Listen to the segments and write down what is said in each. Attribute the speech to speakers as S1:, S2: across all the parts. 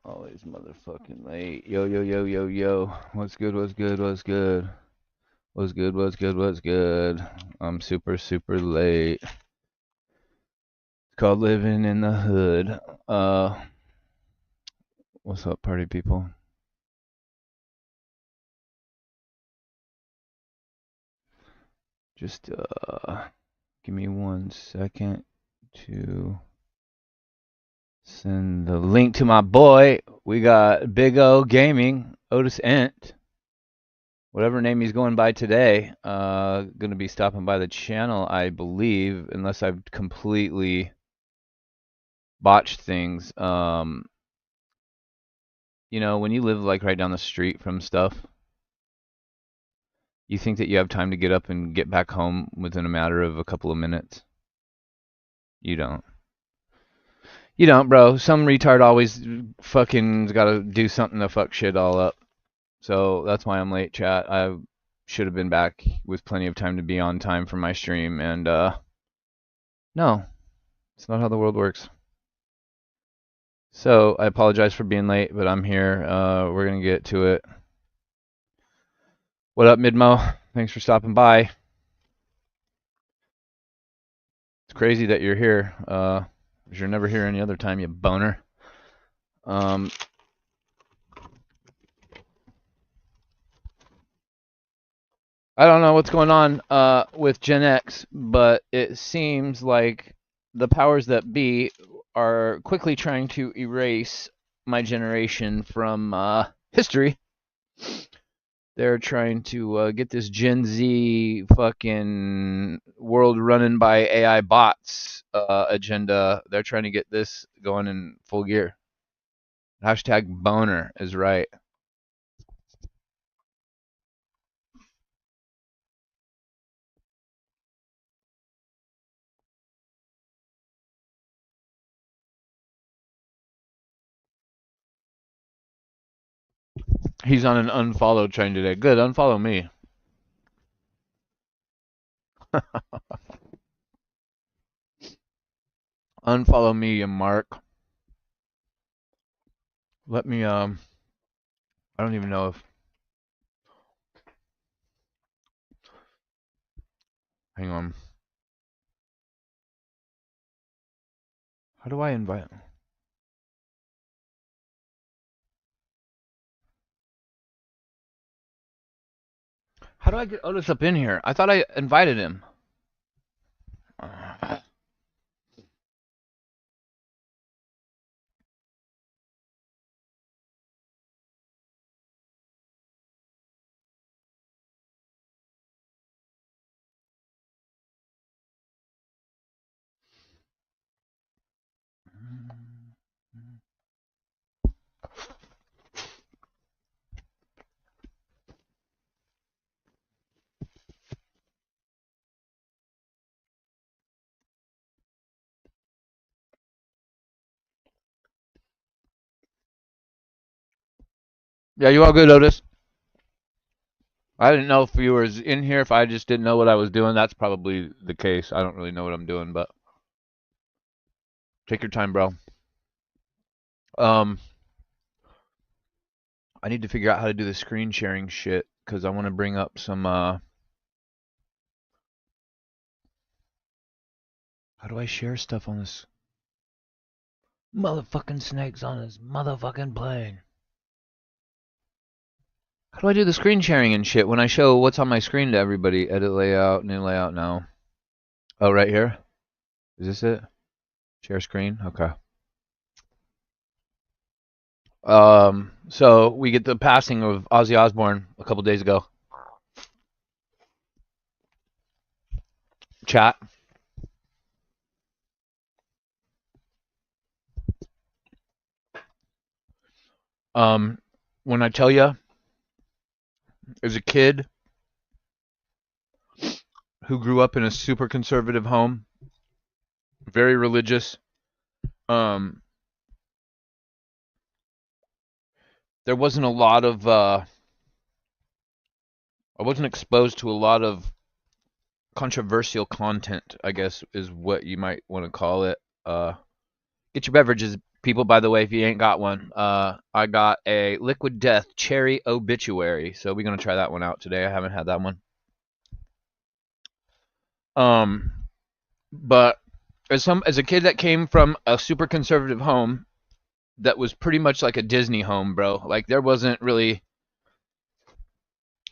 S1: Always motherfucking late. Yo, yo, yo, yo, yo. What's good, what's good, what's good? What's good, what's good, what's good? I'm super, super late. It's called living in the hood. What's up, party people? Just, give me 1 second to send the link to my boy. We got Big O Gaming, Otis Ent. Whatever name he's going by today, going to be stopping by the channel, I believe, unless I've completely botched things. You know, when you live like right down the street from stuff, you think that you have time to get up and get back home within a matter of a couple of minutes. You don't. You don't, bro. Some retard always fucking got to do something to fuck shit all up. So that's why I'm late, chat. I should have been back with plenty of time to be on time for my stream, and no, it's not how the world works. So I apologize for being late, but I'm here. We're gonna get to it. What up, Midmo? Thanks for stopping by. It's crazy that you're here. You're never here any other time, you boner. I don't know what's going on with Gen X, but it seems like the powers that be are quickly trying to erase my generation from history. They're trying to get this Gen Z fucking world running by AI bots agenda. They're trying to get this going in full gear. Hashtag boner is right. He's on an unfollow train today. Good, unfollow me. Unfollow me, you mark. Let me, I don't even know if, hang on. How do I invite? How do I get Otis up in here? I thought I invited him. Yeah, you all good, Otis? I didn't know if you were in here, if I just didn't know what I was doing. That's probably the case. I don't really know what I'm doing, but take your time, bro. Um, I need to figure out how to do the screen sharing shit because I want to bring up some. How do I share stuff on this? Motherfucking snakes on this motherfucking plane. How do I do the screen sharing and shit when I show what's on my screen to everybody? Edit layout, new layout now. Oh, right here? Is this it? Share screen? Okay. So we get the passing of Ozzy Osbourne a couple days ago. Chat. When I tell you, as a kid who grew up in a super conservative home, very religious, there wasn't a lot of, I wasn't exposed to a lot of controversial content, I guess is what you might want to call it. Get your beverages, People, by the way, if you ain't got one, I got a Liquid Death Cherry Obituary. So we're gonna try that one out today. I haven't had that one. Um, but as a kid that came from a super conservative home that was pretty much like a Disney home, bro. Like there wasn't really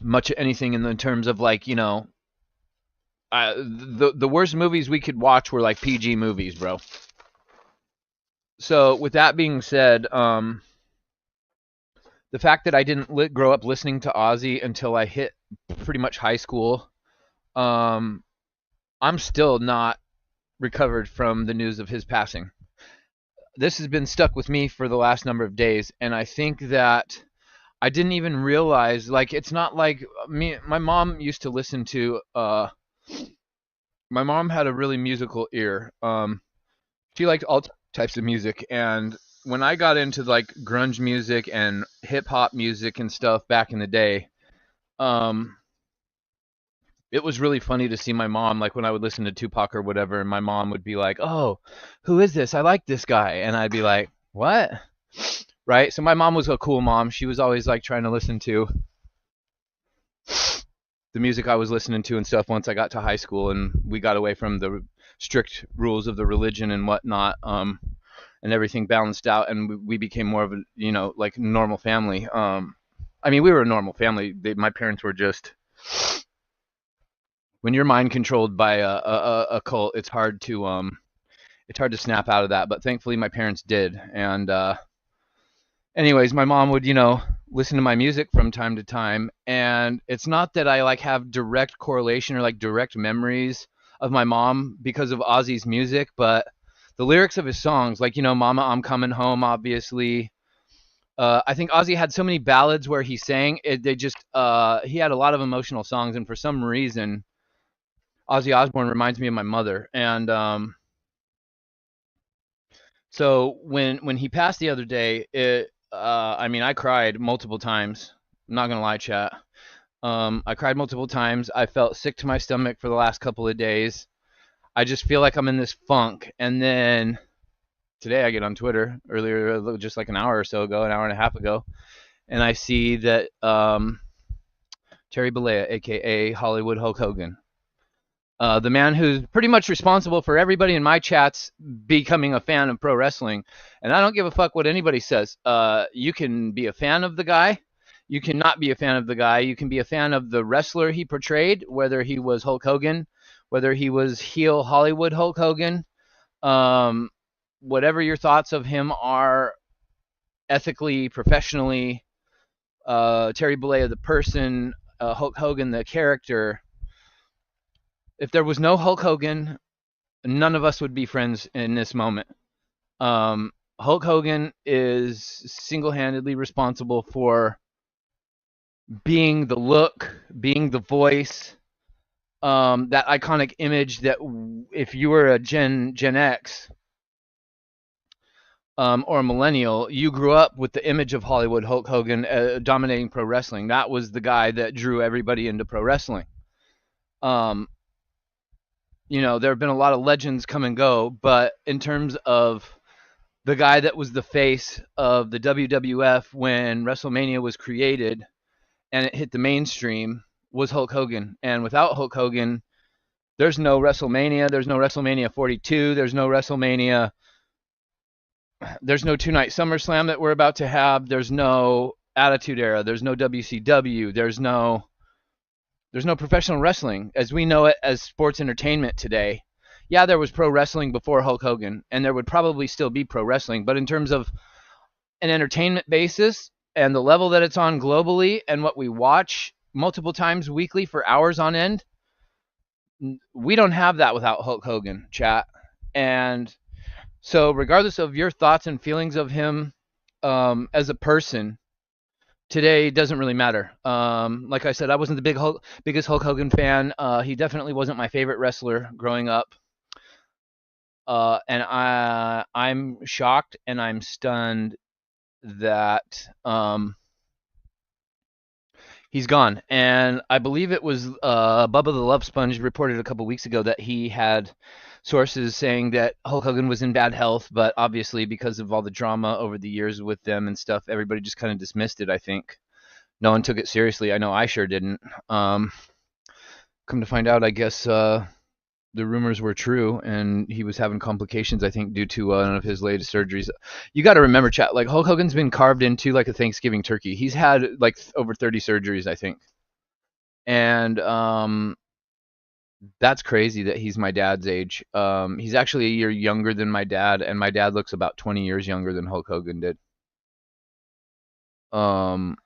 S1: much anything in the terms of like the worst movies we could watch were like PG movies, bro. So with that being said, the fact that I didn't grow up listening to Ozzy until I hit pretty much high school, um, I'm still not recovered from the news of his passing. This has been stuck with me for the last number of days, and I think that I didn't even realize, like, it's not like me. My mom used to listen to. My mom had a really musical ear. She liked all types of music, and when I got into like grunge music and hip hop music and stuff back in the day, um, it was really funny to see my mom, like when I would listen to Tupac or whatever, and my mom would be like, "Oh, who is this? I like this guy," and I'd be like, "What?" Right? So my mom was a cool mom. She was always like trying to listen to the music I was listening to and stuff once I got to high school and we got away from the strict rules of the religion and whatnot. And everything balanced out and we became more of a, like normal family. I mean, we were a normal family. My parents were just, when you're mind controlled by a cult, it's hard to snap out of that. But thankfully my parents did. And, anyways, my mom would, listen to my music from time to time, and it's not that I like have direct correlation or like direct memories of my mom because of Ozzy's music, but the lyrics of his songs, like "Mama, I'm Coming Home," obviously. I think Ozzy had so many ballads where he sang. He had a lot of emotional songs, and for some reason, Ozzy Osbourne reminds me of my mother, and so when he passed the other day, I mean, I cried multiple times. I'm not gonna lie, chat. I cried multiple times. I felt sick to my stomach for the last couple of days. I just feel like I'm in this funk. And then today I get on Twitter earlier, just like an hour or so ago, an hour and a half ago, and I see that Terry Bollea, a.k.a. Hollywood Hulk Hogan, the man who's pretty much responsible for everybody in my chats becoming a fan of pro wrestling. And I don't give a fuck what anybody says. You can be a fan of the guy. You cannot be a fan of the guy. You can be a fan of the wrestler he portrayed, whether he was Hulk Hogan, whether he was heel Hollywood Hulk Hogan. Um, Whatever your thoughts of him are ethically, professionally, Terry Bollea, the person, Hulk Hogan, the character. If there was no Hulk Hogan, none of us would be friends in this moment. Hulk Hogan is single-handedly responsible for being the look, being the voice, that iconic image that if you were a Gen X or a millennial, you grew up with the image of Hollywood Hulk Hogan dominating pro wrestling. That was the guy that drew everybody into pro wrestling. Um, there have been a lot of legends come and go, but in terms of the guy that was the face of the WWF when WrestleMania was created and it hit the mainstream was Hulk Hogan. And without Hulk Hogan, there's no WrestleMania. There's no WrestleMania 42. There's no WrestleMania. There's no two-night SummerSlam that we're about to have. There's no Attitude Era. There's no WCW. There's no professional wrestling as we know it as sports entertainment today. Yeah, there was pro wrestling before Hulk Hogan, and there would probably still be pro wrestling. But in terms of an entertainment basis and the level that it's on globally and what we watch multiple times weekly for hours on end, we don't have that without Hulk Hogan, chat. And so regardless of your thoughts and feelings of him as a person, today doesn't really matter. Like I said, I wasn't the biggest Hulk Hogan fan. He definitely wasn't my favorite wrestler growing up. And I'm shocked and I'm stunned that He's gone, and I believe it was Bubba the Love Sponge reported a couple weeks ago that he had sources saying that Hulk Hogan was in bad health, but obviously because of all the drama over the years with them and stuff, everybody just kind of dismissed it. I think no one took it seriously. I know I sure didn't. Um, Come to find out, I guess the rumors were true, and he was having complications. I think due to one of his latest surgeries. You got to remember, chat. Like Hulk Hogan's been carved into like a Thanksgiving turkey. He's had like over 30 surgeries, I think, and that's crazy that he's my dad's age. He's actually a year younger than my dad, and my dad looks about 20 years younger than Hulk Hogan did. Um,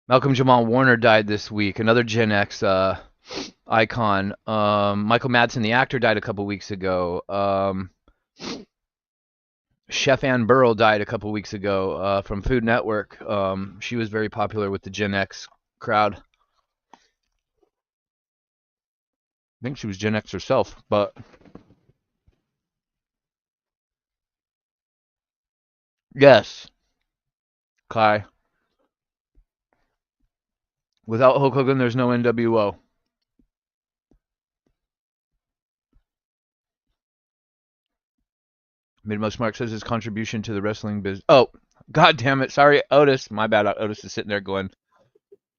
S1: Malcolm Jamal Warner died this week. Another Gen X icon. Michael Madsen, the actor, died a couple weeks ago. Chef Ann Burrell died a couple weeks ago from Food Network. She was very popular with the Gen X crowd. I think she was Gen X herself, but yes, Kai. Without Hulk Hogan, there's no NWO. Midmost Mark says his contribution to the wrestling business. Oh, god damn it. Sorry, Otis. My bad. Otis is sitting there going,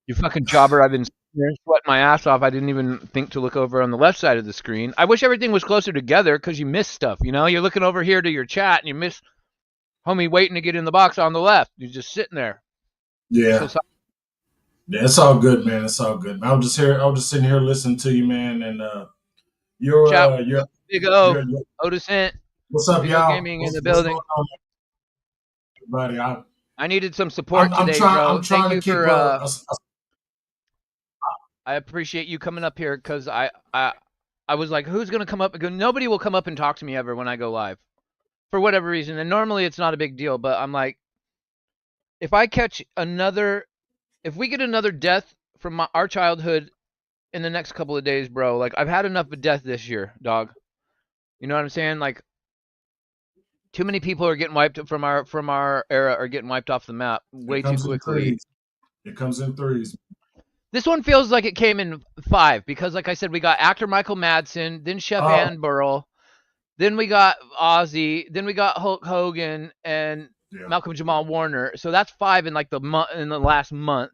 S1: you fucking jobber. I've been sweating my ass off. I didn't even think to look over on the left side of the screen. I wish everything was closer together because you miss stuff, you know? You're looking over here to your chat and you miss homie waiting to get in the box on the left. You're just sitting there. So
S2: Yeah.
S1: sorry.
S2: Yeah, it's all good, man. It's all good. I was just here. I was just sitting here listening to you, man. And you're,
S1: Chat.
S2: uh, you're,
S1: Big O.
S2: you're.
S1: Otis Hint.
S2: What's up,
S1: Big O
S2: y'all?
S1: Gaming in the
S2: What's going
S1: building.
S2: on, everybody?
S1: I needed some support
S2: I'm
S1: today,
S2: trying.
S1: bro.
S2: I'm
S1: Thank
S2: trying to
S1: you
S2: keep
S1: for I appreciate you coming up here because I was like, who's gonna come up and go? Nobody will come up and talk to me ever when I go live for whatever reason. And normally it's not a big deal, but I'm like, if I catch another, if we get another death from our childhood in the next couple of days, bro, like I've had enough of death this year, dog. You know what I'm saying? Like too many people are getting wiped from our era are getting wiped off the map
S2: it
S1: way too
S2: comes in
S1: quickly.
S2: threes. It comes in threes.
S1: This one feels like it came in 5 because, like I said, we got actor Michael Madsen, then Chef
S2: Oh,
S1: Ann Burrell, then we got Ozzy, then we got Hulk Hogan and
S2: yeah,
S1: Malcolm Jamal Warner. So that's 5 in like the in the last month.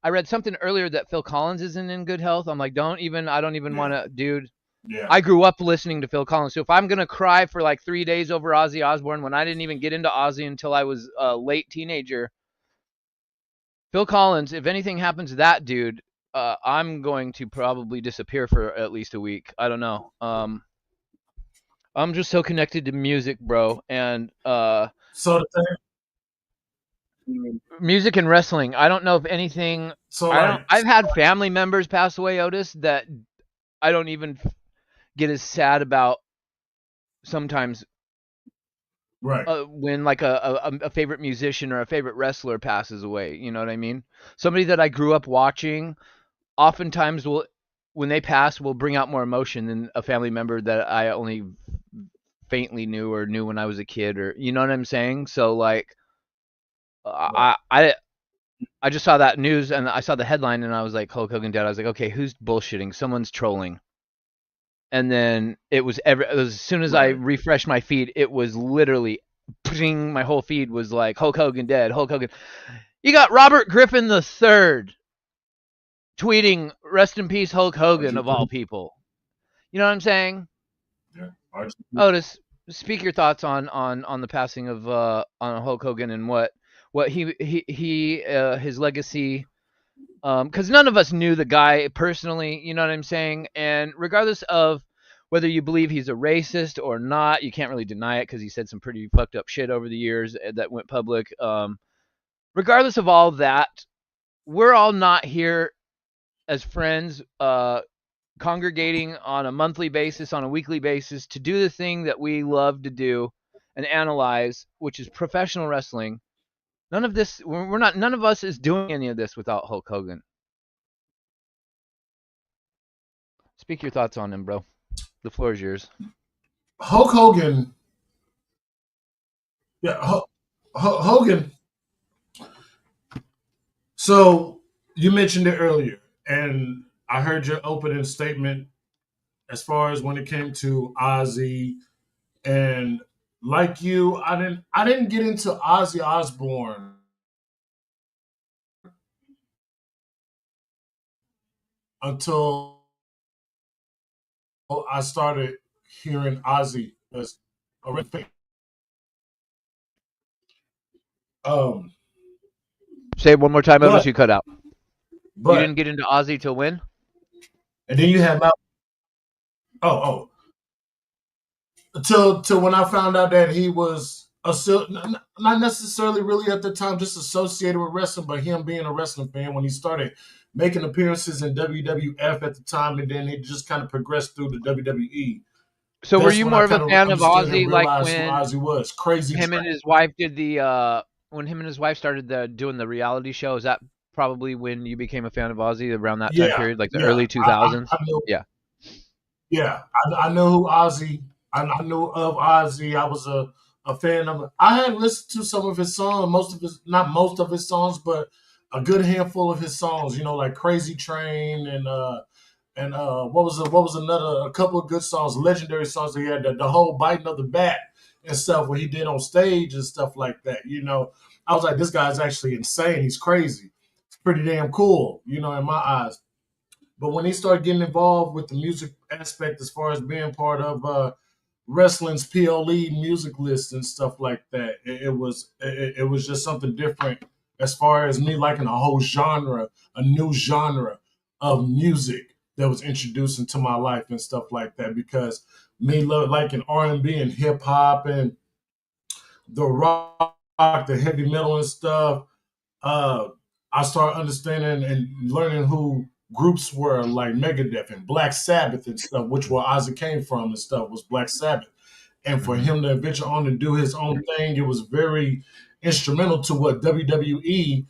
S1: I read something earlier that Phil Collins isn't in good health. I'm like, I don't even
S2: yeah,
S1: want to, dude.
S2: yeah.
S1: I grew up listening to Phil Collins. So if I'm gonna cry for like 3 days over Ozzy Osbourne when I didn't even get into Ozzy until I was a late teenager, Phil Collins, if anything happens to that dude, I'm going to probably disappear for at least a week. I don't know. I'm just so connected to music, bro, and
S2: So the thing,
S1: music and wrestling. I don't know if anything.
S2: so
S1: I don't.
S2: like,
S1: I've had family members pass away, Otis, that I don't even get as sad about sometimes
S2: right.
S1: when like a favorite musician or a favorite wrestler passes away. You know what I mean? Somebody that I grew up watching oftentimes will when they pass will bring out more emotion than a family member that I only faintly knew or knew when I was a kid or you know what I'm saying? So like
S2: Right.
S1: I just saw that news and I saw the headline and I was like Hulk Hogan dead. I was like, okay, who's bullshitting? Someone's trolling. And then as soon as I
S2: Right.
S1: refreshed my feed, it was literally ping, my whole feed was like Hulk Hogan dead, Hulk Hogan. You got Robert Griffin III tweeting rest in peace Hulk Hogan of all
S2: RG3.
S1: people. You know what I'm saying?
S2: Yeah. RG3.
S1: Otis, speak your thoughts on the passing of on Hulk Hogan and what he his legacy. Because none of us knew the guy personally, you know what I'm saying? And regardless of whether you believe he's a racist or not, you can't really deny it because he said some pretty fucked up shit over the years that went public. Regardless of all that, we're all not here as friends, congregating on a monthly basis, on a weekly basis, to do the thing that we love to do and analyze, which is professional wrestling. None of this, we're not, none of us is doing any of this without Hulk Hogan. Speak your thoughts on him, bro. The floor is yours.
S2: Hulk Hogan. Yeah. Hogan. So you mentioned it earlier, and I heard your opening statement as far as when it came to Ozzy, and like you, I didn't get into Ozzy Osbourne until I started hearing Ozzy as a red fan. Um,
S1: Say it one more time, Elvis.
S2: but
S1: You cut out. You
S2: but
S1: didn't get into Ozzy till when?
S2: and then you have oh till when I found out that he was not necessarily really at the time just associated with wrestling, but him being a wrestling fan when he started making appearances in WWF at the time, and then he just kind of progressed through the WWE.
S1: So were
S2: That's
S1: you
S2: when I
S1: more of a
S2: kind of
S1: fan of
S2: understood him,
S1: Ozzy, like
S2: realized who
S1: when
S2: Ozzy was. Crazy
S1: him
S2: Train.
S1: and his wife did the when him and his wife started doing the reality show? Is that probably when you became a fan of Ozzy around that time
S2: Yeah,
S1: period, like the
S2: yeah.
S1: early 2000s?
S2: I knew.
S1: Yeah.
S2: Yeah, I knew who Ozzy. I knew of Ozzy. I was a fan of. I had listened to some of his songs, most of his, not most of his songs, but a good handful of his songs. You know, like Crazy Train and what was another a couple of good songs, legendary songs that he had. The whole biting of the bat and stuff what he did on stage and stuff like that. You know, I was like, this guy's actually insane. He's crazy. It's pretty damn cool. You know, in my eyes. But when he started getting involved with the music aspect, as far as being part of wrestling's PLE music list and stuff like that, it was just something different. As far as me liking a whole genre, a new genre of music that was introduced into my life and stuff like that, because me liking R&B and hip hop and the rock, the heavy metal and stuff, uh, I started understanding and learning who groups were like Megadeth and Black Sabbath and stuff, which where Ozzy came from and stuff was Black Sabbath. And for
S1: Hmm.
S2: him to venture on and do his own thing, it was very instrumental to what WWE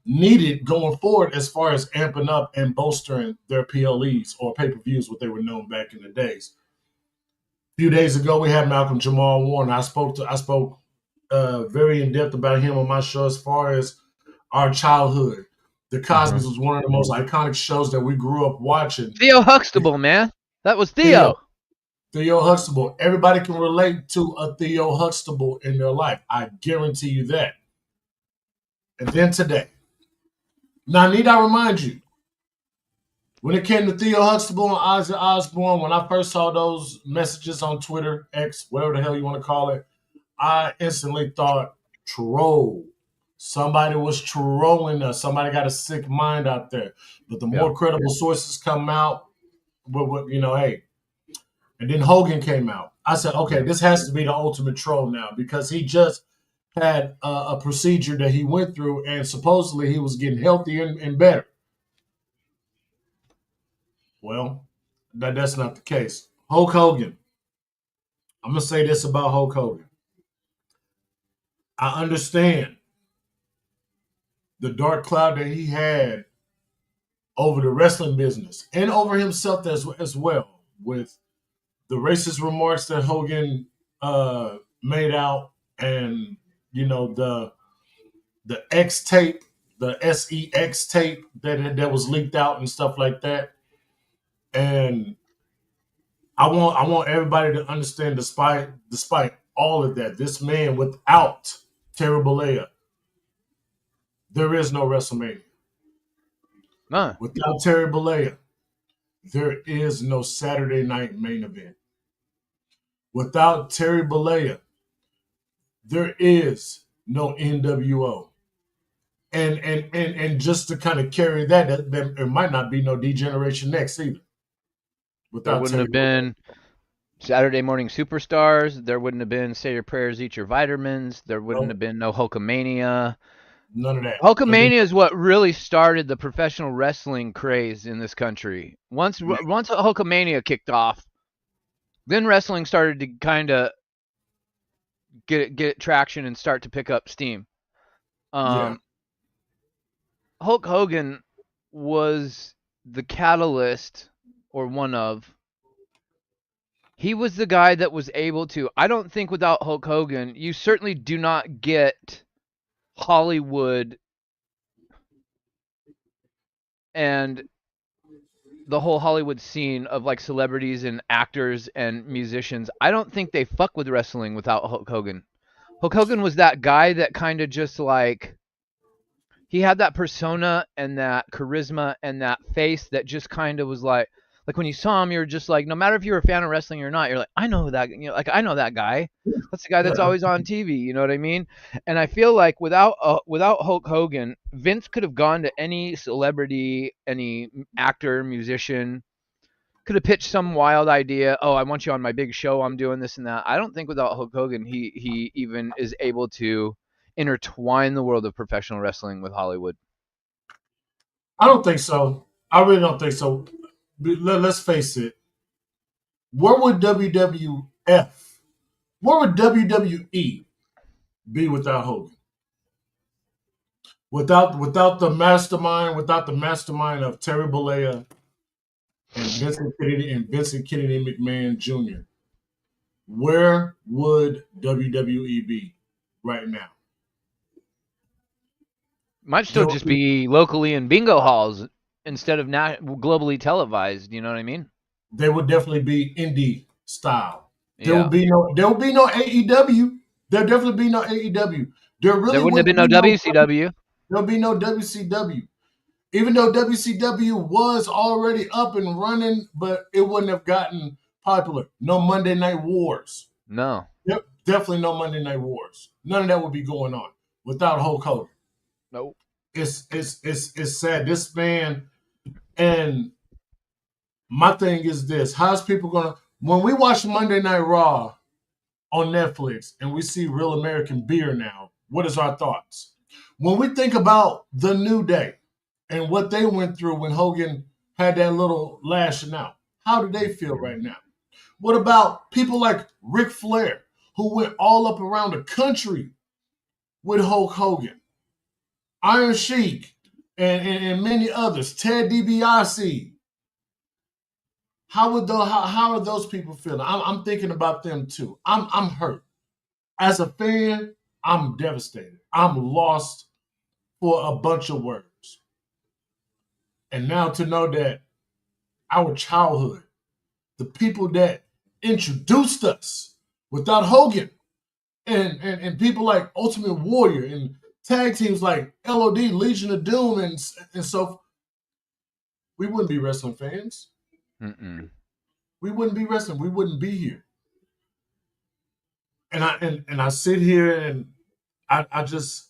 S2: needed going forward as far as amping up and bolstering their PLEs or pay per views, what they were known back in the days. A few days ago, we had Malcolm Jamal Warner. I spoke very in depth about him on my show as far as our childhood. The
S1: Hmm.
S2: Cosby's was one of the most iconic shows that we grew up watching.
S1: Theo Huxtable, man. That was
S2: Theo,
S1: Theo.
S2: Theo Huxtable. Everybody can relate to a Theo Huxtable in their life. I guarantee you that. And then today. Now, need I remind you, when it came to Theo Huxtable and Ozzy Osbourne, when I first saw those messages on Twitter, X, whatever the hell you want to call it, I instantly thought, troll. Somebody was trolling us. Somebody got a sick mind out there. But the
S1: Yeah.
S2: more credible sources come out, you know, hey. And then Hogan came out. I said, okay,
S1: Yeah.
S2: this has to be the ultimate troll now because he just had a procedure that he went through, and supposedly he was getting healthier and better. Well, that's not the case. Hulk Hogan. I'm gonna say this about Hulk Hogan. I understand the dark cloud that he had over the wrestling business and over himself as well, with the racist remarks that Hogan made out, and you know the X tape, the SEX tape that was leaked out and stuff like that. And I want everybody to understand, despite all of that, this man without Terry Bollea, there is no WrestleMania.
S1: Huh.
S2: Without Terry Bollea, there is no Saturday night main event. Without Terry Bollea, there is no NWO. And just to kind of carry that there might not be no D Generation X either
S1: There
S2: without
S1: wouldn't
S2: Terry
S1: have
S2: Bollea.
S1: been Saturday Morning Superstars. There wouldn't have been Say Your Prayers, Eat Your Vitamins. There wouldn't
S2: No,
S1: have been no Hulkamania.
S2: none of that. And then,
S1: Hulkamania is what really started the professional wrestling craze in this country.
S2: yeah,
S1: Once Hulkamania kicked off, then wrestling started to kind of get traction and start to pick up steam.
S2: yeah,
S1: Um, Hulk Hogan was the catalyst, or one of. He was the guy that was able to. I don't think without Hulk Hogan, you certainly do not get. Hollywood and the whole Hollywood scene of like celebrities and actors and musicians, I don't think they fuck with wrestling without Hulk Hogan. Hulk Hogan was that guy that kind of just like he had that persona and that charisma and that face that just kind of was like when you saw him, you're just like, no matter if you're a fan of wrestling or not, you're like, I know that, like I know that guy. That's the guy that's
S2: Yeah.
S1: always on TV. You know what I mean? And I feel like without Hulk Hogan, Vince could have gone to any celebrity, any actor, musician, could have pitched some wild idea. Oh, I want you on my big show. I'm doing this and that. I don't think without Hulk Hogan, he even is able to intertwine the world of professional wrestling with Hollywood.
S2: I don't think so. I really don't think so. Let's face it. Where would WWF? Where would WWE be without Hogan? Without the mastermind of Terry Bollea and Vincent Kennedy McMahon Jr. Where would WWE be right now?
S1: Might
S2: They
S1: still
S2: would
S1: just
S2: be,
S1: be locally in bingo halls instead of globally televised. You know what I mean?
S2: they would definitely be indie style.
S1: Yeah.
S2: There will be no AEW. There'll definitely be no AEW. There
S1: There
S2: really
S1: wouldn't have
S2: wouldn't
S1: been no
S2: be no
S1: WCW.
S2: there'll be no WCW. Even though WCW was already up and running, but it wouldn't have gotten popular. No Monday Night Wars.
S1: No.
S2: Yep, definitely no Monday Night Wars. None of that would be going on without Hulk Hogan.
S1: Nope.
S2: It's sad. This man, and my thing is this: how's people gonna when we watch Monday Night Raw on Netflix and we see Real American Beer now? What is our thoughts when we think about the New Day and what they went through when Hogan had that little lashing out? How do they feel right now? What about people like Ric Flair, who went all up around the country with Hulk Hogan, Iron Sheik, and many others, Ted DiBiase? How are those people feeling? I'm thinking about them too. I'm hurt. As a fan, I'm devastated. I'm lost for a bunch of words. And now to know that our childhood, the people that introduced us without Hogan, and people like Ultimate Warrior and tag teams like LOD, Legion of Doom, and so we wouldn't be wrestling fans.
S1: Mm-mm.
S2: We wouldn't be wrestling. We wouldn't be here. And I sit here and I just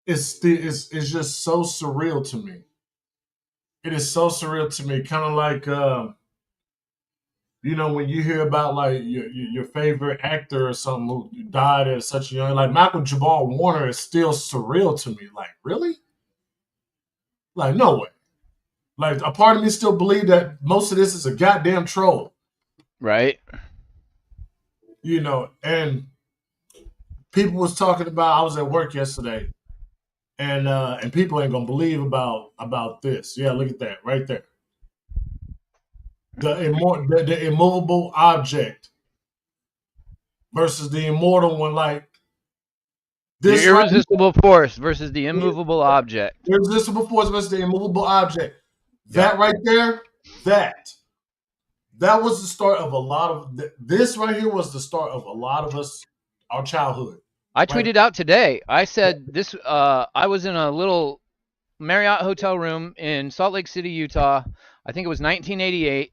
S2: it's just so surreal to me. It is so surreal to me. Kind of like when you hear about like your favorite actor or something who died at such a young, like Malcolm Jamal Warner is still surreal to me. Like really, like no way. Like a part of me still believe that most of this is a goddamn troll.
S1: Right.
S2: And people was talking about. I was at work yesterday, and people ain't gonna believe about this. Yeah, look at that right there. The immovable object versus the immortal one. Like
S1: The
S2: this right
S1: irresistible force versus the
S2: here,
S1: immovable object.
S2: irresistible force versus the immovable object.
S1: Yep.
S2: That right there, that that was the start of a lot of this right here was the start of a lot of us, our childhood.
S1: I
S2: Right.
S1: tweeted out today. I said this. I was in a little Marriott hotel room in Salt Lake City, Utah. I think it was 1988.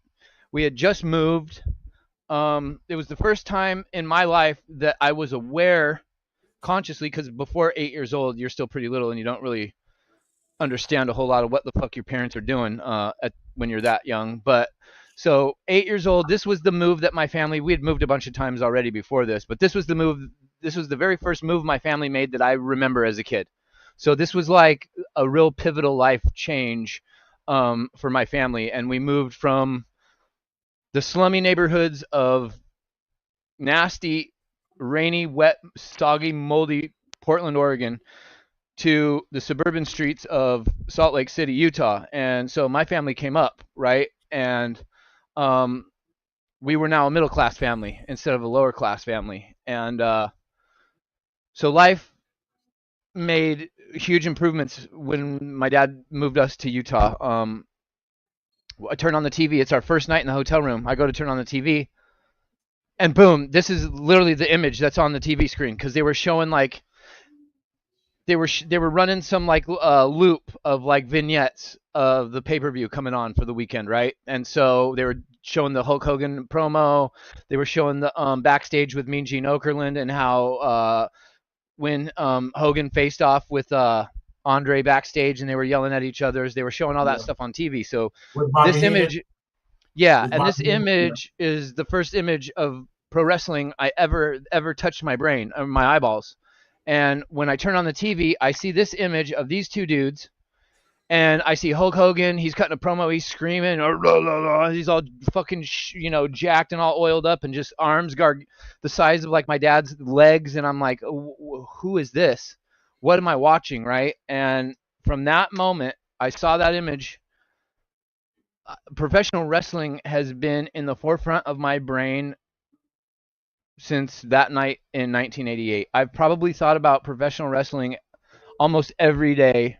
S1: We had just moved. It was the first time in my life that I was aware consciously, because before 8 years old, you're still pretty little and you don't really understand a whole lot of what the fuck your parents are doing when you're that young. But so 8 years old, this was the move that my family, we had moved a bunch of times already before this, but this was the move. This was the very first move my family made that I remember as a kid. So this was like a real pivotal life change for my family. And we moved from the slummy neighborhoods of nasty, rainy, wet, soggy, moldy Portland, Oregon, to the suburban streets of Salt Lake City, Utah. And so my family came up, right? And um, we were now a middle class family instead of a lower class family. And so life made huge improvements when my dad moved us to Utah. I turn on the TV. It's our first night in the hotel room. I go to turn on the TV, and boom, this is literally the image that's on the TV screen because they were showing like they were running some like loop of like vignettes of the pay per view coming on for the weekend, right? And so they were showing the Hulk Hogan promo. They were showing the backstage with Mean Gene Okerlund and how when Hogan faced off with Andre backstage and they were yelling at each other. They were showing all that
S2: Yeah.
S1: stuff on TV. So
S2: With
S1: this
S2: Bobby Heenan.
S1: image, yeah,
S2: With
S1: and this
S2: Bobby Heenan. Yeah.
S1: image is the first image of pro wrestling I ever touched my brain or my eyeballs. And when I turn on the TV, I see this image of these two dudes, and I see Hulk Hogan. He's cutting a promo. He's screaming. He's all fucking, jacked and all oiled up, and just arms the size of like my dad's legs. And I'm like, who is this? What am I watching? Right. And from that moment, I saw that image. Professional wrestling has been in the forefront of my brain since that night in 1988. I've probably thought about professional wrestling almost every day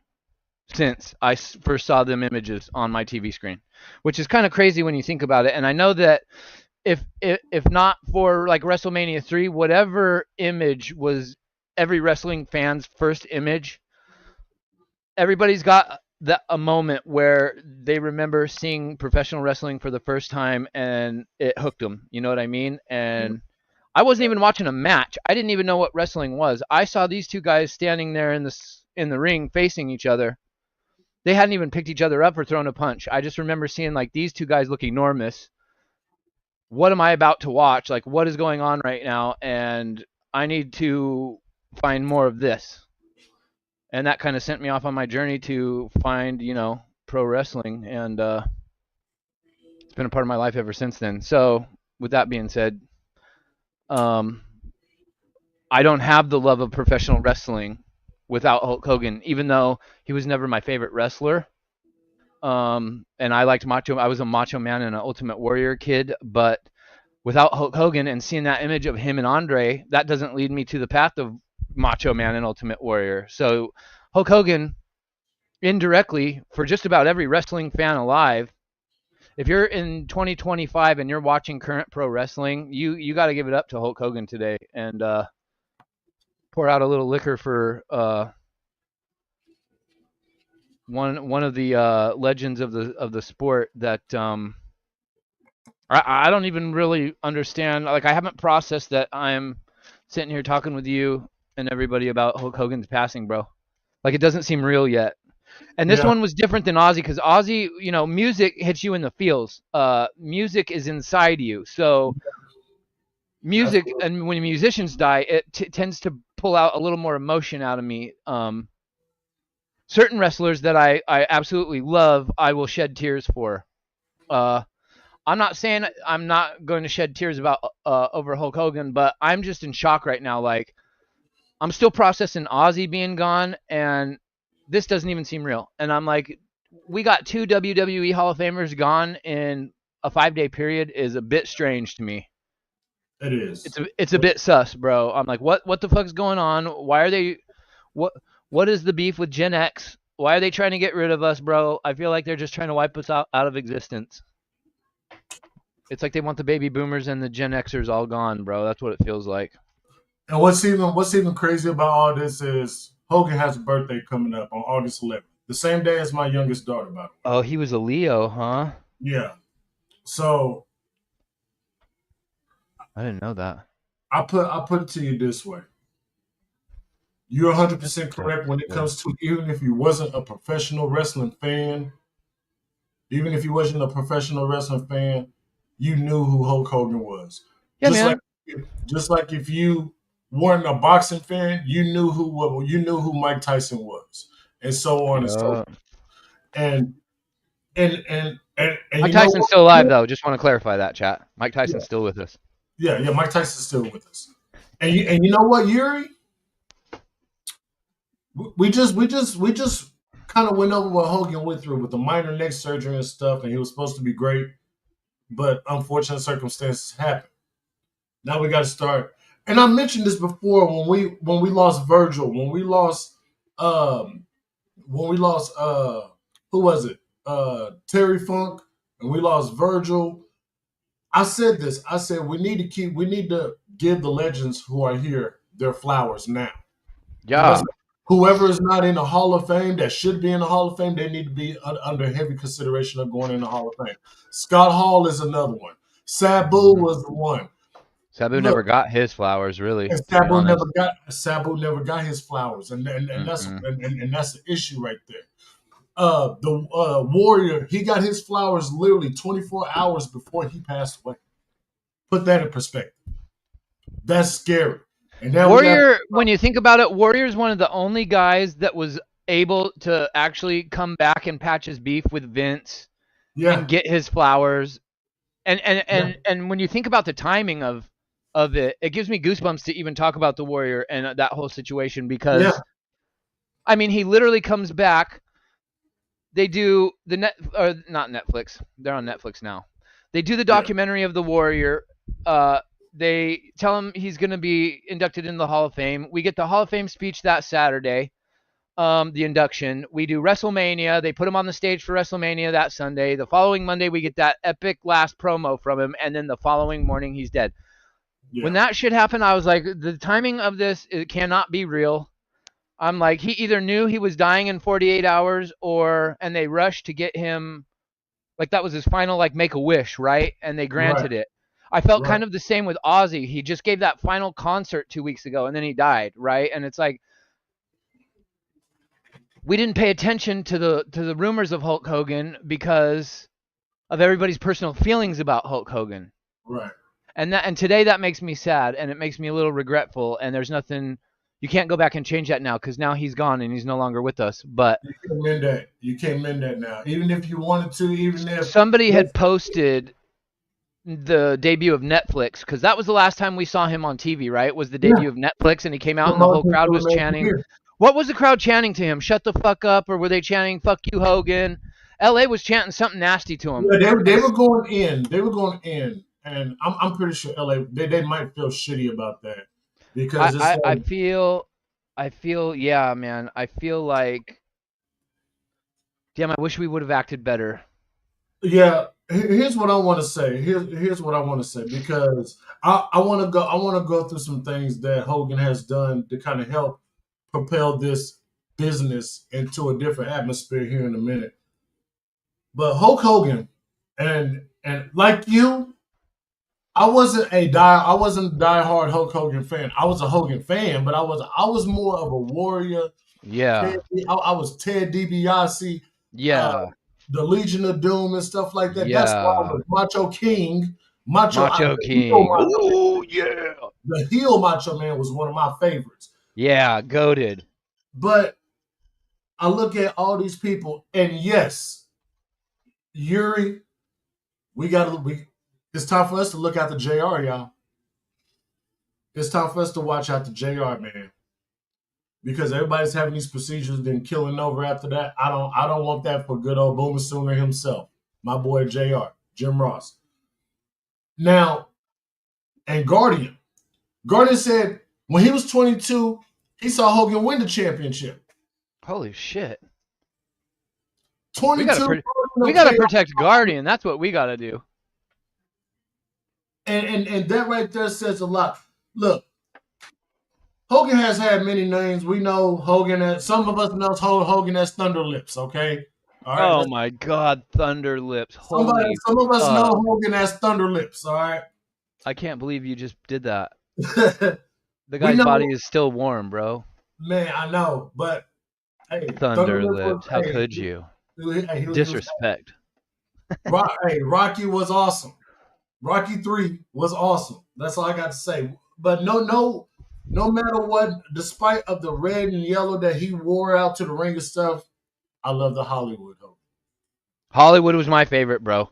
S1: since I first saw them images on my TV screen, which is kind of crazy when you think about it. And I know that if not for like WrestleMania 3, whatever image was every wrestling fan's first image, everybody's got a moment where they remember seeing professional wrestling for the first time and it hooked them. You know what I mean? And I wasn't even watching a match. I didn't even know what wrestling was. I saw these two guys standing there in the ring facing each other. They hadn't even picked each other up or thrown a punch. I just remember seeing like these two guys look enormous. What am I about to watch? Like, what is going on right now? And I need to find more of this. And that kind of sent me off on my journey to find, pro wrestling. And it's been a part of my life ever since then. So, with that being said, um, I don't have the love of professional wrestling without Hulk Hogan, even though he was never my favorite wrestler. And I liked Macho. I was a Macho Man and an Ultimate Warrior kid, but without Hulk Hogan and seeing that image of him and Andre, that doesn't lead me to the path of Macho Man and Ultimate Warrior. So Hulk Hogan, indirectly, for just about every wrestling fan alive, if you're in 2025 and you're watching current pro wrestling, you got to give it up to Hulk Hogan today and pour out a little liquor for one of the legends of the sport that I don't even really understand. Like, I haven't processed that I'm sitting here talking with you and everybody about Hulk Hogan's passing, bro. Like, it doesn't seem real yet. And this
S2: Yeah.
S1: one was different than Ozzy because Ozzy, music hits you in the feels. Music is inside you. So music,
S2: Absolutely.
S1: and when musicians die, it tends to pull out a little more emotion out of me. Certain wrestlers that I absolutely love, I will shed tears for. Uh, I'm not saying I'm not going to shed tears about over Hulk Hogan, but I'm just in shock right now. Like, I'm still processing Ozzy being gone, and this doesn't even seem real. And I'm like, we got two WWE Hall of Famers gone in a 5-day period is a bit strange to me.
S2: It is.
S1: It's a bit sus, bro. I'm like, what the fuck's going on? Why are they what what is the beef with Gen X? Why are they trying to get rid of us, bro? I feel like they're just trying to wipe us out of existence. It's like they want the baby boomers and the Gen Xers all gone, bro. That's what it feels like.
S2: And what's even crazy about all this is Hogan has a birthday coming up on August 11th, the same day as my youngest daughter, by the way.
S1: Oh, he was a Leo, huh?
S2: Yeah. So
S1: I didn't know that.
S2: I put it to you this way: you're 100%
S1: Interesting.
S2: correct when it comes to even if you wasn't a professional wrestling fan, even if you wasn't a professional wrestling fan, you knew who Hulk Hogan was.
S1: Yeah,
S2: Just like
S1: man.
S2: just like if you weren't a boxing fan, you knew who Mike Tyson was, and so on and so forth.
S1: Yeah.
S2: And and
S1: Mike
S2: you know
S1: Tyson's
S2: what?
S1: still alive, though. Just want to clarify that, chat. Mike Tyson's still with us.
S2: Yeah, Mike Tyson's still with us. And you know what, Yuri? We just kind of went over what Hogan went through with the minor neck surgery and stuff, and he was supposed to be great, but unfortunate circumstances happened. Now we got to start. And I mentioned this before when we lost Virgil, when we lost um, when we lost who was it? Terry Funk, and we lost Virgil. I said this. I said we need to give the legends who are here their flowers now.
S1: Yeah.
S2: Because whoever is not in the Hall of Fame that should be in the Hall of Fame, they need to be under heavy consideration of going in the Hall of Fame. Scott Hall is another one. Sabu
S1: Mhm.
S2: was the one.
S1: Sabu never
S2: Look,
S1: got his flowers, really,
S2: and
S1: to be honest.
S2: Sabu never got his flowers,
S1: Mm-mm.
S2: and that's the issue right there. The Warrior, he got his flowers literally 24 hours before he passed away. Put that in perspective. That's scary. And now we got
S1: Warrior, when you think about it, Warrior's one of the only guys that was able to actually come back and patch his beef with Vince and
S2: yeah,
S1: get his flowers. And and
S2: yeah,
S1: and and when you think about the timing of it, it gives me goosebumps to even talk about the Warrior and that whole situation
S2: yeah,
S1: because I mean, he literally comes back. They do the net or not Netflix. They're on Netflix now. They do the
S2: yeah,
S1: documentary of the Warrior. Uh, they tell him he's going to be inducted in the Hall of Fame. We get the Hall of Fame speech that Saturday. The induction. We do WrestleMania. They put him on the stage for WrestleMania that Sunday. The following Monday, we get that epic last promo from him, and then the following morning, he's dead. When
S2: yeah,
S1: that shit happened, I was like, the timing of this it cannot be real. I'm like, he either knew he was dying in 48 hours, or and they rushed to get him like that was his final like make a wish, right? And they
S2: right,
S1: granted it. I felt
S2: right,
S1: kind of the same with Ozzy. He just gave that final concert 2 weeks ago, and then he died, right? And it's like we didn't pay attention to the rumors of Hulk Hogan because of everybody's personal feelings about Hulk Hogan.
S2: right.
S1: And today that makes me sad and it makes me a little regretful and there's nothing you can't go back and change that now cuz now he's gone and he's no longer with us. But
S2: You can't mend that. You can't mend that now. Even if you wanted to, even if
S1: somebody
S2: let's
S1: had posted the debut of Netflix cuz that was the last time we saw him on TV, right? Was the
S2: yeah,
S1: debut of Netflix and he came out and the whole
S2: promoting
S1: crowd
S2: for
S1: was
S2: another
S1: chanting.
S2: year.
S1: What was the crowd chanting to him? Shut the fuck up or were they chanting fuck you Hogan? LA was chanting something nasty to him.
S2: Yeah, they
S1: And
S2: were going in. They were going in, and I'm pretty sure LA they might feel shitty about that
S1: I,
S2: because it's
S1: I, I
S2: like
S1: feel I feel yeah, man. I feel like damn, I wish we would have acted better.
S2: yeah. Here's what I want to say. Here's what I want to say because I want to go. I want to go through some things that Hogan has done to kind of help propel this business into a different atmosphere here in a minute. But Hulk Hogan and like you, I wasn't a diehard Hulk Hogan fan. I was a Hogan fan, but I was more of a Warrior. Ted,
S1: Yeah.
S2: I was Ted DiBiase, uh,
S1: Yeah.
S2: the Legion of Doom and stuff like that. That's why I
S1: Yeah.
S2: was Macho King,
S1: Macho
S2: the heel
S1: King.
S2: Macho Man.
S1: Ooh, yeah.
S2: The heel Macho Man was one of my favorites.
S1: Yeah, goaded.
S2: But I look at all these people, and yes, Yuri, we got to we. It's time for us to look out the Jr. Y'all. It's time for us to watch out the Jr. Man because everybody's having these procedures, then killing over after that. I don't want that for good old Boomer Sooner himself, my boy Jr. Jim Ross. Now and Guardian said when he was 22, he saw Hogan win the championship.
S1: Holy shit. We
S2: 22,
S1: we got to
S2: okay,
S1: protect Guardian. That's what we got to do.
S2: and that right there says a lot. Look, Hogan has had many names. We know Hogan as some of us know Hogan as Thunder Lips. Okay, all right.
S1: Oh my god, Thunder Lips.
S2: Somebody,
S1: Holy
S2: some of us know
S1: fuck.
S2: Hogan as Thunder Lips. All right.
S1: I can't believe you just did that. The
S2: We
S1: guy's
S2: know,
S1: body is still warm, bro.
S2: man. I know, but hey, Thunder
S1: Thunder
S2: Lips was
S1: Lips. How
S2: hey,
S1: could you?
S2: he was
S1: Disrespect.
S2: hey, Rocky was awesome. Rocky 3 was awesome. That's all I got to say. But no matter what, despite of the red and yellow that he wore out to the ring and stuff, I love the Hollywood Hogan.
S1: Hollywood was my favorite, bro.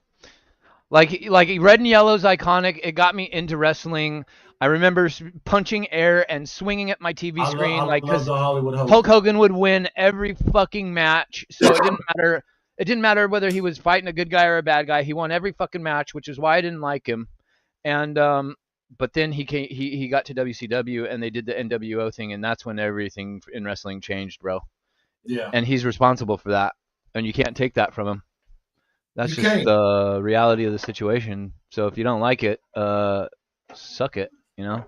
S1: Like red and yellow's iconic. It got me into wrestling. I remember punching air and swinging at my TV screen, like
S2: I love
S1: because
S2: the Hollywood
S1: Hulk
S2: Hogan.
S1: Hogan would win every fucking match, so it didn't matter. It didn't matter whether he was fighting a good guy or a bad guy. He won every fucking match, which is why I didn't like him. And but then he got to WCW and they did the NWO thing, and that's when everything in wrestling changed, bro.
S2: Yeah,
S1: And he's responsible for that, and you can't take that from him. That's
S2: you
S1: just
S2: can't.
S1: the reality of the situation. So if you don't like it, suck it. You know,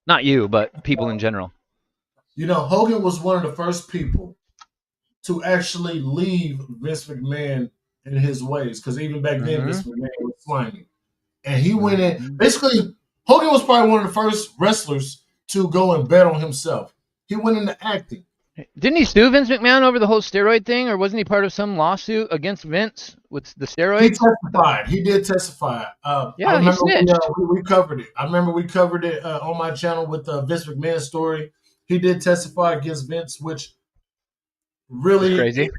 S1: not you, but people in general.
S2: Hogan was one of the first people to actually leave Vince McMahon in his ways. Because even back then,
S1: Mm-hmm.
S2: Vince McMahon was slimy. And he went in.
S1: Mm-hmm.
S2: Basically, Hogan was probably one of the first wrestlers to go and bet on himself. He went into acting.
S1: Didn't he sue Vince McMahon over the whole steroid thing, or wasn't he part of some lawsuit against Vince with the
S2: He
S1: steroids?
S2: testified. He did testify. I
S1: Yeah, he
S2: remember
S1: snitched.
S2: we covered it. I remember we covered it on my channel with the Vince McMahon story. He did testify against Vince, which
S1: It's
S2: really
S1: crazy.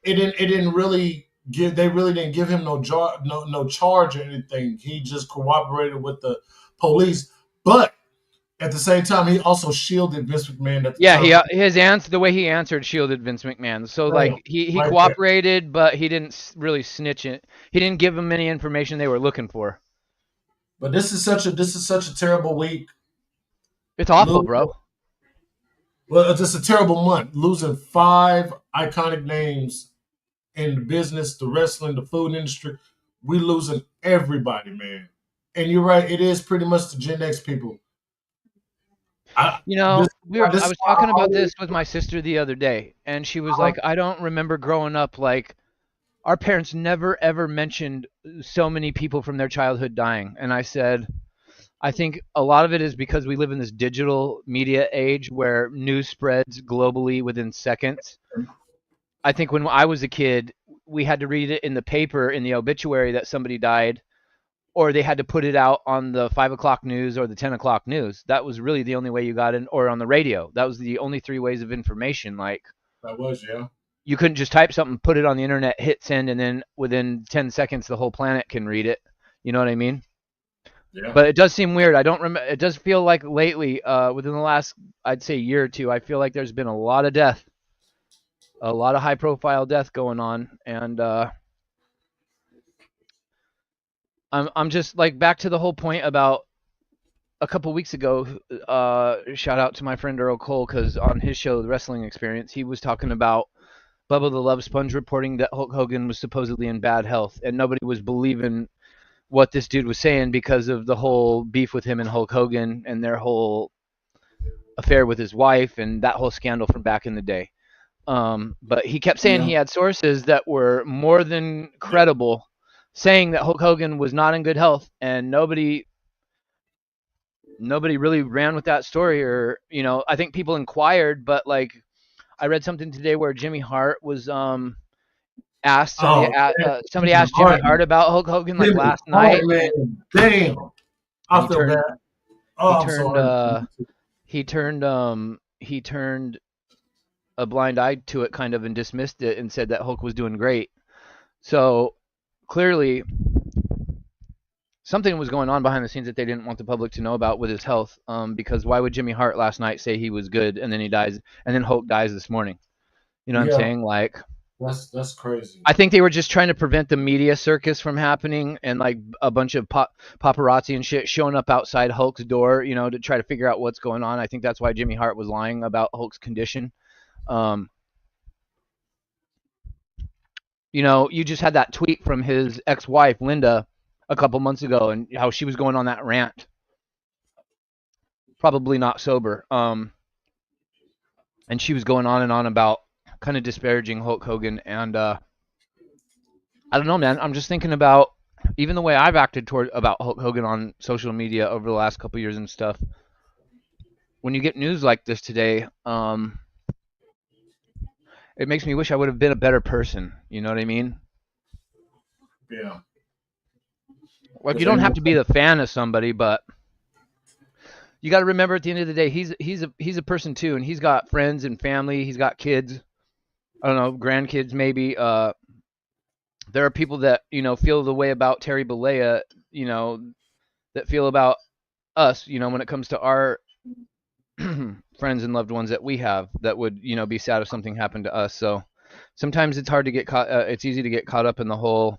S2: it didn't really give they really didn't give him no charge or anything. He just cooperated with the police, but at the same time, he also shielded Vince McMahon at the
S1: Yeah,
S2: time.
S1: his answer, the way he answered, shielded Vince McMahon. So
S2: Bam,
S1: like he
S2: right there.
S1: cooperated, but he didn't really snitch it. He didn't give them any information they were looking for.
S2: But this is such a terrible week.
S1: It's awful,
S2: Losing,
S1: bro.
S2: well, it's just a terrible month. Losing five iconic names in the business, the wrestling, the food industry. We losing everybody, man. And you're right. It is pretty much the Gen X people. I
S1: You
S2: this
S1: know, I
S2: this is
S1: was
S2: why I
S1: talking about
S2: always
S1: this with my sister the other day, and she was like, "I don't remember growing up like our parents never ever mentioned so many people from their childhood dying." And I said, "I think a lot of it is because we live in this digital media age where news spreads globally within seconds. I think when I was a kid, we had to read it in the paper in the obituary that somebody died, or they had to put it out on the 5 o'clock news or the 10 o'clock news. That was really the only way you got in, or on the radio. That was the only three ways of information. Like
S2: that was yeah.
S1: you couldn't just type something, put it on the internet, hit send, and then within 10 seconds the whole planet can read it. You know what I mean?
S2: Yeah.
S1: But it does seem weird. I don't remember. It does feel like lately, within the last, I'd say, year or two, I feel like there's been a lot of death, a lot of high-profile death going on, and I'm just like back to the whole point about a couple weeks ago. Shout out to my friend Earl Cole because on his show, The Wrestling Experience, he was talking about Bubba the Love Sponge reporting that Hulk Hogan was supposedly in bad health, and nobody was believing what this dude was saying because of the whole beef with him and Hulk Hogan and their whole affair with his wife and that whole scandal from back in the day. But he kept saying
S2: Yeah.
S1: he had sources that were more than credible, saying that Hulk Hogan was not in good health, and nobody really ran with that story. Or I think people inquired, but like I read something today where Jimmy Hart was asked
S2: Oh,
S1: somebody
S2: Jimmy
S1: asked Jimmy
S2: Hart.
S1: Hart about Hulk Hogan like
S2: Jimmy
S1: last
S2: Hart,
S1: night,
S2: man. Damn.
S1: and
S2: I feel bad.
S1: he
S2: Oh, I'm
S1: turned
S2: sorry.
S1: he turned a blind eye to it kind of and dismissed it and said that Hulk was doing great. So clearly something was going on behind the scenes that they didn't want the public to know about with his health. Because why would Jimmy Hart last night say he was good and then he dies and then Hulk dies this morning? You know what I'm
S2: Yeah,
S1: saying? Like
S2: that's crazy.
S1: I think they were just trying to prevent the media circus from happening and like a bunch of paparazzi and shit showing up outside Hulk's door, to try to figure out what's going on. I think that's why Jimmy Hart was lying about Hulk's condition. Um, you just had that tweet from his ex-wife Linda a couple months ago, and how she was going on that rant, probably not sober. And she was going on and on about kind of disparaging Hulk Hogan, and I don't know, man. I'm just thinking about even the way I've acted toward about Hulk Hogan on social media over the last couple years and stuff. When you get news like this today, it makes me wish I would have been a better person. You know what I mean?
S2: Yeah,
S1: Like you
S2: because
S1: don't have to be the fan of somebody, but you got to remember at the end of the day, he's a person too, and he's got friends and family. He's got kids. I don't know, grandkids maybe. There are people that feel the way about Terry Bollea, that feel about us, when it comes to our friends and loved ones that we have that would be sad if something happened to us. So sometimes it's hard to get caught. It's easy to get caught up in the whole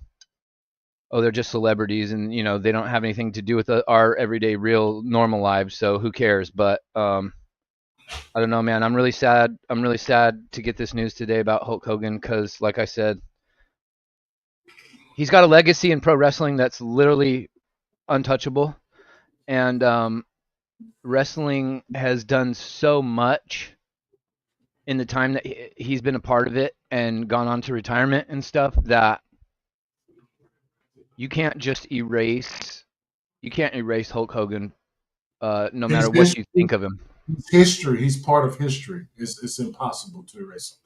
S1: oh, they're just celebrities, and they don't have anything to do with our everyday, real, normal lives. So who cares? But I don't know, man. I'm really sad. I'm really sad to get this news today about Hulk Hogan because, like I said, he's got a legacy in pro wrestling that's literally untouchable, and wrestling has done so much in the time that he's been a part of it and gone on to retirement and stuff that you can't just erase. You can't erase Hulk Hogan, no
S2: His
S1: matter what you
S2: history,
S1: think of him.
S2: his history. He's part of history. It's impossible to erase him.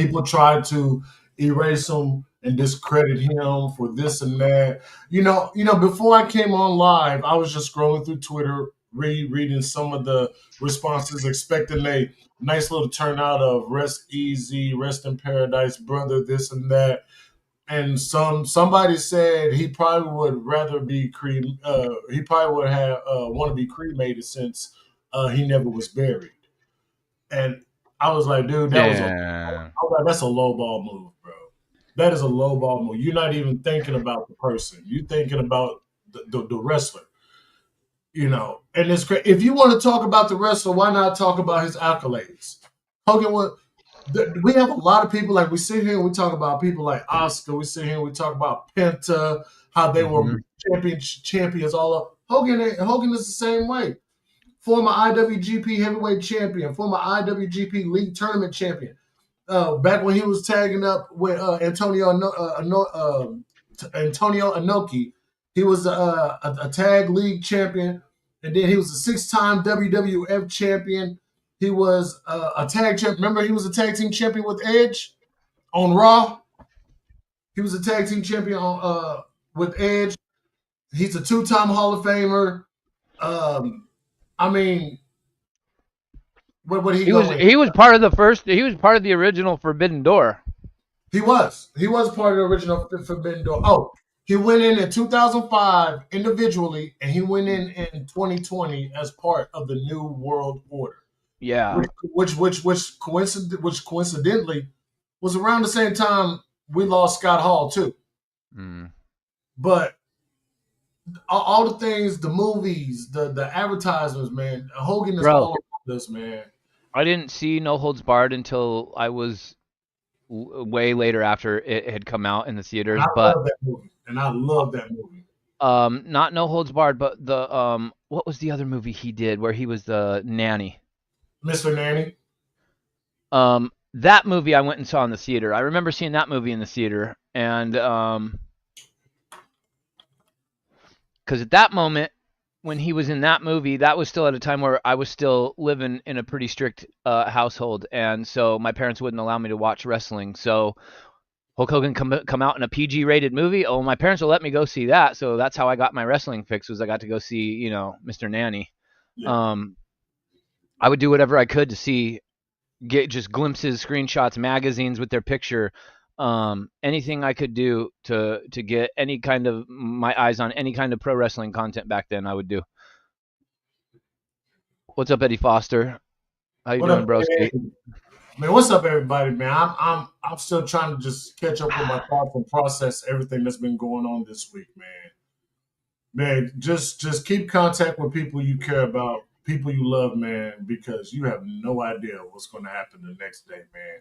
S2: People try to erase him and discredit him for this and that. Before I came on live, I was just scrolling through Twitter, reading some of the responses, expecting a nice little turnout of "rest easy, rest in paradise, brother," this and that. And somebody said he probably would rather be he probably would have want to be cremated since he never was buried. And I was like, dude,
S1: Damn.
S2: that's a low ball move, bro. That is a low ball move. You're not even thinking about the person. You're thinking about the wrestler. And it's great. If you want to talk about the wrestler, why not talk about his accolades? Hogan was. We have a lot of people, like we sit here and we talk about people like Oscar. We sit here and we talk about Penta, how they were
S1: Hmm.
S2: champions all up. Hogan is the same way. Former IWGP heavyweight champion, former IWGP League tournament champion. Back when he was tagging up with Antonio Inoki, he was a tag league champion, and then he was a six-time WWF champion. He was a tag champ. Remember, he was a tag team champion with Edge on Raw. He was a tag team champion with Edge. He's a two-time Hall of Famer. Um, I mean, where would he
S1: He
S2: go
S1: was
S2: in?
S1: he was part of the first. He was part of the original Forbidden Door.
S2: He was. He was part of the original Forbidden Door. Oh, he went in 2005 individually, and he went in 2020 as part of the New World Order,
S1: Yeah.
S2: which coincidentally was around the same time we lost Scott Hall too.
S1: Mm.
S2: But all the things, the movies, the advertisements, man, Hogan is
S1: Bro,
S2: all about this, man.
S1: I didn't see No Holds Barred until I was way later after it had come out in the
S2: And
S1: theaters.
S2: I
S1: But
S2: love that movie. And I love that movie.
S1: not No Holds Barred, but the what was the other movie he did where he was the nanny?
S2: Mr. Nanny.
S1: That movie I went and saw in the theater. I remember seeing that movie in the theater, and because at that moment when he was in that movie, that was still at a time where I was still living in a pretty strict household, and so my parents wouldn't allow me to watch wrestling. So Hulk Hogan come out in a PG rated movie. Oh, my parents will let me go see that. So that's how I got my wrestling fix. Was I got to go see Mr. Nanny.
S2: Yeah.
S1: Um, I would do whatever I could to get just glimpses, screenshots, magazines with their picture. Anything I could do to get any kind of my eyes on any kind of pro wrestling content back then, I would do. What's up, Eddie Foster? How you
S2: What
S1: doing,
S2: up,
S1: broski?
S2: man? Man, what's up, everybody, man? I'm still trying to just catch up with my thoughts and process everything that's been going on this week, man. Man, just keep contact with people you care about, people you love, man, because you have no idea what's going to happen the next day, man.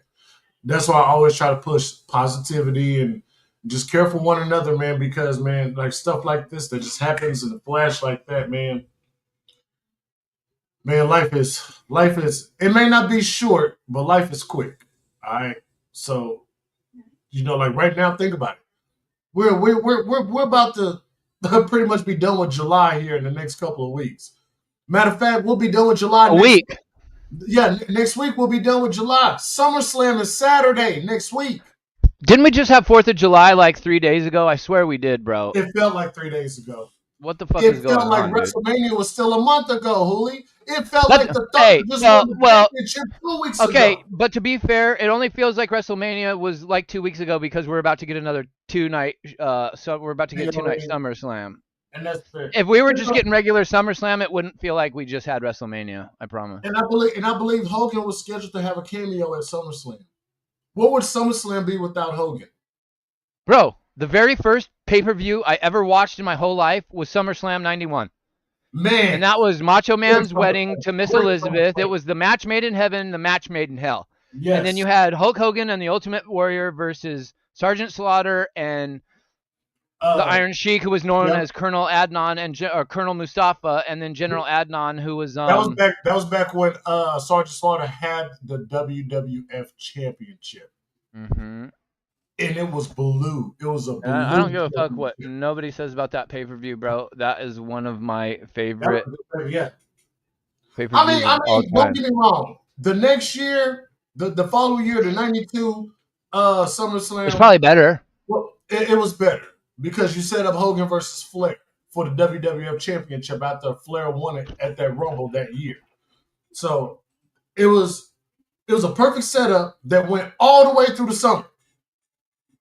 S2: That's why I always try to push positivity and just care for one another, man, because man, like stuff like this that just happens in a flash like that, man, life is it may not be short, but life is quick. All right. So, like right now, think about it. We're about to pretty much be done with July here in the next couple of weeks. Matter of fact, we'll be done with July
S1: A
S2: next.
S1: week.
S2: Yeah, next week we'll be done with July. SummerSlam is Saturday next week.
S1: Didn't we just have 4th of July like 3 days ago? I swear we did, bro.
S2: It felt like 3 days ago.
S1: What the fuck
S2: It
S1: is
S2: felt
S1: going
S2: like
S1: on, dude?
S2: WrestleMania was still a month ago, Hooli. It felt like
S1: That
S2: the Thunder
S1: hey,
S2: just
S1: well,
S2: won the
S1: well,
S2: championship 2 weeks
S1: okay,
S2: ago.
S1: but to be fair, it only feels like WrestleMania was like 2 weeks ago because we're about to get another 2 night. So we're about to
S2: You
S1: get
S2: know what I
S1: 2 night
S2: mean?
S1: SummerSlam.
S2: And that's fair.
S1: If we were just getting regular SummerSlam, it wouldn't feel like we just had WrestleMania. I promise,
S2: And I believe Hogan was scheduled to have a cameo at SummerSlam. What would SummerSlam be without Hogan?
S1: bro. The very first pay-per-view I ever watched in my whole life was SummerSlam '91. And
S2: Man,
S1: that was Macho
S2: great
S1: Man's wedding
S2: SummerSlam.
S1: to Miss
S2: Great
S1: Elizabeth. It
S2: SummerSlam.
S1: was the match made in heaven, the match made in hell. And then
S2: Yes.
S1: you had Hulk Hogan and the Ultimate Warrior versus Sergeant Slaughter and the
S2: Uh,
S1: Iron Sheik, who was known
S2: yeah.
S1: as Colonel Adnan and Colonel Mustafa, and then General Adnan, who was
S2: That was back when Sergeant Slaughter had the WWF Championship,
S1: mhm.
S2: and it was blue. It was a
S1: And I don't
S2: blue
S1: give a fuck what
S2: championship.
S1: nobody says about that pay per view, bro. That is one of my
S2: That
S1: favorite
S2: was a good, yeah.
S1: pay per views
S2: I
S1: of all
S2: mean, don't
S1: time.
S2: get me wrong. The next year, the following year, the '92
S1: It's
S2: SummerSlam,
S1: probably better.
S2: well, it was better because you set up Hogan versus Flair for the WWF Championship after Flair won it at that Rumble that year. So it was it was a perfect setup that went all the way through the summer,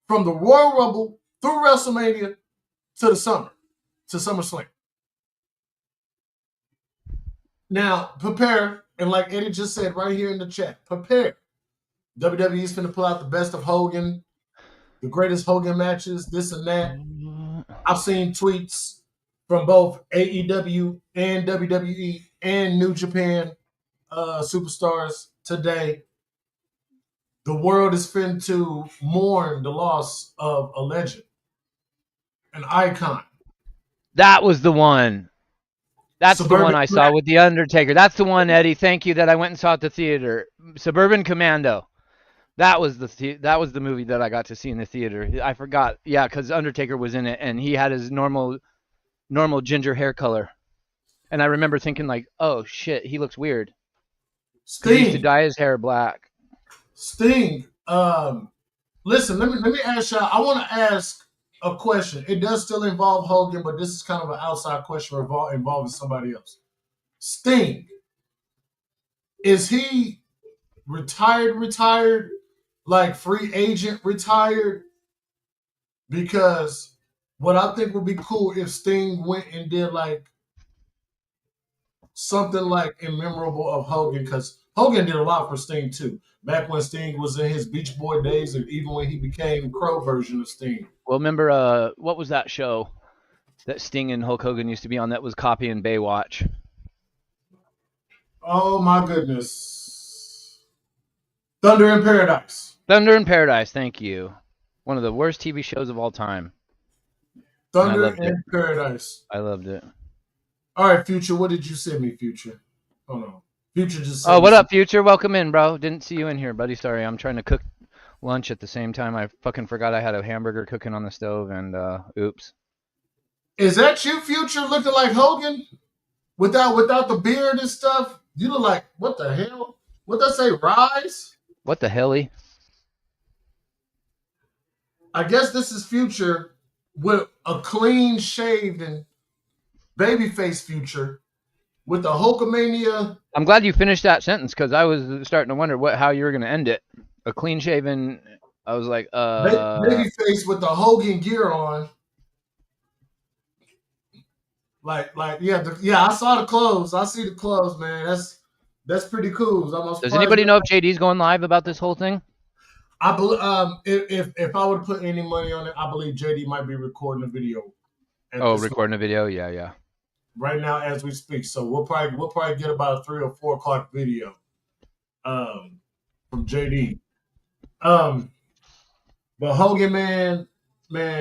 S2: from the Royal Rumble through WrestleMania to the summer, to SummerSlam. Now prepare, and like Eddie just said right here in the chat, prepare. WWE's finna pull out the best of Hogan, the greatest Hogan matches, this and that. I've seen tweets from both AEW and WWE and New Japan superstars today. The world is fin to mourn the loss of a legend, an icon.
S1: That was the one. That's the one
S2: Suburban
S1: I saw
S2: Black.
S1: with the Undertaker. That's the one, Eddie. Thank you that I went and saw at the theater. Suburban Commando. That was that was the movie that I got to see in the theater. I forgot. Yeah, because Undertaker was in it, and he had his normal ginger hair color. And I remember thinking like, oh shit, he looks weird because he used to
S2: Sting.
S1: dye his hair black.
S2: Sting. Listen, let me ask y'all. I want to ask a question. It does still involve Hogan, but this is kind of an outside question involving somebody else. Sting, is he retired, like free agent retired? Because what I think would be cool if Sting went and did like something like immemorable of Hogan, because Hogan did a lot for Sting too. Back when Sting was in his Beach Boy days, and even when he became Crow version of Sting.
S1: Well, remember, what was that show that Sting and Hulk Hogan used to be on that was copying Baywatch?
S2: Oh my goodness. Thunder in Paradise.
S1: Thunder in Paradise. Thank you. One of the worst TV shows of all time, and I
S2: Thunder
S1: loved it.
S2: in Paradise.
S1: I loved it.
S2: All right, Future, what did you send me, Future? Hold on. Future just
S1: Oh,
S2: sent me
S1: what
S2: some.
S1: up, Future? Welcome in, bro. Didn't see you in here, buddy. Sorry, I'm trying to cook lunch at the same time. I fucking forgot I had a hamburger cooking on the stove, and oops.
S2: Is that you, Future, looking like Hogan? Without the beard and stuff? You look like, what the hell? What that say, Rise?
S1: What the helly?
S2: I guess this is Future with a clean shaved and babyface Future with the Hulkamania
S1: I'm glad you finished that sentence because I was starting to wonder how you were gonna end it. A clean shaven. I was like,
S2: babyface with the Hogan gear on. Yeah, yeah. I saw the clothes. I see the clothes, man. That's pretty cool. I'm
S1: does
S2: surprised.
S1: anybody know if JD's going live about this whole thing?
S2: I believe if I would put any money on it, I believe JD might be recording a video at
S1: Oh,
S2: this
S1: recording a video. Yeah, yeah.
S2: right now as we speak. So we'll probably get about a 3 or 4 o'clock video um, from JD. Um, but Hogan, man,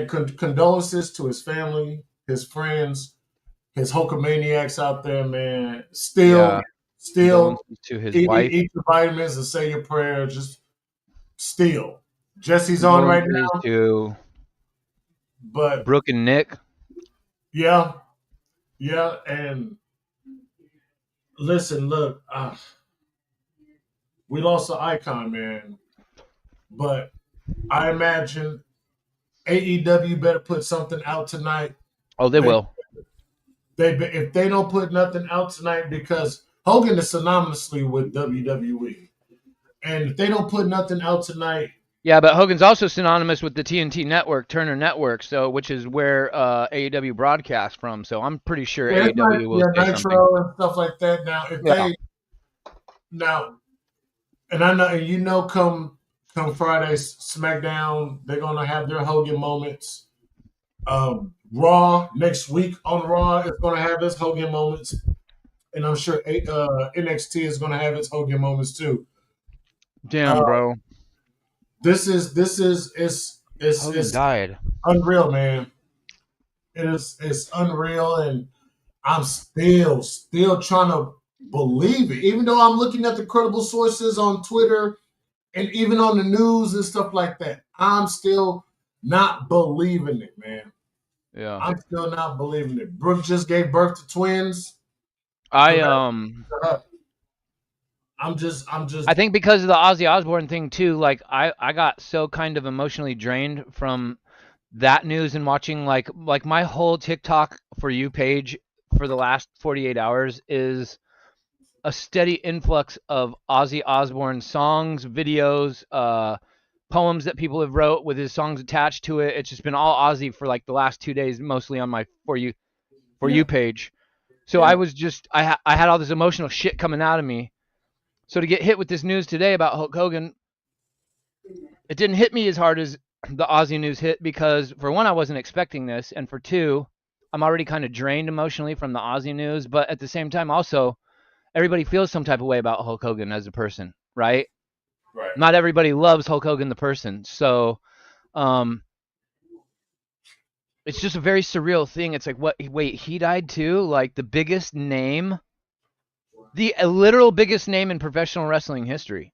S2: condolences to his family, his friends, his Hulkamaniacs out there, man.
S1: Yeah.
S2: Still
S1: Condolences to his wife.
S2: eat your vitamins and say your prayers. Just still. Jesse's on right
S1: Condolences
S2: now,
S1: to
S2: but
S1: Brooke and Nick.
S2: yeah, yeah. And listen, look, we lost an icon, man. But I imagine AEW better put something out tonight.
S1: Oh, they
S2: They
S1: will.
S2: if they don't put nothing out tonight, because Hogan is synonymously with WWE, and if they don't put nothing out tonight,
S1: Yeah, but Hogan's also synonymous with the TNT network, Turner Network, so which is where AEW broadcasts from. So I'm pretty sure
S2: yeah, it's not,
S1: AEW will
S2: yeah,
S1: say something.
S2: Nitro and stuff like that. Now, if
S1: Yeah.
S2: they now, and I know, and you know, come Friday, SmackDown, they're gonna have their Hogan moments. Raw next week on Raw is gonna have its Hogan moments, and I'm sure NXT is gonna have its Hogan moments too. Uh,
S1: Damn, bro.
S2: this is
S1: Hogan
S2: it's
S1: died.
S2: unreal, man. It's unreal, and I'm still trying to believe it, even though I'm looking at the credible sources on Twitter and even on the news and stuff like that. I'm still not believing it, man.
S1: Yeah.
S2: I'm still not believing it. Brooke just gave birth to twins.
S1: I
S2: Congrats
S1: um
S2: to her. I'm
S1: I
S2: just
S1: think because of the Ozzy Osbourne thing too, like I got so kind of emotionally drained from that news and watching like my whole TikTok for you page for the last 48 hours is a steady influx of Ozzy Osbourne songs, videos, poems that people have wrote with his songs attached to it. It's just been all Ozzy for like the last 2 days, mostly on my for you
S2: yeah,
S1: page. So I
S2: yeah.
S1: was just I had all this emotional shit coming out of me. So to get hit with this news today about Hulk Hogan, it didn't hit me as hard as the Ozzy news hit because for one I wasn't expecting this, and for two I'm already kind of drained emotionally from the Ozzy news. But at the same time, also everybody feels some type of way about Hulk Hogan as a person, right?
S2: Right.
S1: Not everybody loves Hulk Hogan the person. So um it's just a very surreal thing. It's like, what, wait, he died too? Like the biggest name, the literal biggest name in professional wrestling history.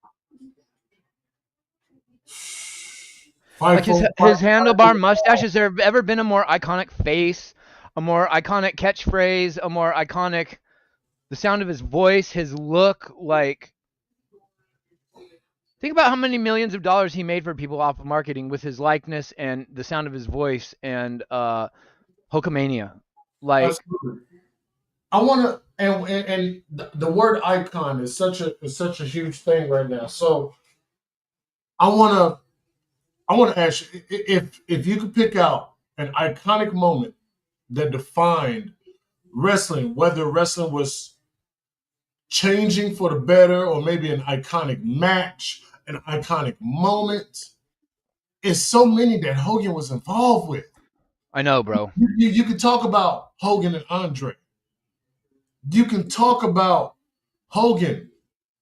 S1: Like his handlebar
S2: Fightful.
S1: mustache. Has there ever been a more iconic face, a more iconic catchphrase, a more iconic, the sound of his voice, his look, like think about how many millions of dollars he made for people off of marketing with his likeness and the sound of his voice and Hulkamania. Like,
S2: Absolutely. I want to, and the word icon is such a huge thing right now. So I want to I want to ask you if you could pick out an iconic moment that defined wrestling, whether wrestling was changing for the better or maybe an iconic match, an iconic moment. It's so many that Hogan was involved with.
S1: I know, bro.
S2: You can talk about Hogan and Andre. You can talk about Hogan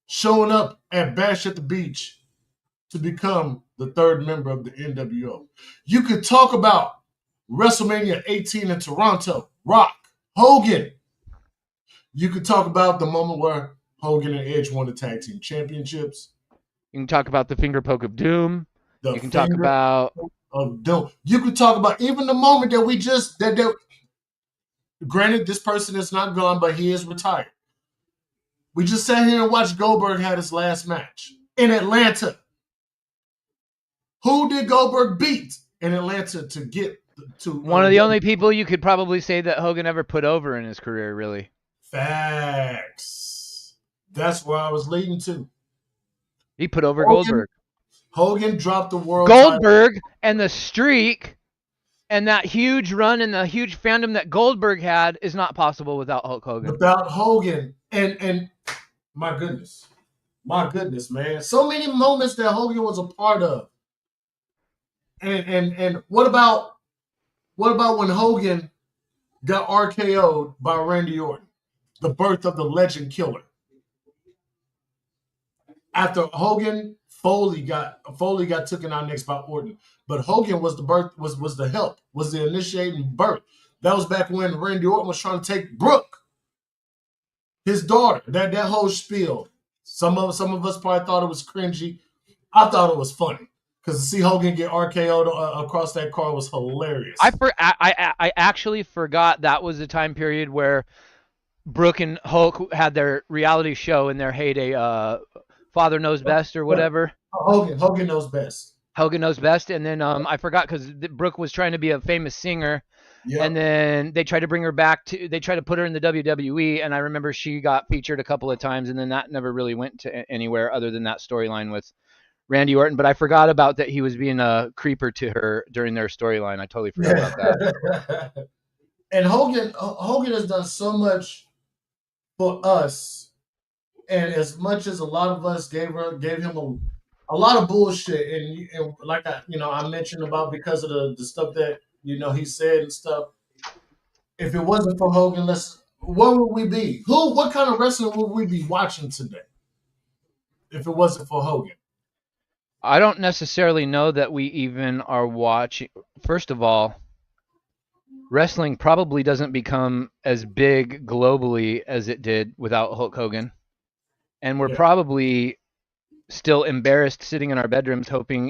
S2: showing up at Bash at the Beach to become the third member of the NWO. You could talk about WrestleMania 18 in Toronto, Rock, Hogan. You could talk about the moment where Hogan and Edge won the tag team championships,
S1: You can talk about the finger poke of doom.
S2: the
S1: You can talk
S2: finger
S1: about
S2: of doom. You could talk about even the moment that we just that granted this person is not gone, but he is retired. We just sat here and watched Goldberg had his last match in Atlanta. Who did Goldberg beat in Atlanta to get to
S1: one of the only people you could probably say that Hogan ever put over in his career, really.
S2: facts? That's where I was leading to.
S1: He put over
S2: Hogan,
S1: Goldberg.
S2: Hogan dropped the world title
S1: Goldberg and the streak and that huge run and the huge fandom that Goldberg had is not possible without Hulk Hogan.
S2: without Hogan, and my goodness, man, so many moments that Hogan was a part of. And what about when Hogan got RKO'd by Randy Orton, the birth of the legend killer? After Foley got taken out next by Orton, but Hogan was the birth was the help was the initiating birth. That was back when Randy Orton was trying to take Brooke, his daughter. That whole spiel. Some of us probably thought it was cringy. I thought it was funny because to see Hogan get RKO'd across that car was hilarious.
S1: I actually forgot that was the time period where Brooke and Hulk had their reality show in their heyday, Father Knows Best or
S2: Yeah,
S1: whatever.
S2: Hogan knows best.
S1: Hogan Knows Best, and then I forgot because Brooke was trying to be a famous singer, and
S2: Yep.
S1: then they tried to bring her back to. They tried to put her in the WWE, and I remember she got featured a couple of times, and then that never really went to anywhere other than that storyline with Randy Orton. But I forgot about that he was being a creeper to her during their storyline. I totally forgot
S2: Yeah.
S1: about that.
S2: And Hogan has done so much for us, and as much as a lot of us gave him a lot of bullshit, and like I mentioned about because of the stuff that he said and stuff. If it wasn't for Hogan, what would we be? What kind of wrestling would we be watching today if it wasn't for Hogan?
S1: I don't necessarily know that we even are watching. First of all, wrestling probably doesn't become as big globally as it did without Hulk Hogan. And we're
S2: Yeah.
S1: probably still embarrassed sitting in our bedrooms hoping,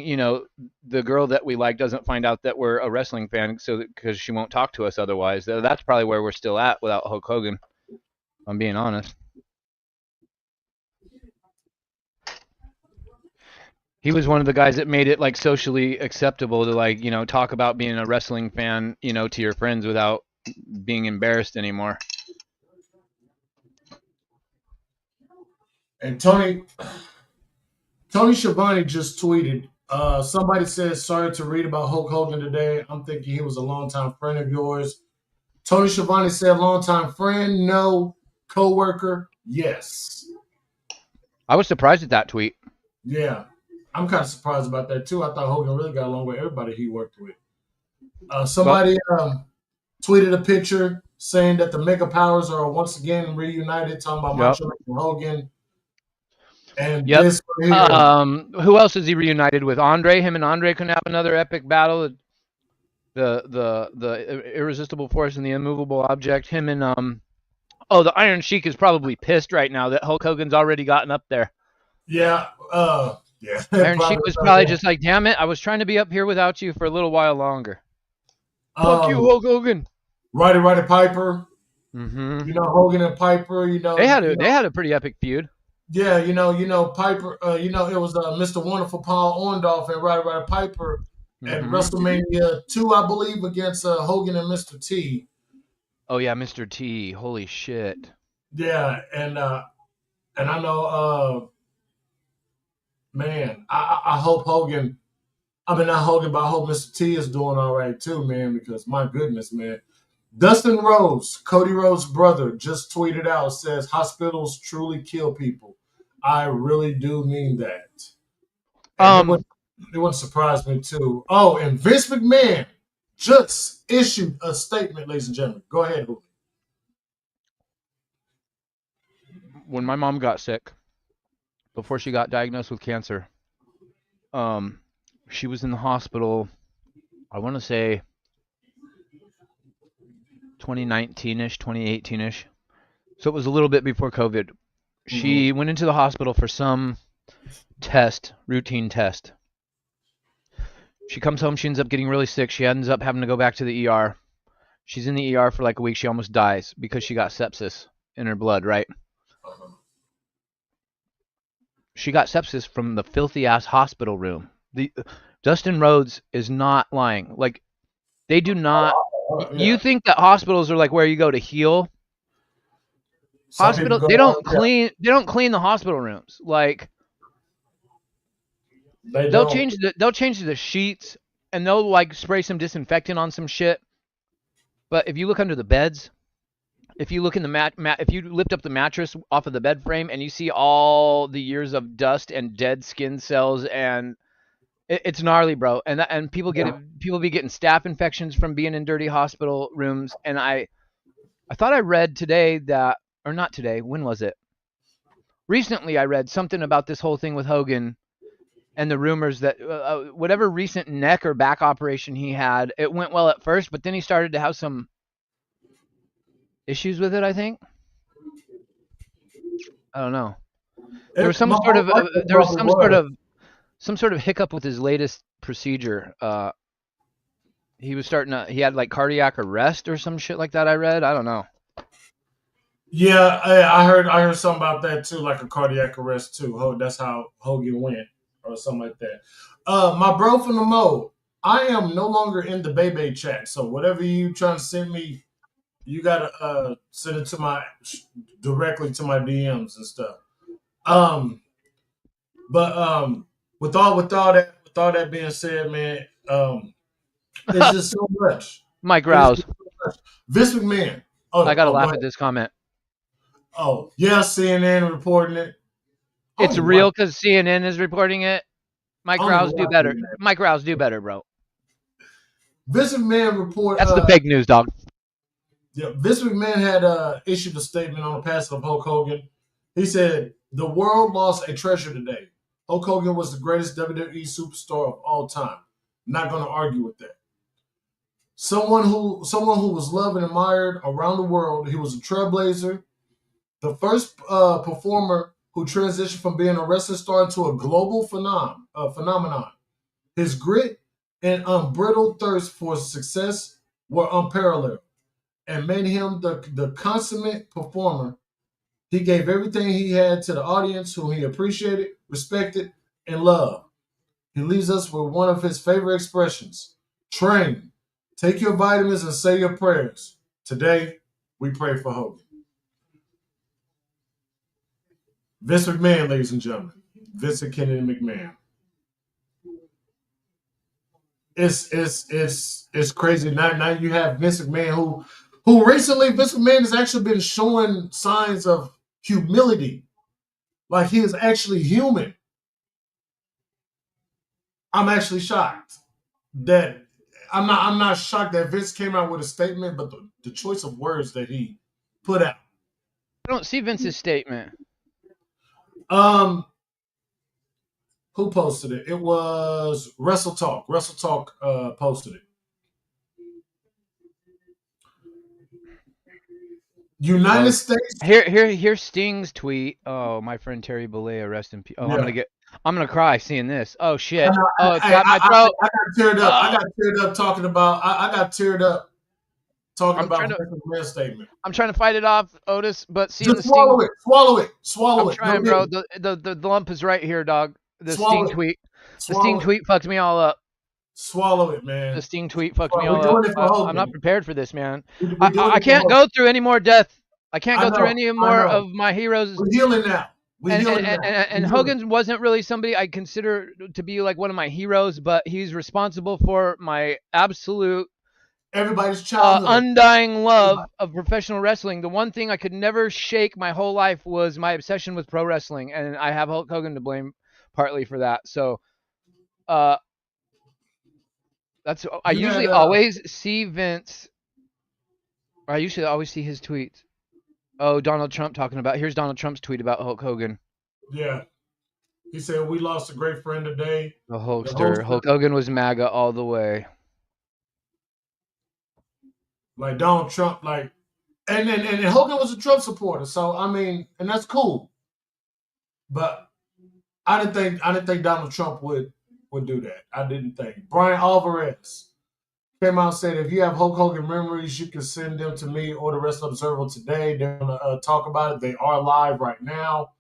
S1: the girl that we like doesn't find out that we're a wrestling fan so because she won't talk to us otherwise. That's probably where we're still at without Hulk Hogan, if I'm being honest. He was one of the guys that made it like socially acceptable to like, talk about being a wrestling fan, to your friends without being embarrassed anymore.
S2: And Tony Schiavone just tweeted. Somebody said, "Sorry to read about Hulk Hogan today. I'm thinking he was a longtime friend of yours." Tony Schiavone said, "Longtime friend, no. Coworker, yes."
S1: I was surprised at that tweet.
S2: Yeah, I'm kind of surprised about that too. I thought Hogan really got along with everybody he worked with.
S1: Well,
S2: Somebody tweeted a picture saying that the Mega Powers are once again reunited, talking about
S1: yep.
S2: Macho Man and Hogan. And
S1: Yep.
S2: this right here,
S1: Who else is he reunited with? Andre. Him and Andre can have another epic battle. The irresistible force and the immovable object. Him and the Iron Sheik is probably pissed right now that Hulk Hogan's already gotten up there.
S2: yeah,
S1: Iron Sheik
S2: probably.
S1: was probably just like, damn it, I was trying to be up here without you for a little while longer. Fuck you,
S2: Um,
S1: Hulk Hogan.
S2: Roddy Piper,
S1: Mm-hmm.
S2: Hogan and Piper,
S1: They had a pretty epic feud.
S2: yeah, Piper, it was Mr. Wonderful Paul Orndorff and Roddy Piper at
S1: Mm-hmm.
S2: WrestleMania 2, I believe, against Hogan and Mr. T.
S1: Oh yeah, Mr. T. Holy shit.
S2: Yeah, and I know, man, I hope Hogan. I mean, not Hogan, but I hope Mr. T is doing all right too, man. Because my goodness, man. Dustin Rhodes, Cody Rhodes' brother, just tweeted out says hospitals truly kill people. I really do mean that, and
S1: Um,
S2: it would surprise me too. Oh, and Vince McMahon just issued a statement, ladies and gentlemen. Go ahead, Julio.
S1: when my mom got sick, before she got diagnosed with cancer, um, she was in the hospital. I want to say 2019ish, 2018ish. So it was a little bit before COVID.
S2: Mm-hmm.
S1: She went into the hospital for some routine test. She comes home, she ends up getting really sick. She ends up having to go back to the ER. She's in the ER for like a week. She almost dies because she got sepsis in her blood, right? She got sepsis from the filthy ass hospital room. The Dustin Rhodes is not lying. Like they do not. You
S2: Yeah,
S1: think that hospitals are like where you go to heal?
S2: some people
S1: Hospital,
S2: go.
S1: they don't
S2: Yeah,
S1: clean. They don't clean the hospital rooms. Like
S2: they don't.
S1: they'll change the sheets and they'll like spray some disinfectant on some shit. But if you look under the beds, if you look in the if you lift up the mattress off of the bed frame and you see all the years of dust and dead skin cells and it's gnarly, bro. And
S2: Yeah.
S1: people be getting staph infections from being in dirty hospital rooms. And I thought I read today that, or not today. When was it? Recently, I read something about this whole thing with Hogan and the rumors that whatever recent neck or back operation he had, it went well at first, but then he started to have some issues with it. I think I don't know. There was
S2: My whole life it
S1: there was
S2: probably was.
S1: some sort of hiccup with his latest procedure. He was starting to he had like cardiac arrest or some shit like that. I read. I don't know.
S2: Yeah, I heard something about that too, like a cardiac arrest too. That's how Hogan went, or something like that. My bro from the Mo, I am no longer in the Bebe chat, so whatever you trying to send me, you gotta send it to my directly to my DMs and stuff. Um, but with all that being said, man, it's just so much.
S1: Mike
S2: It is
S1: Rouse.
S2: so much. Vince McMahon.
S1: I gotta
S2: Go
S1: laugh
S2: ahead.
S1: at this comment.
S2: Oh, yeah, CNN reporting it.
S1: It's
S2: Only one.
S1: real because CNN is reporting it. Mike
S2: I don't even
S1: Rouse do
S2: watch
S1: better.
S2: it.
S1: Mike Rouse do better, bro.
S2: Vince McMahon report.
S1: That's the fake news, dog.
S2: Yeah, Vince McMahon had issued a statement on the passing of Hulk Hogan. He said, "The world lost a treasure today. Hulk Hogan was the greatest WWE superstar of all time. Not going to argue with that. Someone who was loved and admired around the world. He was a trailblazer, the first performer who transitioned from being a wrestling star into a global phenomenon. His grit and unbridled thirst for success were unparalleled and made him the consummate performer. He gave everything he had to the audience, whom he appreciated, respected, and loved. He leaves us with one of his favorite expressions: train, take your vitamins, and say your prayers. Today, we pray for Hogan." Vince McMahon, ladies and gentlemen. Vincent Kennedy McMahon. It's crazy. Now you have Vince McMahon who recently Vince McMahon has actually been showing signs of humility. Like he is actually human. I'm actually shocked that I'm not shocked that Vince came out with a statement, but the choice of words that he put out.
S1: I don't see Vince's statement.
S2: Um, who posted it? It was Wrestle Talk. Wrestle Talk posted it. United States.
S1: Here's Sting's tweet. Oh, my friend Terry Bollea, rest in peace. Oh,
S2: Yeah.
S1: I'm gonna cry seeing this. Oh
S2: I,
S1: shit.
S2: know,
S1: Oh, it's got my
S2: I
S1: throat.
S2: got teared up. I
S1: Oh,
S2: got teared up talking about. I got teared up talking
S1: I'm trying
S2: about
S1: to
S2: Vince McMahon's statement.
S1: I'm trying to fight it off, Otis, but seeing
S2: Just
S1: the Sting,
S2: swallow it. Swallow it.
S1: I'm
S2: Swallow it. Go
S1: trying,
S2: get
S1: bro.
S2: it.
S1: The lump is right here, dog.
S2: Swallow it.
S1: The Sting
S2: Swallow it.
S1: tweet fucked me all up.
S2: Swallow it,
S1: The
S2: man.
S1: Sting tweet fucked me
S2: We're
S1: all up.
S2: doing it for
S1: I'm not
S2: Hogan.
S1: prepared for this, man.
S2: We're doing
S1: I
S2: it for
S1: can't
S2: Hogan.
S1: go through any more death. I can't
S2: I
S1: go through
S2: know.
S1: any
S2: I
S1: more
S2: know.
S1: of my heroes.
S2: We're healing now. We're healing now.
S1: And
S2: We're healing.
S1: Hogan wasn't really somebody I consider to be like one of my heroes, but he's responsible for my absolute
S2: Everybody's childhood.
S1: undying
S2: Everybody.
S1: love of professional wrestling. The one thing I could never shake my whole life was my obsession with pro wrestling, and I have Hulk Hogan to blame partly for that. So, uh, that's I
S2: You had
S1: usually always see Vince. Or I usually always see his tweets. Oh, Donald Trump talking about. Here's Donald Trump's tweet about Hulk Hogan.
S2: yeah. He said we lost a great friend today.
S1: The
S2: The
S1: Hulkster.
S2: Hulkster,
S1: Hulk Hogan was MAGA all the way.
S2: like Donald Trump, like and Hogan was a Trump supporter. So I mean, and that's cool. But I didn't think Donald Trump would do that. I didn't think. Brian Alvarez came out and said, if you have Hulk Hogan memories, you can send them to me or the rest of Observer today. They're going to talk about it. They are live right now.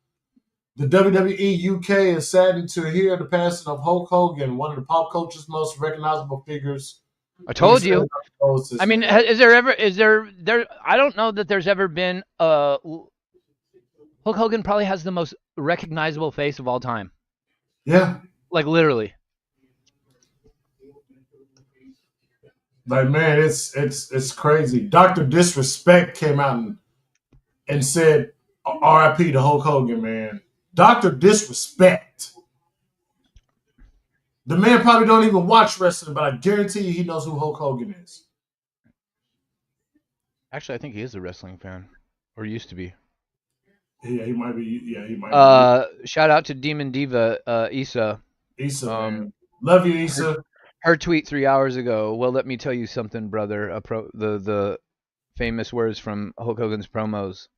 S2: The WWE UK is saddened to hear the passing of Hulk Hogan, one of the pop culture's most recognizable figures.
S1: I told you. I mean,
S2: Man.
S1: is there I don't know that there's ever been a Hulk Hogan probably has the most recognizable face of all time.
S2: Yeah.
S1: Like literally.
S2: Like man, it's crazy. Dr. Disrespect came out and said RIP to Hulk Hogan, man. Dr. Disrespect. The man probably don't even watch wrestling, but I guarantee you he knows who Hulk Hogan is.
S1: Actually, I think he is a wrestling fan, or used to be.
S2: Yeah, he might be. Yeah, he might
S1: be. Shout out to Demon Diva Issa.
S2: Issa, man. Love you, Issa.
S1: Her tweet 3 hours ago. Well, let me tell you something, brother. The famous words from Hulk Hogan's promos.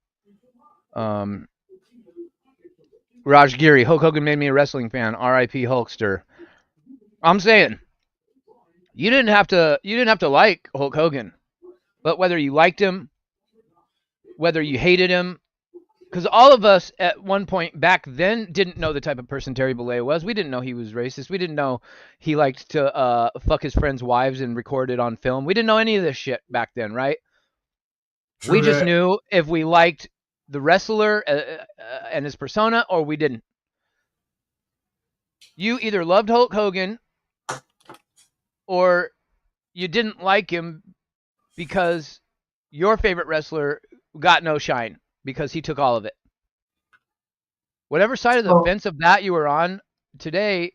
S1: Raj Giri, Hulk Hogan made me a wrestling fan. R.I.P. Hulkster. I'm saying you didn't have to like Hulk Hogan, but whether you liked him, whether you hated him, because all of us at one point back then didn't know the type of person Terry Bollea was. We didn't know he was racist. We didn't know he liked to fuck his friends' wives and record it on film. We didn't know any of this shit back then, right?
S2: True
S1: we just
S2: that.
S1: knew if we liked the wrestler and his persona or we didn't. You either loved Hulk Hogan or you didn't like him because your favorite wrestler got no shine because he took all of it. Whatever side of the fence of that you were on today,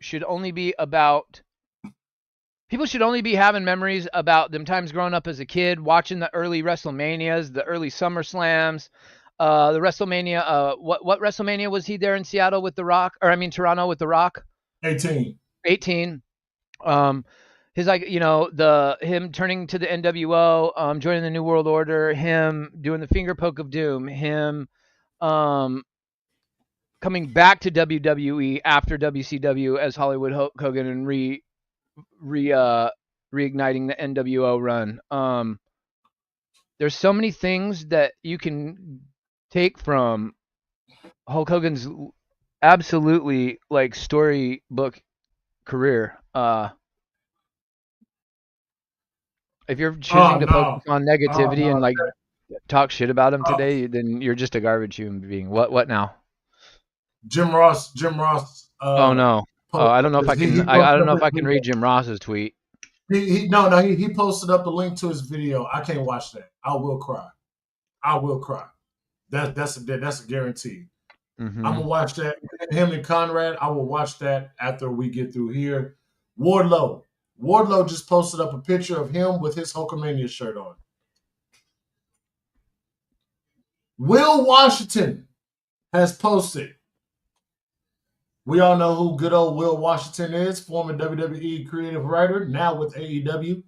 S1: should only be about people should only be having memories about them times growing up as a kid, watching the early WrestleManias, the early SummerSlams, the WrestleMania. What WrestleMania was he there in Seattle with The Rock, or I mean Toronto with The Rock?
S2: 18.
S1: 18. Um, his like the him turning to the NWO, joining the New World Order, him doing the finger poke of doom, him um coming back to WWE after WCW as Hollywood Hogan and re reigniting the NWO run. There's so many things that you can take from Hulk Hogan's absolutely like storybook career. If you're
S2: Oh
S1: choosing to focus
S2: no.
S1: on
S2: Oh
S1: negativity and
S2: no.
S1: like talk shit about him
S2: Oh,
S1: today, then you're just a garbage human being. What now?
S2: Jim Ross
S1: Oh no. Oh, I
S2: posted
S1: don't
S2: up
S1: know if
S2: his,
S1: I can.
S2: he
S1: I
S2: posted
S1: don't
S2: up
S1: know if
S2: his
S1: I can
S2: video.
S1: read Jim Ross's tweet.
S2: He posted up the link to his video. I can't watch that. I will cry. I will cry. That's a guarantee. I'm
S1: Hmm.
S2: gonna watch that. Him and Conrad. I will watch that after we get through here. Wardlow. Wardlow just posted up a picture of him with his Hulkamania shirt on. Will Washington has posted. We all know who good old Will Washington is, former WWE creative writer, now with AEW.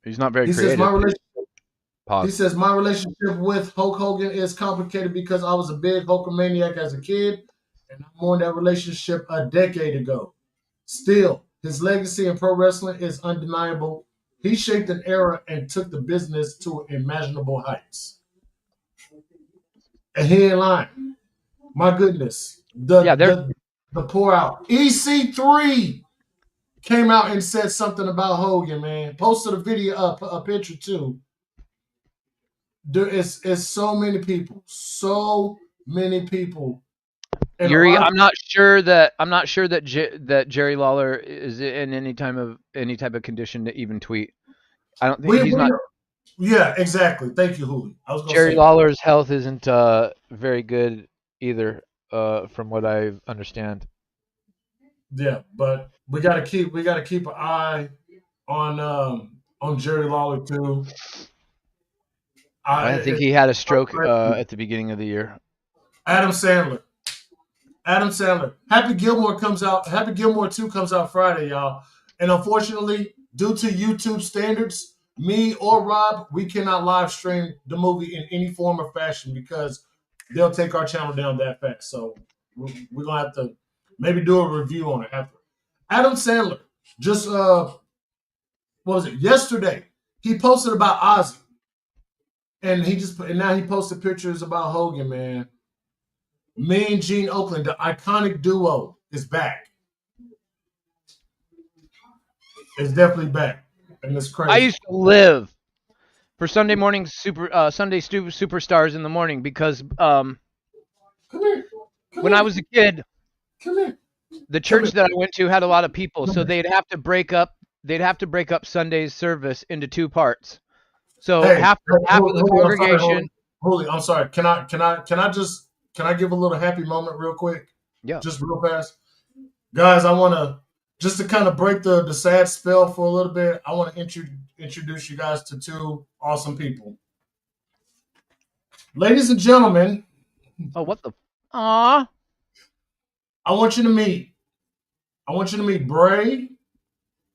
S1: He's not very
S2: He says
S1: creative.
S2: my relation He
S1: Pause.
S2: says my relationship with Hulk Hogan is complicated because I was a big Hulkamaniac as a kid, and I mourned that relationship a decade ago. Still, his legacy in pro wrestling is undeniable. He shaped an era and took the business to imaginable heights. And he ain't lying. My goodness,
S1: Yeah, they're
S2: the pour out. EC3 came out and said something about Hogan. Man, posted a video up, a picture too. There is so many people, and a
S1: Yuri.
S2: lot of
S1: I'm not sure that Jerry Lawler is in any type of condition to even tweet. I don't think he's
S2: we
S1: not.
S2: yeah, exactly. Thank you, Hooli. I was gonna
S1: Jerry
S2: say that.
S1: Lawler's health isn't very good either, from what I understand.
S2: Yeah, but we gotta keep an eye on Jerry Lawler too.
S1: I think
S2: It,
S1: he had a stroke at the beginning of the year.
S2: Adam Sandler. Adam Sandler. Happy Gilmore comes out. Happy Gilmore 2 comes out Friday, y'all. And unfortunately, due to YouTube standards, me or Rob, we cannot live stream the movie in any form or fashion because they'll take our channel down that fast. So we're gonna have to maybe do a review on it after. Adam Sandler just what was it? Yesterday, he posted about Ozzy, and now he posted pictures about Hogan, man. Me and Gene Oakland, the iconic duo, is back. It's definitely back, and it's
S1: I
S2: crazy.
S1: used to live for Sunday morning superstars in the morning because
S2: Come here, come
S1: when I
S2: here,
S1: was a kid,
S2: come here,
S1: the
S2: come
S1: church
S2: here,
S1: that I went to had a lot of people,
S2: come
S1: so
S2: here.
S1: they'd have to break up Sunday's service into two parts. So
S2: Hey,
S1: half of the
S2: Holy, I'm sorry,
S1: congregation.
S2: Holy, I'm sorry. Can I give a little happy moment real quick,
S1: Yeah.
S2: just real fast, guys? I want to just to kind of break the sad spell for a little bit. I want to introduce you guys to two awesome people, ladies and gentlemen.
S1: Oh, what the? Aw.
S2: I want you to meet. I want you to meet Bray,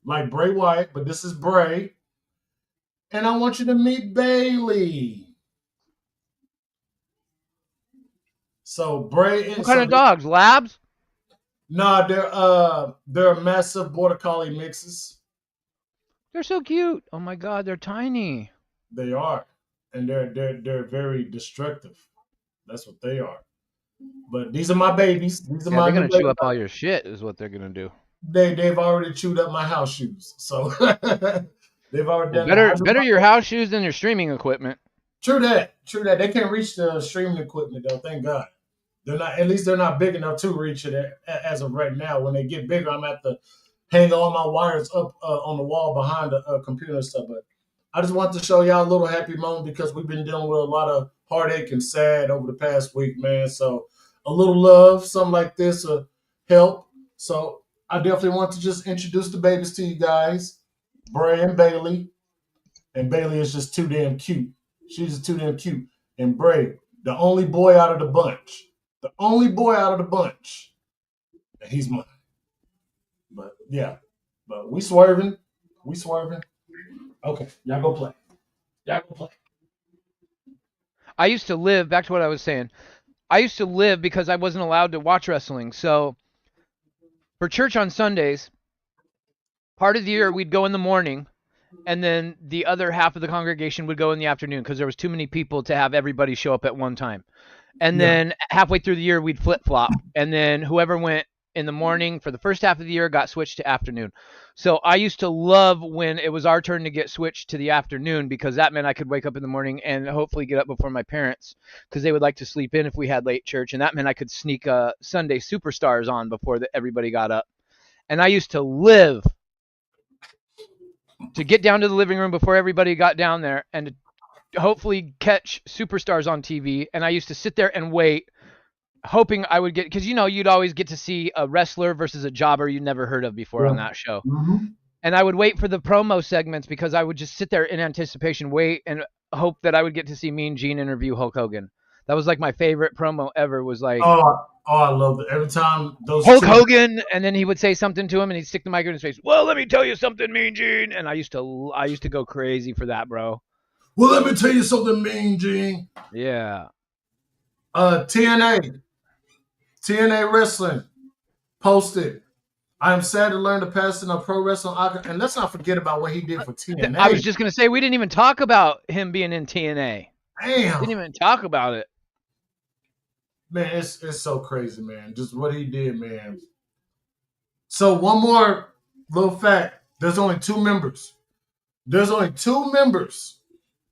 S2: like Bray Wyatt, but this is Bray, and I want you to meet Bailey. So Bray,
S1: What kind
S2: so
S1: of dogs? Labs?
S2: nah, they're massive border collie mixes.
S1: They're so cute. Oh my god, they're tiny.
S2: They are, and they're very destructive. That's what they are. But these are my babies. These are
S1: Yeah,
S2: my
S1: they're
S2: new
S1: gonna chew
S2: babies.
S1: up all your shit. Is what they're gonna do.
S2: They've already chewed up my house shoes, so they've already
S1: Well,
S2: done that. I just
S1: better your house shoes than your streaming equipment.
S2: True that. True that. They can't reach the streaming equipment though. Thank God. They're not. At least they're not big enough to reach it as of right now. When they get bigger, I'm at to hang all my wires up on the wall behind the computer and stuff. But I just want to show y'all a little happy moment because we've been dealing with a lot of heartache and sad over the past week, man. So a little love, something like this, help. So I definitely want to just introduce the babies to you guys, Bray and Bailey. And Bailey is just too damn cute. She's just too damn cute. And Bray, the only boy out of the bunch, the only boy out of the bunch, and he's mine. But yeah, but we swerving. Okay, y'all go play. Y'all go play.
S1: I used to live, back to what I was saying, I used to live because I wasn't allowed to watch wrestling. So for church on Sundays, part of the year we'd go in the morning, and then the other half of the congregation would go in the afternoon because there was too many people to have everybody show up at one time. And
S2: Yeah.
S1: then halfway through the year we'd flip flop, and then whoever went in the morning for the first half of the year got switched to afternoon. So I used to love when it was our turn to get switched to the afternoon because that meant I could wake up in the morning and hopefully get up before my parents because they would like to sleep in if we had late church, and that meant I could sneak Sunday Superstars on before everybody got up. And I used to live to get down to the living room before everybody got down there and to hopefully catch Superstars on TV. And I used to sit there and wait, hoping I would get, because you'd always get to see a wrestler versus a jobber you'd never heard of before on
S2: Yeah.
S1: that show.
S2: Mm-hmm.
S1: And I would wait for the promo segments because I would just sit there in anticipation, wait, and hope that I would get to see Mean Gene interview Hulk Hogan. That was like my favorite promo ever, was like
S2: I love it. Every time those
S1: Hulk
S2: two.
S1: Hogan, and then he would say something to him, and he'd stick the mic in his face. Well, let me tell you something, Mean Gene. And I used to go crazy for that, bro.
S2: Well, let me tell you something, Mean Gene.
S1: Yeah.
S2: TNA Wrestling posted. I am sad to learn the passing of pro wrestling icon. And let's not forget about what he did for TNA.
S1: I was just gonna say we didn't even talk about him being in TNA.
S2: Damn.
S1: Didn't even talk about it.
S2: Man, it's so crazy, man. Just what he did, man. So one more little fact. There's only two members. There's only two members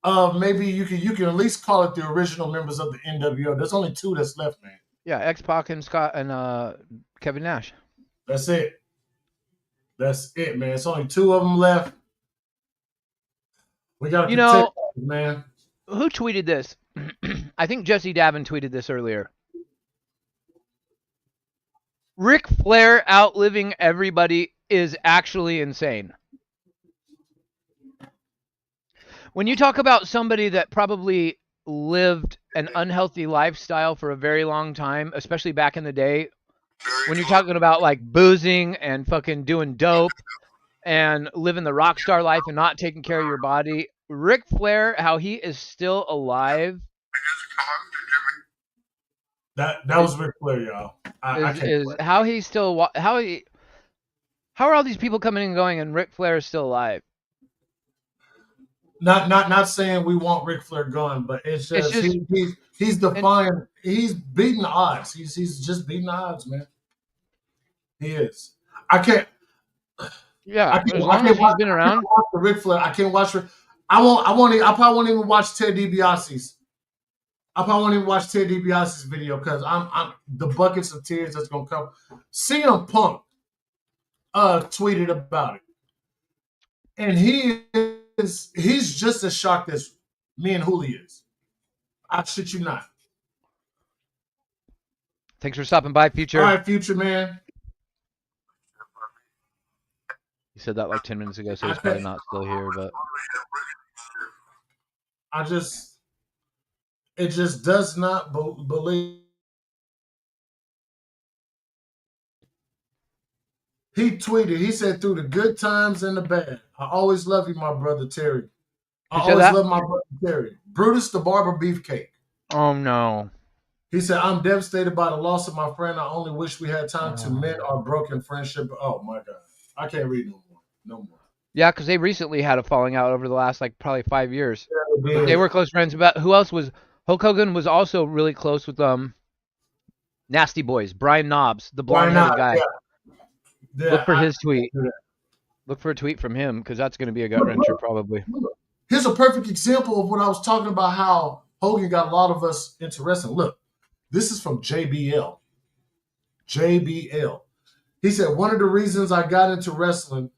S2: of maybe you can at least call it the original members of the NWO. There's only two that's left, man.
S1: Yeah, X-Pac and Scott and Kevin Nash.
S2: That's it. That's it, man. It's only two of them left. We gotta protect them, man.
S1: Who tweeted this? I think Jesse Davin tweeted this earlier. Ric Flair outliving everybody is actually insane. When you talk about somebody that probably lived an unhealthy lifestyle for a very long time, especially back in the day, when you're talking about like boozing and fucking doing dope and living the rock star life and not taking care of your body, Ric Flair, how he is still alive.
S2: That was Ric Flair, y'all.
S1: Is how he's still how are all these people coming and going and Ric Flair is still alive?
S2: Not saying we want Ric Flair gone, but it's just he's defying. He's beating the odds. He's just beating the odds, man. He is. I can't.
S1: Yeah, as long as he's been around.
S2: I can't watch the Ric Flair. I can't watch. I probably won't even watch Ted DiBiase's. I probably won't even watch Ted DiBiase's video because I'm the buckets of tears that's gonna come. CM Punk tweeted about it, and he's just as shocked as me and Hooli is. I shit you not.
S1: Thanks for stopping by, Future.
S2: All right, Future, man.
S1: He said that like 10 minutes ago, so he's probably not still here, but
S2: it just does not believe. He tweeted, he said, through the good times and the bad, I always love you, my brother Terry. I always love my brother Terry. Brutus the Barber Beefcake.
S1: Oh, no.
S2: He said, I'm devastated by the loss of my friend. I only wish we had time to mend our broken friendship. Oh, my God. I can't read no more. No more.
S1: Yeah, because they recently had a falling out over the last, like, probably 5 years.
S2: Yeah,
S1: but they were close friends. But who else was? Hulk Hogan was also really close with Nasty Boys. Brian Knobbs, the blonde-haired guy. Yeah. Yeah, look for his tweet. Look for a tweet from him because that's going to be a gut wrencher probably.
S2: Here's a perfect example of what I was talking about, how Hogan got a lot of us into wrestling. Look, this is from JBL. JBL. He said, one of the reasons I got into wrestling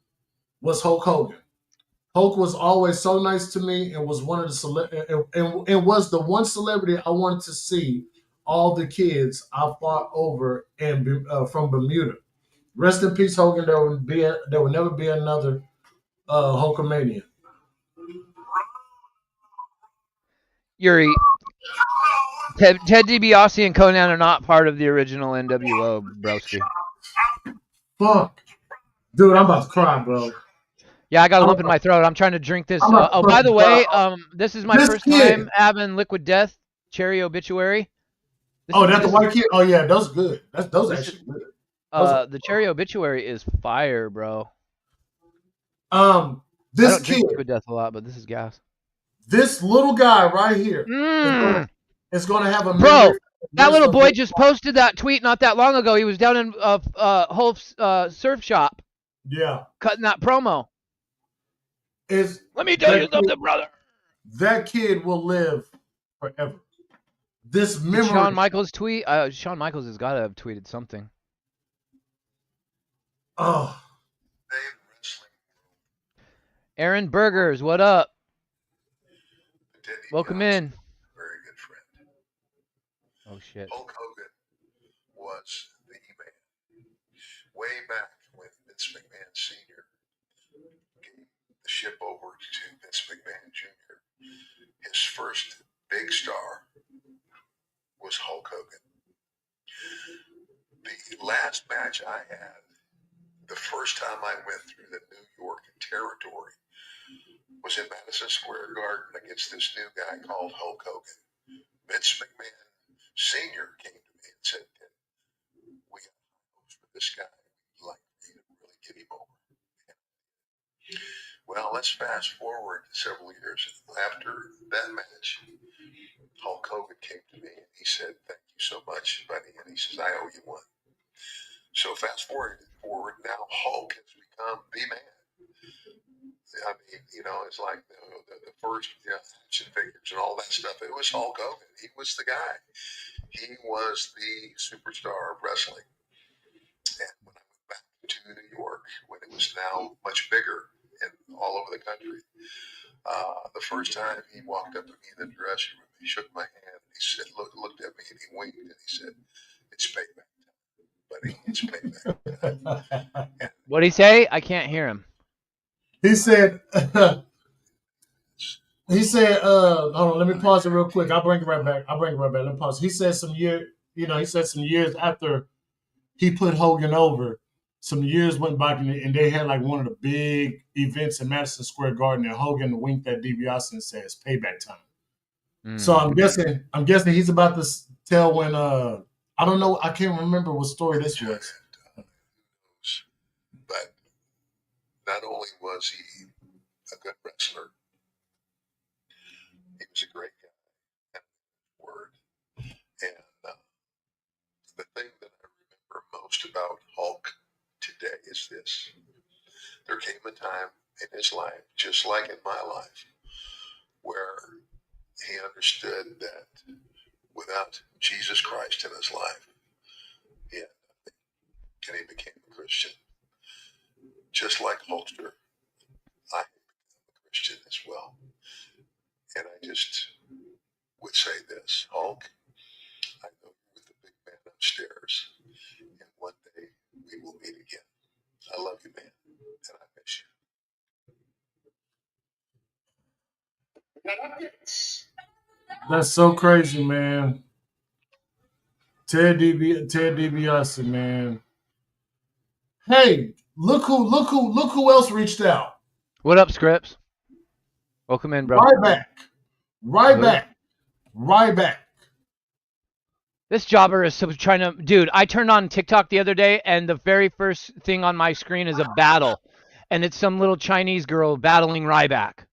S2: was Hulk Hogan. Hulk was always so nice to me and was one of the and was the one celebrity I wanted to see all the kids I fought over from Bermuda. Rest in peace, Hogan. There will never be another Hulkamania.
S1: Yuri, Ted DiBiase and Conan are not part of the original NWO, broski.
S2: Fuck, dude, I'm about to cry, bro.
S1: Yeah, I got a
S2: I'm
S1: lump in
S2: about,
S1: my throat. I'm trying to drink this.
S2: I'm about to
S1: Oh, by the
S2: fucking cry.
S1: way, this is my
S2: This
S1: first time
S2: kid.
S1: having Liquid Death Cherry Obituary. This
S2: Oh,
S1: is
S2: that's the
S1: this is
S2: white kid. Oh yeah, those are good. Those are
S1: this is
S2: actually good. Those are
S1: the Cherry Obituary is fire, bro. I
S2: this
S1: don't drink
S2: kid,
S1: Liquid Death a lot, but this is gas.
S2: this little guy right here
S1: Mmm.
S2: is gonna have a memory
S1: Bro,
S2: for the
S1: that
S2: rest
S1: little
S2: of
S1: boy
S2: his.
S1: just posted that tweet not that long ago. He was down in Holf's surf shop
S2: Yeah,
S1: cutting that promo.
S2: is
S1: Let me tell
S2: that
S1: you
S2: kid,
S1: something, brother.
S2: that kid will live forever. This
S1: Did Shawn
S2: memory.
S1: Michaels tweet? Shawn Michaels has got to have tweeted something.
S2: Oh,
S1: Aaron Burgers, what up? Welcome in.
S3: Very good friend.
S1: Oh shit.
S3: Hulk Hogan was the man. Way back when Vince McMahon Sr. gave the ship over to Vince McMahon Jr., his first big star was Hulk Hogan. The last match I had, the first time I went through the New York territory, was in Madison Square Garden against this new guy called Hulk Hogan. Vince McMahon Sr. came to me and said, we got hopes for this guy. We'd like you to really get him over. Well, let's fast forward several years. After that match, Hulk Hogan came to me and he said, thank you so much, buddy. And he says, I owe you one. So fast forward, now Hulk has become the man. I mean, it's like the first action figures and all that stuff. It was Hulk Hogan. He was the guy. He was the superstar of wrestling. And when I went back to New York, when it was now much bigger and all over the country, the first time he walked up to me in the dressing room, he shook my hand and he said, looked at me and he winked and he said, it's payback time, buddy. It's payback time.
S1: What'd he say? I can't hear him.
S2: he said. He said, hold on, let me pause it real quick. I'll bring it right back. Let me pause. He said he said some years after he put Hogan over, some years went by and they had like one of the big events in Madison Square Garden and Hogan winked at DiBiase and says, payback time. So I'm guessing he's about to tell when I don't know, I can't remember what story this was.
S3: But not only was he a good wrestler, he was a great guy. Word. And the thing that I remember most about Hulk today is this. There came a time in his life, just like in my life, where he understood that without Jesus Christ in his life, he had nothing. And he became a Christian. Just like Holster, I became a Christian as well. And I just would say this, Hulk, I know you're with the big man upstairs, and one day we will meet again. I love you, man, and I miss you.
S2: That's so crazy, man. Ted DiBiase, man. Hey, look who else reached out.
S1: What up, Scripps? Welcome in, bro.
S2: Right back.
S1: This jobber is trying to, dude. I turned on TikTok the other day, and the very first thing on my screen is a battle, and it's some little Chinese girl battling Ryback.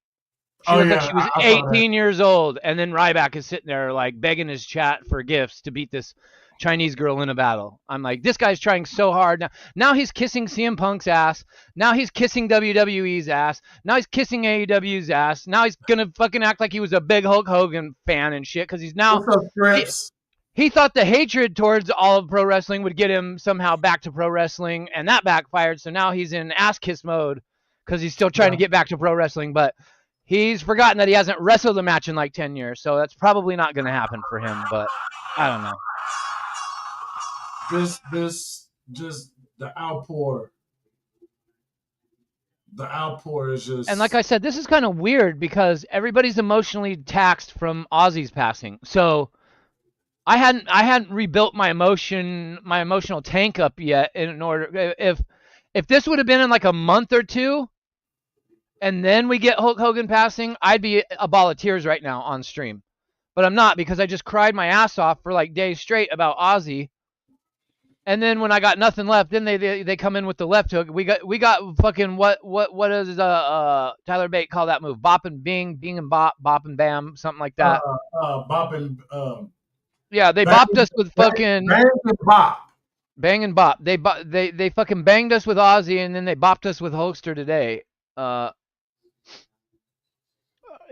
S1: She looked like she was 18 years old, and then Ryback is sitting there like begging his chat for gifts to beat this Chinese girl in a battle. I'm like, this guy's trying so hard. Now he's kissing CM Punk's ass. Now he's kissing WWE's ass. Now he's kissing AEW's ass. Now he's gonna fucking act like he was a big Hulk Hogan fan and shit because he's now.
S2: What's up, Scripps?
S1: He thought the hatred towards all of pro wrestling would get him somehow back to pro wrestling, and that backfired. So now he's in ass kiss mode because he's still trying to get back to pro wrestling, but he's forgotten that he hasn't wrestled a match in like 10 years. So that's probably not going to happen for him, but I don't know.
S2: just the outpour. The outpour is
S1: And like
S2: just
S1: I said, this is kind of weird because everybody's emotionally taxed from Ozzy's passing. So I hadn't rebuilt my emotional tank up yet in order if this would have been in like a month or two and then we get Hulk Hogan passing, I'd be a ball of tears right now on stream. But I'm not because I just cried my ass off for like days straight about Ozzy. And then when I got nothing left, then they come in with the left hook. We got fucking what does Tyler Bate call that move? Bop and bing, bing and bop, bop and bam, something like that.
S2: bopping,
S1: Yeah, they
S2: bang,
S1: bopped us with fucking
S2: bang and bop.
S1: bang and bop. They fucking banged us with Ozzy and then they bopped us with Hulkster today. Uh,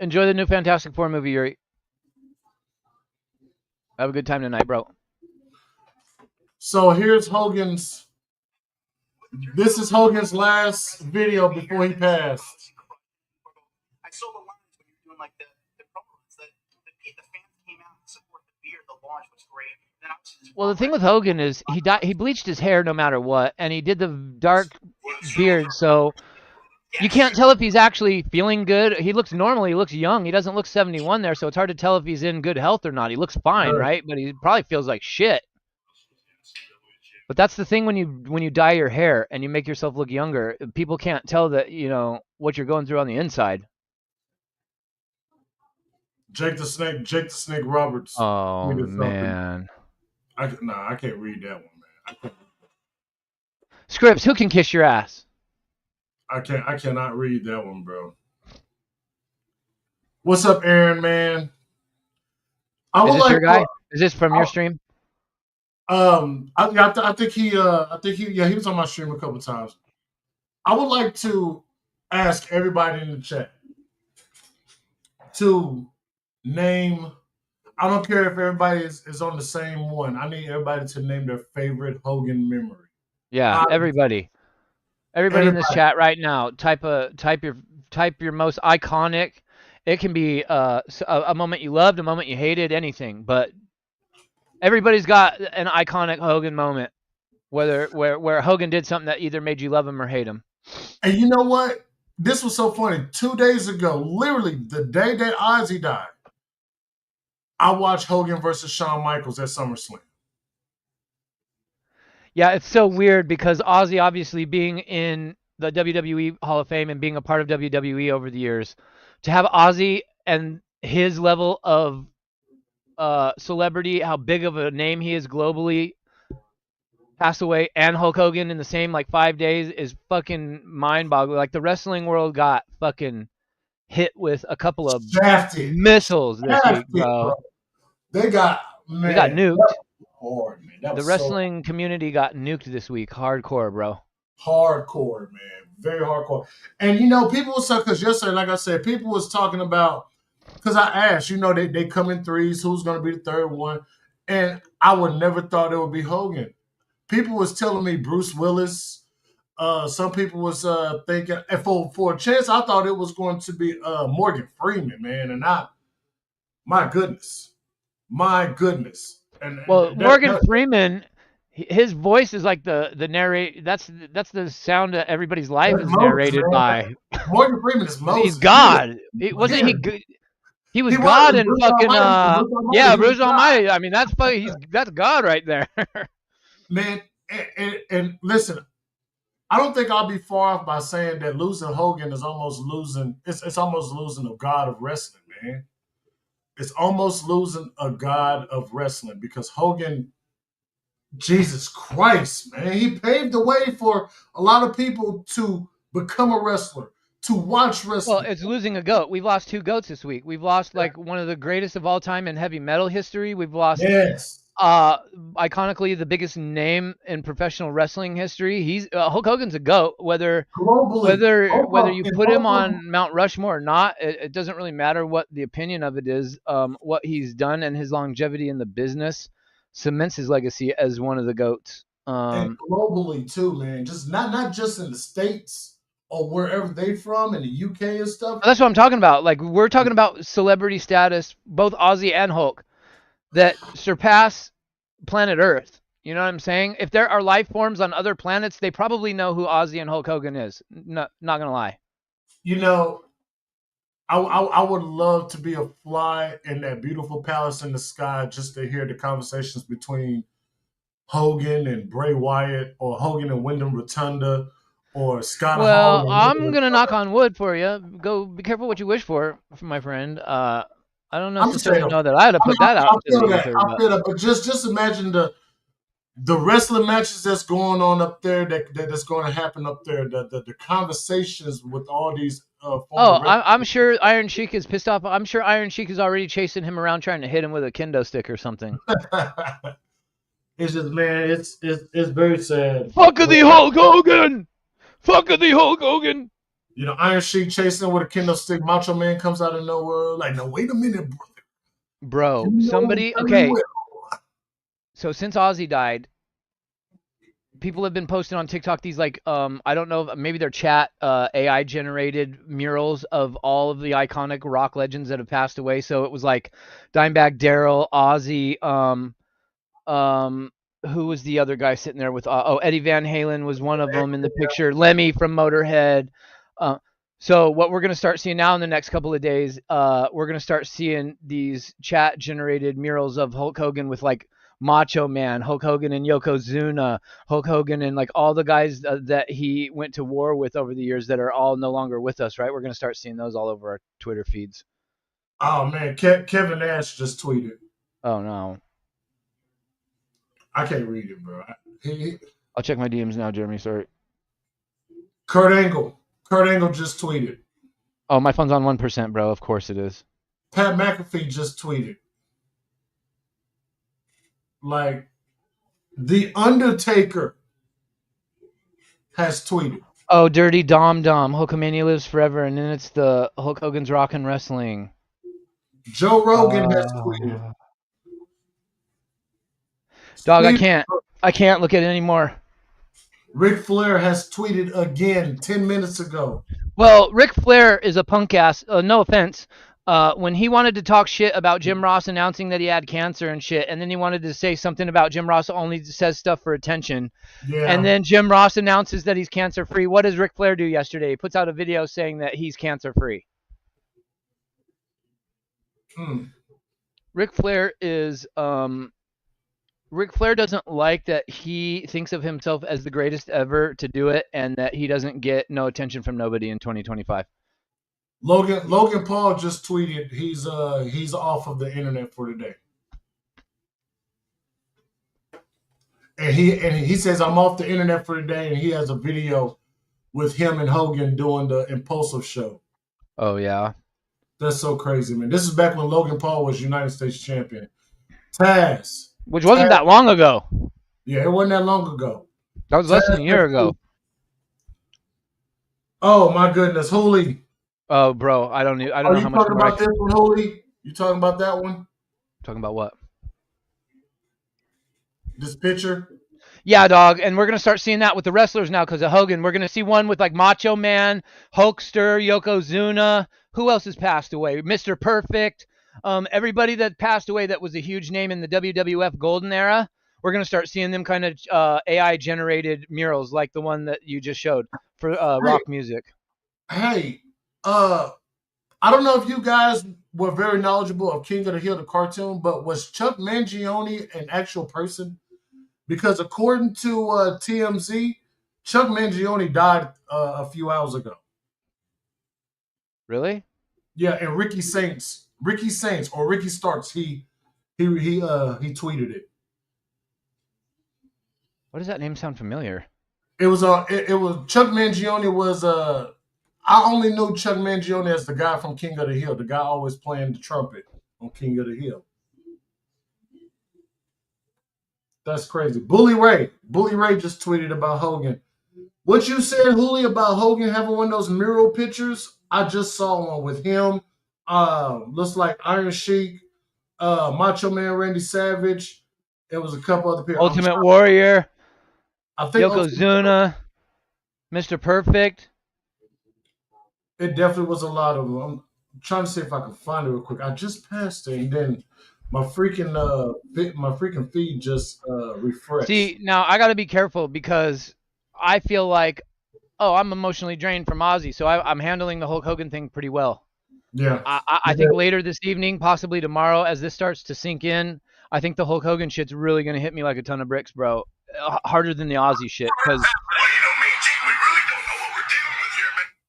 S1: enjoy the new Fantastic Four movie, Yuri. Have a good time tonight, bro.
S2: So here's Hogan's. This is Hogan's last video before he passed.
S4: I saw the lines when you were doing like the promos that the fans came out to support the beer. The launch was great. Then
S1: Well, the thing with Hogan is he bleached his hair no matter what, and he did the dark beard, so you can't tell if he's actually feeling good. He looks normal. He looks young. He doesn't look 71 there, so it's hard to tell if he's in good health or not. He looks fine, right? But he probably feels like shit. But that's the thing when you dye your hair and you make yourself look younger, people can't tell that what you're going through on the inside.
S2: Jake the Snake Roberts.
S1: Oh man.
S2: I can't read that one, man.
S1: Scripps, who can kiss your ass?
S2: I cannot read that one, bro. What's up, Aaron, man?
S1: Is this your guy? Is this from your stream?
S2: I think he was on my stream a couple times. I would like to ask everybody in the chat to name. I don't care if everybody is on the same one. I need everybody to name their favorite Hogan memory.
S1: Yeah, everybody in this chat right now. Type your most iconic. It can be a moment you loved, a moment you hated, anything. But everybody's got an iconic Hogan moment, where Hogan did something that either made you love him or hate him.
S2: And you know what? This was so funny. 2 days ago, literally the day that Ozzy died, I watched Hogan versus Shawn Michaels at SummerSlam.
S1: Yeah, it's so weird because Ozzy obviously being in the WWE Hall of Fame and being a part of WWE over the years, to have Ozzy and his level of celebrity, how big of a name he is globally, pass away, and Hulk Hogan in the same 5 days is fucking mind-boggling. Like the wrestling world got fucking hit with a couple of missiles this week, bro.
S2: They got
S1: nuked.
S2: Hard, man.
S1: The wrestling community got nuked this week, hardcore, bro.
S2: Hardcore, man, very hardcore. And people was talking because yesterday, like I said, people was talking about because I asked, they come in threes, who's going to be the third one, and I would never thought it would be Hogan. People was telling me Bruce Willis. Some people was thinking, and for a chance, I thought it was going to be Morgan Freeman, man. And my goodness. And
S1: Morgan Freeman, his voice is like the narrate. That's the sound that everybody's life is narrated by.
S2: Morgan Freeman is Moses.
S1: He's God. Wasn't he good? He was God and fucking Bruce Almighty. I mean, that's God right there.
S2: Man, and listen, I don't think I'll be far off by saying that losing Hogan is almost losing. It's almost losing a god of wrestling, man. It's almost losing a god of wrestling because Hogan, Jesus Christ, man, he paved the way for a lot of people to become a wrestler, to watch wrestling.
S1: Well, it's losing a goat. We've lost 2 goats this week. We've lost one of the greatest of all time in heavy metal history. We've lost iconically the biggest name in professional wrestling history. He's Hulk Hogan's a goat. Whether you put him on Mount Rushmore or not, it doesn't really matter what the opinion of it is. What he's done and his longevity in the business cements his legacy as one of the goats.
S2: And globally too, man. Just not just in the States or wherever they from, in the UK and stuff.
S1: That's what I'm talking about. Like we're talking about celebrity status, both Ozzy and Hulk, that surpass planet Earth. You know what I'm saying? If there are life forms on other planets, they probably know who Ozzy and Hulk Hogan is. No, not gonna lie.
S2: You know, I would love to be a fly in that beautiful palace in the sky just to hear the conversations between Hogan and Bray Wyatt, or Hogan and Wyndham Rotunda, or Scott Hall
S1: Well,
S2: and
S1: I'm
S2: Nicholas.
S1: gonna knock on wood for you. Go, be careful what you wish for my friend. I don't
S2: I'm saying,
S1: necessarily know that I had to
S2: I mean,
S1: put that out
S2: I
S1: into
S2: feel
S1: the
S2: that.
S1: ether,
S2: I
S1: but
S2: feel that. But just imagine the wrestling matches that's going on up there, that's going to happen up there. The conversations with all these former
S1: oh,
S2: wrestlers.
S1: I'm sure Iron Sheik is pissed off. I'm sure Iron Sheik is already chasing him around, trying to hit him with a kendo stick or something.
S2: It's just, man, it's very sad.
S1: Fuck the Hulk Hogan! Fuck the Hulk Hogan!
S2: You know, Iron Sheik chasing with a kendo stick. Macho Man comes out of nowhere. Like, no, wait a minute, brother.
S1: Bro,
S2: You know
S1: somebody.
S2: very
S1: Okay,
S2: well.
S1: so since Ozzy died, people have been posting on TikTok these like I don't know, maybe they're chat AI generated murals of all of the iconic rock legends that have passed away. So it was like Dimebag Daryl, Ozzy, who was the other guy sitting there with Eddie Van Halen was one of them in the picture. Lemmy from Motorhead. Uh, so what we're gonna start seeing now in the next couple of days, we're gonna start seeing these chat generated murals of Hulk Hogan with like Macho Man, Hulk Hogan and Yokozuna, Hulk Hogan and like all the guys that he went to war with over the years that are all no longer with us. Right? We're gonna start seeing those all over our Twitter feeds.
S2: Oh man, Kevin Nash just tweeted.
S1: Oh no.
S2: I can't read it, bro.
S1: I'll check my DMs now, Jeremy. Sorry.
S2: Kurt Angle. Kurt Angle just tweeted.
S1: Oh, my phone's on 1%, bro. Of course it is.
S2: Pat McAfee just tweeted. Like, The Undertaker has tweeted.
S1: Oh, Dirty Dom Dom. Hulkamania lives forever, and then it's the Hulk Hogan's Rockin' Wrestling.
S2: Joe Rogan has tweeted.
S1: Uh, Dog,
S2: Steve,
S1: I can't look at it anymore.
S2: Ric Flair has tweeted again 10 minutes ago.
S1: Well, Ric Flair is a punk ass. No offense. When he wanted to talk shit about Jim Ross announcing that he had cancer and shit, and then he wanted to say something about Jim Ross only says stuff for attention, and
S2: Yeah.
S1: then Jim Ross announces that he's cancer free. What does Ric Flair do yesterday? He puts out a video saying that he's cancer free.
S2: Hmm.
S1: Ric Flair is Ric Flair doesn't like that he thinks of himself as the greatest ever to do it, and that he doesn't get no attention from nobody in 2025.
S2: Logan Paul just tweeted he's off of the internet for today. And he says I'm off the internet for today, and he has a video with him and Hogan doing the Impulsive show.
S1: Oh yeah,
S2: That's so crazy, man. This is back when Logan Paul was United States champion. Taz.
S1: which wasn't that long ago.
S2: Yeah, it wasn't that long ago.
S1: That was less than a year ago.
S2: Oh my goodness, Hooli.
S1: Oh, bro, I don't know
S2: Are
S1: how
S2: you
S1: much
S2: talking
S1: more.
S2: about this one, Hooli? You talking about that one?
S1: Talking about what?
S2: This picture?
S1: Yeah, dog, and we're gonna start seeing that with the wrestlers now because of Hogan. We're gonna see one with like Macho Man, Hulkster, Yokozuna. Who else has passed away? Mr. Perfect. Everybody that passed away that was a huge name in the WWF Golden Era. We're gonna start seeing them kind of AI generated murals like the one that you just showed for rock music.
S2: Hey, I don't know if you guys were very knowledgeable of King of the Hill, the cartoon, but was Chuck Mangione an actual person? Because according to TMZ, Chuck Mangione died a few hours ago.
S1: Really?
S2: Yeah, and Ricky Saints, or Ricky Starks, he tweeted it.
S1: Why does that name sound familiar?
S2: It was Chuck Mangione was I only knew Chuck Mangione as the guy from King of the Hill, the guy always playing the trumpet on King of the Hill. That's crazy. Bully Ray just tweeted about Hogan. What you said, Hooli, about Hogan having one of those mural pictures? I just saw one with him. Looks like Iron Sheik, Macho Man Randy Savage. There was a couple other people.
S1: Ultimate Warrior,
S2: I think
S1: Yokozuna, Mr. Perfect.
S2: it definitely was a lot of them. I'm trying to see if I can find it real quick. I just passed it, and then My freaking feed just refreshed.
S1: See, now I got to be careful because I feel like, oh, I'm emotionally drained from Ozzy, so I'm handling the Hulk Hogan thing pretty well.
S2: Yeah.
S1: I think later this evening, possibly tomorrow, as this starts to sink in, I think the Hulk Hogan shit's really gonna hit me like a ton of bricks, bro. Harder than the Ozzy shit, because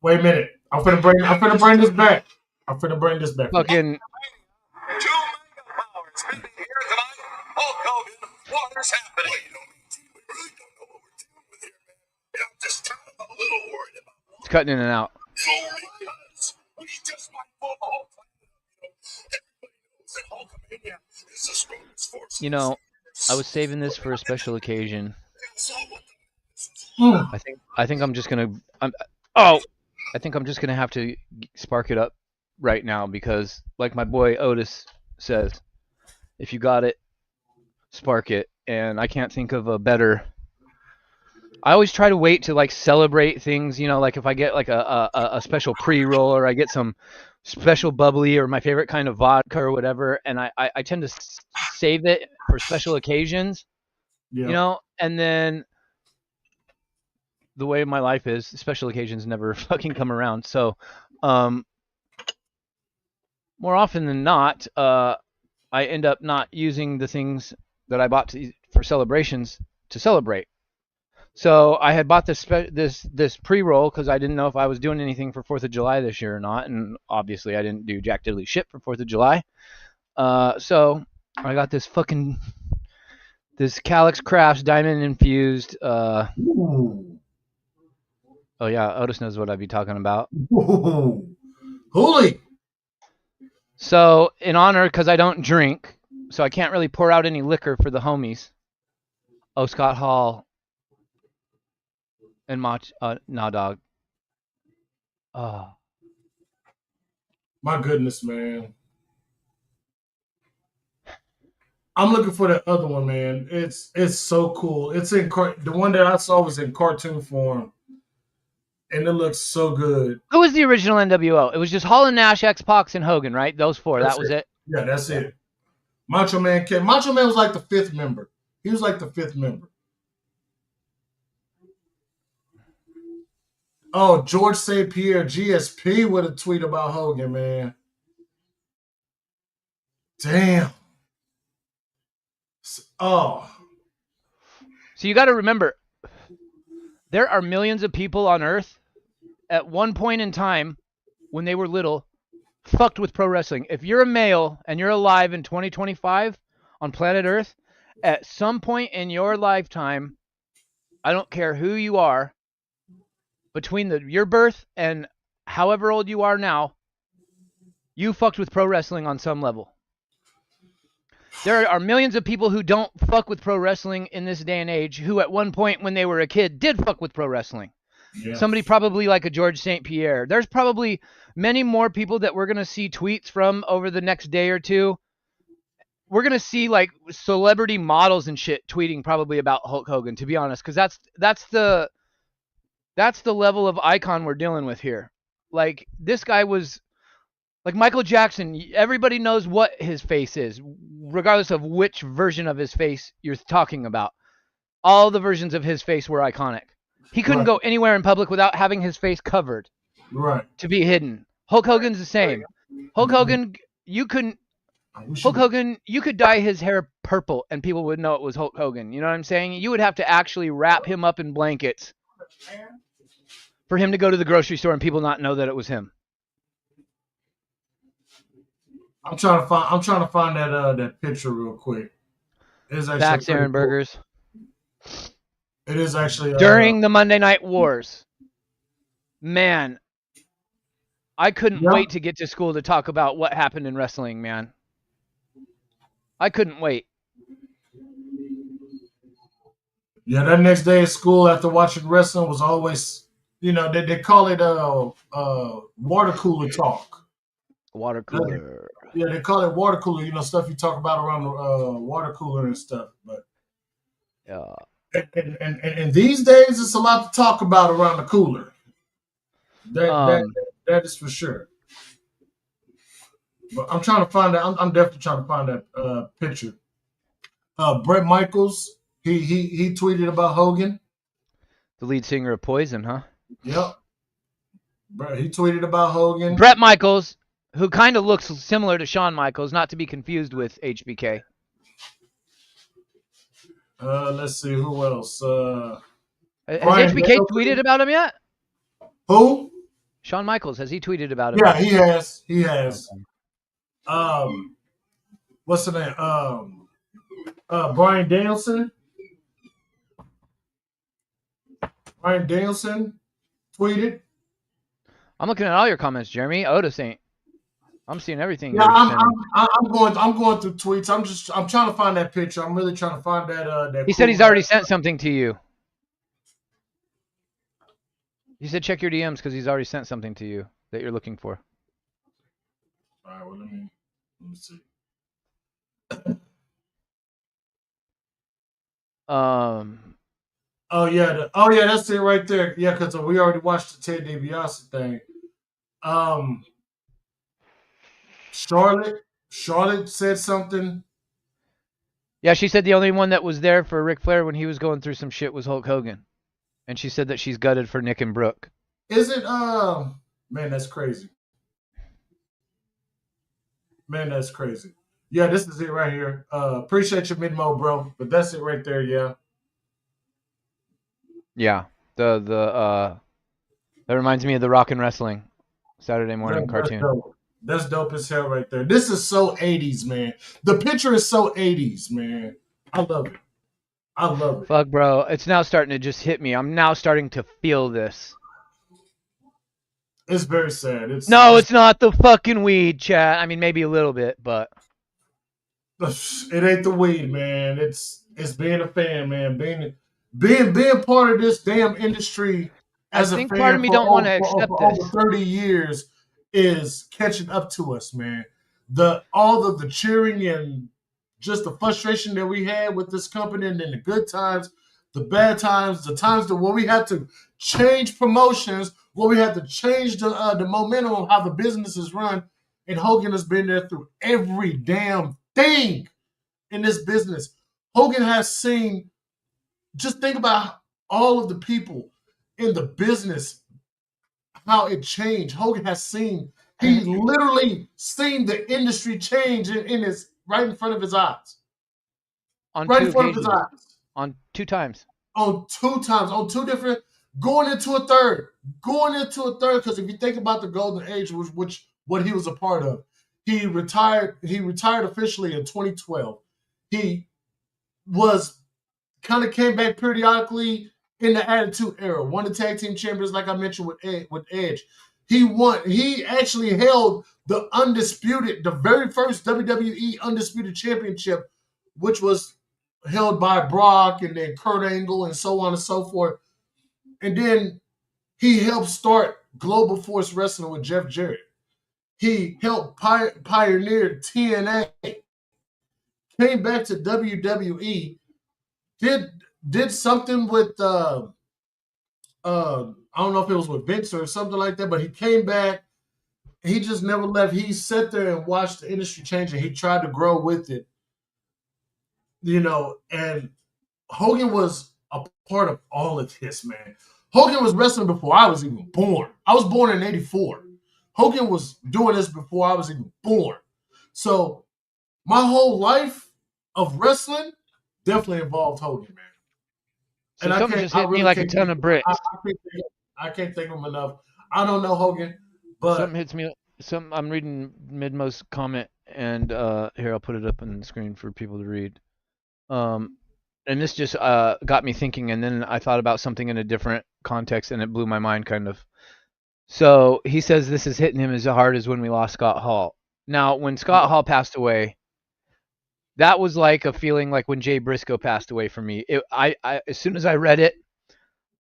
S2: Wait a minute. I'm finna bring this back. I'm finna bring this back.
S1: fucking,
S4: Two mega powers spending here tonight. Hulk Hogan, what is happening? We really don't know what we're dealing with here, man. I'm just kind of a little worried about
S1: it's cutting in and out.
S4: because we just might pull the whole planet up. Everybody knows that Hulkamania is the strongest force
S1: You
S4: in this
S1: know, I was
S4: universe.
S1: saving this for a special occasion.
S4: So what
S2: Mm.
S1: I think I'm just gonna. Oh, I think I'm just gonna have to spark it up right now because, like my boy Otis says, if you got it, spark it. And I can't think of a better. I always try to wait to like celebrate things, like if I get like a special pre-roll or I get some special bubbly or my favorite kind of vodka or whatever, and I tend to save it for special occasions,
S2: Yeah.
S1: and then the way my life is, special occasions never fucking come around. So, um, more often than not, I end up not using the things that I bought for celebrations to celebrate. So I had bought this pre-roll because I didn't know if I was doing anything for 4th of July this year or not, and obviously I didn't do jack diddly shit for 4th of July. So I got this Calyx Crafts diamond infused.
S2: Ooh.
S1: Oh yeah, Otis knows what I'd be talking about.
S2: Ooh. Holy.
S1: So in honor, because I don't drink, so I can't really pour out any liquor for the homies. Oh, Scott Hall and Mach, nah, dog.
S2: My goodness, man. I'm looking for that other one, man. It's so cool. It's in the one that I saw was in cartoon form, and it looks so good.
S1: Who was the original NWO? It was just Hall and Nash, X-Pac, and Hogan, right? Those four.
S2: That's
S1: That was
S2: it.
S1: it.
S2: Yeah, that's it. Macho Man came. Macho Man was like the fifth member. He was like the fifth member. Oh, George St. Pierre, GSP, with a tweet about Hogan, man. Damn. Oh,
S1: So you got to remember, there are millions of people on Earth at one point in time when they were little fucked with pro wrestling. If you're a male and you're alive in 2025 on planet Earth, at some point in your lifetime, I don't care who you are, between your birth and however old you are now, you fucked with pro wrestling on some level. There are millions of people who don't fuck with pro wrestling in this day and age who at one point when they were a kid did fuck with pro wrestling.
S2: yeah.
S1: Somebody probably like a George St. Pierre. There's probably many more people that we're going to see tweets from over the next day or two. We're going to see like celebrity models and shit tweeting probably about Hulk Hogan, to be honest, because that's the level of icon we're dealing with here. Like this guy was like Michael Jackson. Everybody knows what his face is, regardless of which version of his face you're talking about. All the versions of his face were iconic. He couldn't
S2: Right.
S1: go anywhere in public without having his face covered
S2: Right.
S1: to be hidden. Hulk Hogan's the same. Hulk Hogan, you couldn't. Hulk Hogan, you could dye his hair purple and people would know it was Hulk Hogan. You know what I'm saying? You would have to actually wrap him up in blankets for him to go to the grocery store and people not know that it was him.
S2: I'm trying to find that picture real quick. It is actually
S1: Facts,
S2: pretty
S1: Aaron
S2: cool.
S1: Burgers.
S2: It is actually
S1: During the Monday Night Wars. Man, I couldn't
S2: Yeah.
S1: wait to get to school to talk about what happened in wrestling, man. I couldn't wait.
S2: Yeah, that next day at school after watching wrestling was always, they call it water cooler talk.
S1: Water cooler.
S2: Yeah, they call it water cooler. Stuff you talk about around the water cooler and stuff. But
S1: Yeah.
S2: and these days, it's a lot to talk about around the cooler. That is for sure. But I'm trying to find that. I'm definitely trying to find that picture. Brett Michaels, he tweeted about Hogan.
S1: The lead singer of Poison, huh?
S2: Yep. He tweeted about Hogan.
S1: Brett Michaels, who kind of looks similar to Shawn Michaels, not to be confused with HBK.
S2: Let's see who else.
S1: Has
S2: Brian
S1: HBK
S2: Danielson.
S1: tweeted about him yet?
S2: Who?
S1: Shawn Michaels, has he tweeted about him
S2: Yeah,
S1: yet?
S2: he has. He has.
S1: Okay.
S2: What's the name? Brian Danielson. Brian Danielson tweeted.
S1: I'm looking at all your comments, Jeremy. Otis ain't. I'm seeing everything
S2: Yeah,
S1: you're sending.
S2: I'm going through tweets. I'm trying to find that picture. I'm really trying to find that.
S1: He said
S2: cool
S1: he's already sent something to you. He said check your DMs because he's already sent something to you that you're looking for.
S2: All right, well, let me see. Oh yeah, that's it right there. Yeah, because we already watched the Ted DiBiase thing. Charlotte said something.
S1: Yeah, she said the only one that was there for Ric Flair when he was going through some shit was Hulk Hogan. And she said that she's gutted for Nick and Brooke.
S2: Is it? Man, that's crazy. Man, that's crazy. Yeah, this is it right here. Appreciate your mid-mo, bro. But that's it right there, yeah.
S1: Yeah. That reminds me of the Rock and Wrestling Saturday morning
S2: That's
S1: cartoon.
S2: dope. That's dope as hell right there. This is so 80s, man. The picture is so 80s, man. I love it. I love it.
S1: Fuck, bro. It's now starting to just hit me. I'm now starting to feel this.
S2: It's very sad.
S1: No, it's not the fucking weed, chat. I mean, maybe a little bit, but
S2: it ain't the weed, man. It's being a fan, man. Being part of this damn industry as
S1: I
S2: a
S1: think part of
S2: fan
S1: me
S2: for
S1: don't want to accept
S2: for
S1: this.
S2: over 30 years is catching up to us, man. All of the cheering and just the frustration that we had with this company, and then the good times, the bad times, the times where we had to change promotions, where we had to change the momentum of how the business is run. And Hogan has been there through every damn thing in this business. Hogan has seen, just think about all of the people in the business, how it changed. Hogan has seen, he literally seen the industry change in his right in front of his eyes.
S1: On
S2: Right
S1: two
S2: in front of his
S1: occasions.
S2: eyes.
S1: On 2 times.
S2: On 2 times, on 2 different, going into a third. Because if you think about the golden age, which what he was a part of, he retired officially in 2012. He was kind of came back periodically in the Attitude Era. Won the tag team champions, like I mentioned with Edge. He won. He actually held the very first WWE Undisputed Championship, which was held by Brock and then Kurt Angle and so on and so forth. And then he helped start Global Force Wrestling with Jeff Jarrett. He helped pioneer TNA. Came back to WWE. Did something with I don't know if it was with Vince or something like that, but he came back. He just never left. He sat there and watched the industry change, and he tried to grow with it. And Hogan was a part of all of this, man. Hogan was wrestling before I was even born. I was born in '84. Hogan was doing this before I was even born. So my whole life of wrestling definitely involved Hogan, man.
S1: So something just hit me like a ton of bricks.
S2: I can't thank him enough. I don't know Hogan, but
S1: something hits me. I'm reading Midmo's comment, and here I'll put it up on the screen for people to read. And this just got me thinking, and then I thought about something in a different context, and it blew my mind kind of. So he says this is hitting him as hard as when we lost Scott Hall. Now, when Scott Hall passed away, that was like a feeling like when Jay Briscoe passed away for me. I as soon as I read it,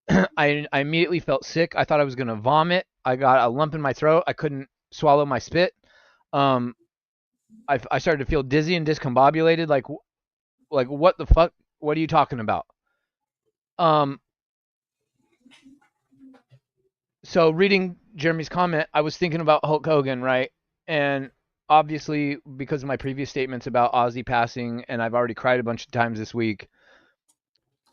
S1: I immediately felt sick. I thought I was gonna vomit. I got a lump in my throat. I couldn't swallow my spit. I started to feel dizzy and discombobulated. Like what the fuck? What are you talking about? So reading Jeremy's comment, I was thinking about Hulk Hogan, right? And obviously, because of my previous statements about Ozzy passing, and I've already cried a bunch of times this week.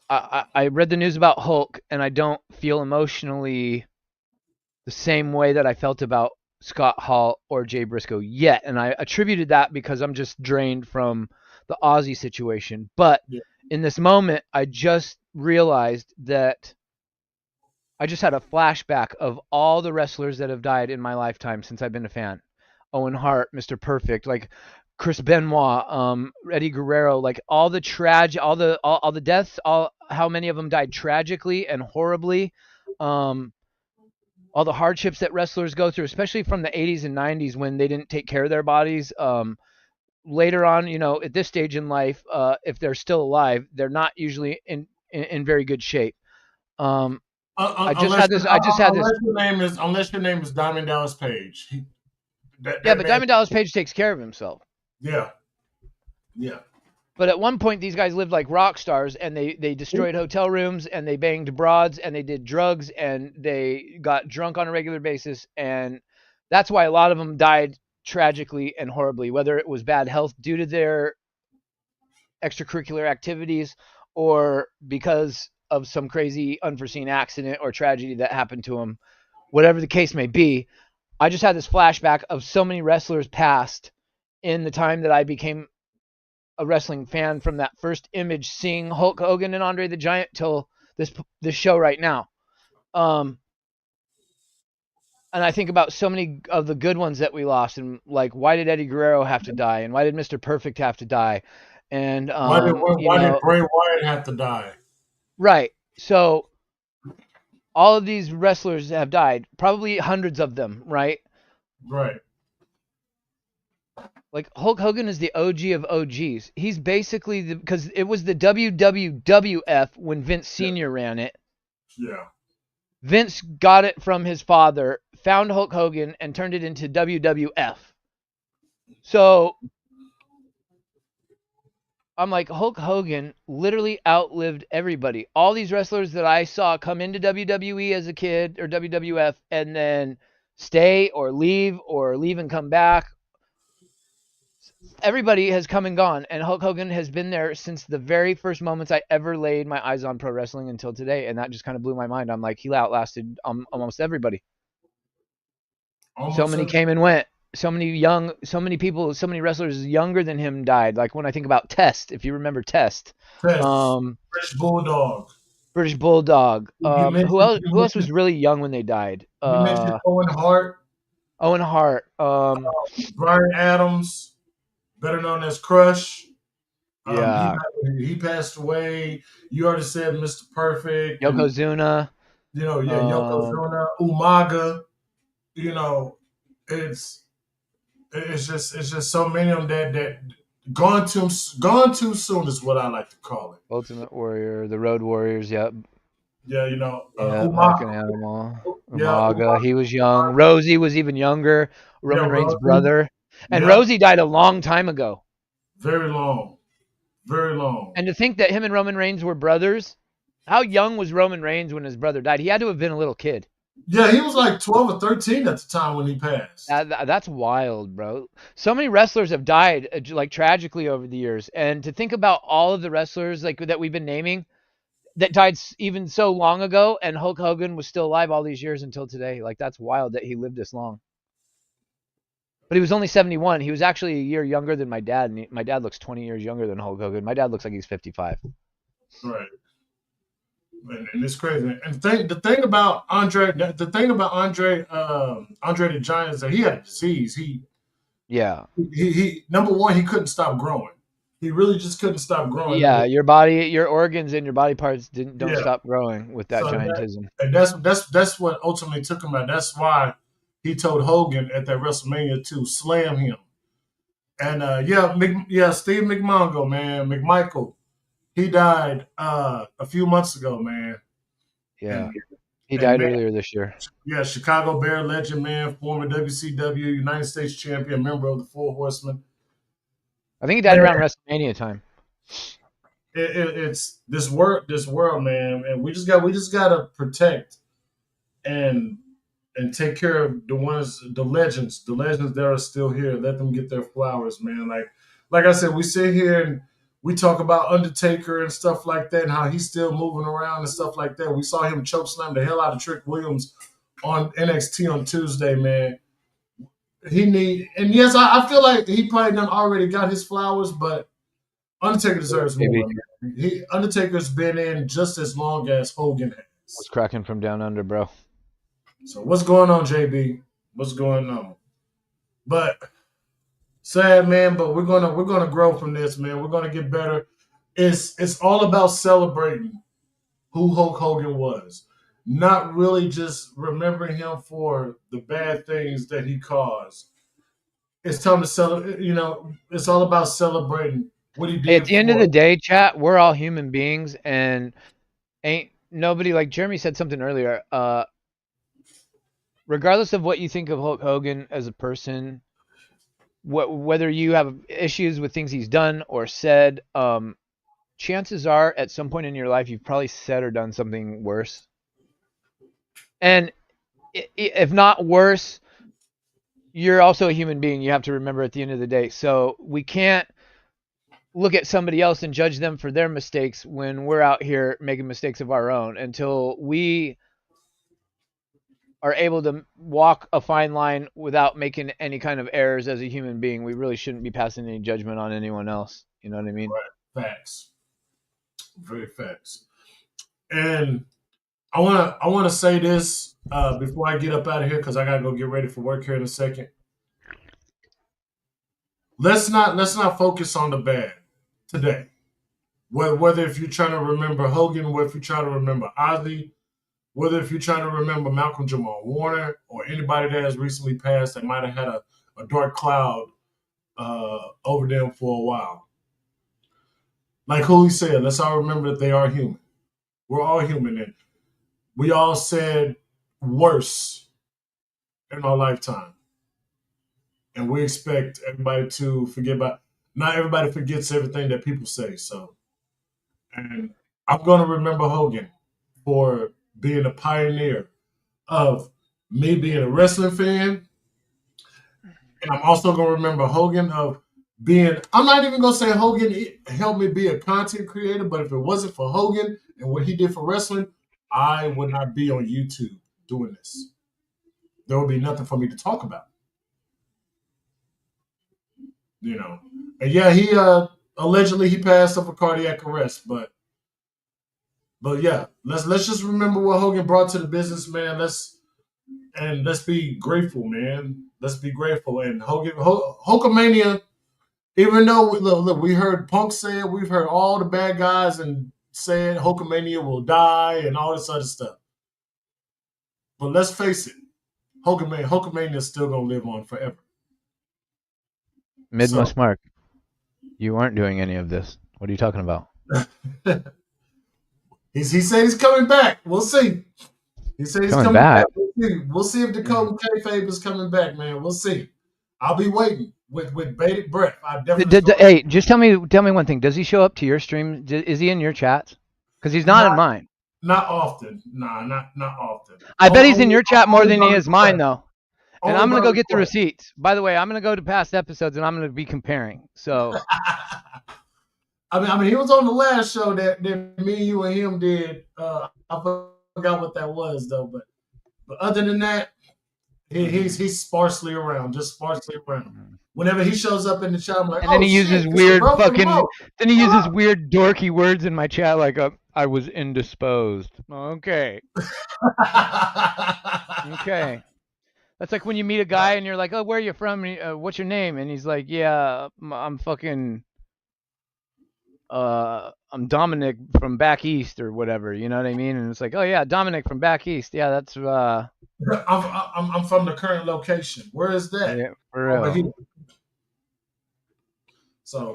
S1: I read the news about Hulk, and I don't feel emotionally the same way that I felt about Scott Hall or Jay Briscoe yet, and I attributed that because I'm just drained from the Ozzy situation. But
S2: Yeah.
S1: in this moment, I just realized that I just had a flashback of all the wrestlers that have died in my lifetime since I've been a fan. Owen Hart, Mr. Perfect, like Chris Benoit, Eddie Guerrero, like all the all the deaths, all how many of them died tragically and horribly. Um, all the hardships that wrestlers go through, especially from the 80s and 90s when they didn't take care of their bodies. Later on, at this stage in life, if they're still alive, they're not usually in very good shape. Um, I just
S2: Unless
S1: had this. I just had this.
S2: unless your name is Diamond Dallas Page.
S1: Yeah,
S2: That
S1: but
S2: man.
S1: Diamond Dallas Page takes care of himself.
S2: Yeah. Yeah.
S1: But at one point, these guys lived like rock stars, and they destroyed hotel rooms, and they banged broads, and they did drugs, and they got drunk on a regular basis, and that's why a lot of them died tragically and horribly, whether it was bad health due to their extracurricular activities or because of some crazy unforeseen accident or tragedy that happened to them. Whatever the case may be, I just had this flashback of so many wrestlers past in the time that I became a wrestling fan, from that first image seeing Hulk Hogan and Andre the Giant till this show right now. Um, and I think about so many of the good ones that we lost, and like, why did Eddie Guerrero have to die, and why did Mr. Perfect have to die, and
S2: Why did Bray Wyatt have to die?
S1: right. So all of these wrestlers have died, probably hundreds of them, right?
S2: Right.
S1: Like Hulk Hogan is the OG of OGs. He's basically because it was the WWF when Vince
S2: Yeah.
S1: Sr. ran it.
S2: Yeah.
S1: Vince got it from his father, found Hulk Hogan, and turned it into WWF. So I'm like, Hulk Hogan literally outlived everybody. All these wrestlers that I saw come into WWE as a kid or WWF and then stay or leave and come back. Everybody has come and gone, and Hulk Hogan has been there since the very first moments I ever laid my eyes on pro wrestling until today, and that just kind of blew my mind. I'm like, he outlasted almost everybody. So
S2: Almost
S1: many
S2: every
S1: came and went. So many people, so many wrestlers younger than him died. Like when I think about Test, if you remember Test,
S2: test.
S1: um,
S2: British Bulldog.
S1: British Bulldog.
S2: You
S1: Who
S2: mentioned
S1: else? Who else was really young when they died?
S2: Owen Hart,
S1: Owen Hart.
S2: Brian Adams, better known as Crush.
S1: Yeah,
S2: He passed away. You already said Mr. Perfect, and
S1: Yokozuna.
S2: yeah,
S1: Um,
S2: Yokozuna, Umaga. You know, it's it's just so many of them that gone too soon is what I like to call it.
S1: Ultimate Warrior, the Road Warriors. Yep.
S2: Yeah,
S1: Yeah,
S2: Umaga.
S1: American Animal.
S2: Yeah,
S1: Umaga. He was young. Rosie was even younger.
S2: yeah,
S1: Roman Reigns'
S2: Rosie.
S1: brother. And
S2: Yeah,
S1: Rosie died a long time ago.
S2: very long, very long.
S1: And to think that him and Roman Reigns were brothers, how young was Roman Reigns when his brother died? He had to have been a little kid.
S2: Yeah, he was like 12 or 13 at the time when he passed.
S1: That's wild, bro. So many wrestlers have died like tragically over the years, and to think about all of the wrestlers like that we've been naming that died even so long ago, and Hulk Hogan was still alive all these years until today. Like that's wild that he lived this long. But he was only 71. He was actually a year younger than my dad, and my dad looks 20 years younger than Hulk Hogan. My dad looks like he's 55.
S2: Right. And it's crazy. And Andre the Giant is that he had a disease.
S1: Yeah.
S2: He number one, he couldn't stop growing. He really just couldn't stop growing.
S1: Yeah, your body, your organs and your body parts don't
S2: Yeah.
S1: stop growing with that
S2: So
S1: giantism.
S2: and that's what ultimately took him out. That's why he told Hogan at that WrestleMania to slam him. And Steve McMongo, man, McMichael, he died a few months ago, man.
S1: Yeah.
S2: And
S1: He
S2: and
S1: died
S2: man,
S1: earlier this year.
S2: yeah, Chicago Bear legend, man, former WCW United States champion, member of the Four Horsemen.
S1: I think he died
S2: Man,
S1: around WrestleMania time.
S2: it's this world, man, and we just gotta protect and and take care of the legends that are still here. Let them get their flowers, man. Like I said, we sit here and we talk about Undertaker and stuff like that, and how he's still moving around and stuff like that. We saw him choke slam the hell out of Trick Williams on NXT on Tuesday, man. And yes, I feel like he probably done already got his flowers, but Undertaker deserves
S1: Maybe.
S2: more. Man. Undertaker's been in just as long as Hogan
S1: What's
S2: has.
S1: cracking from down under, bro?
S2: So what's going on, JB? What's going on? But sad, man. But we're gonna grow from this, man. We're gonna get better. It's all about celebrating who Hulk Hogan was, not really just remembering him for the bad things that he caused. It's time to celebrate. It's all about celebrating what he
S1: Hey, at
S2: did
S1: the end of the
S2: for.
S1: day, chat, we're all human beings, and ain't nobody, like Jeremy said something earlier. Regardless of what you think of Hulk Hogan as a person, whether you have issues with things he's done or said, chances are at some point in your life you've probably said or done something worse. And if not worse, you're also a human being. You have to remember at the end of the day. So we can't look at somebody else and judge them for their mistakes when we're out here making mistakes of our own. Until we are able to walk a fine line without making any kind of errors as a human being, we really shouldn't be passing any judgment on anyone else. You know what I mean?
S2: Right. Facts. Very facts. And I wanna say this before I get up out of here because I gotta go get ready for work here in a second. Let's not focus on the bad today. Whether if you're trying to remember Hogan, whether if you're trying to remember Ozzy, whether if you're trying to remember Malcolm Jamal Warner or anybody that has recently passed that might have had a dark cloud over them for a while. Like Holy said, let's all remember that they are human. We're all human, and we all said worse in our lifetime, and we expect everybody to forget about. Not everybody forgets everything that people say. So, and I'm going to remember Hogan for being a pioneer of me being a wrestling fan, and I'm also going to remember Hogan of being. I'm not even going to say Hogan helped me be a content creator, but if it wasn't for Hogan and what he did for wrestling, I would not be on YouTube doing this. There would be nothing for me to talk about. You know. And yeah, he allegedly he passed of a cardiac arrest, but yeah, let's just remember what Hogan brought to the business, man. Let's be grateful, man. Let's be grateful. And Hulkamania, even though look, we heard Punk say it, we've heard all the bad guys and said Hulkamania will die and all this other stuff. But let's face it, Hulkamania is still gonna live on forever.
S1: Mid
S2: So
S1: must mark. You aren't doing any of this. What are you talking about?
S2: he said he's coming back. We'll see. He said he's coming back. We'll see if Dakota Kayfabe is coming back, man. We'll see. I'll be waiting with bated breath. I definitely.
S1: Hey, just tell me one thing. Does he show up to your stream? Is he in your chats? Because he's not in mine.
S2: Not often. Nah, not often.
S1: I bet he's in your chat more than he is mine, though. And I'm gonna go get the receipts. By the way, I'm gonna go to past episodes and I'm gonna be comparing. So,
S2: I mean, he was on the last show that me, you, and him did. I forgot what that was though, but other than that, he's sparsely around, just sparsely around. Whenever he shows up in the chat, I'm like,
S1: and then he uses
S2: shit,
S1: weird fucking. Then he uses weird dorky words in my chat, like I was indisposed. Okay. Okay. That's like when you meet a guy and you're like, "Oh, where are you from? What's your name?" And he's like, "Yeah, I'm fucking, I'm Dominic from back east or whatever." You know what I mean? And it's like, "Oh yeah, Dominic from back east. Yeah, that's
S2: I'm from the current location. Where is that?
S1: Yeah, for real.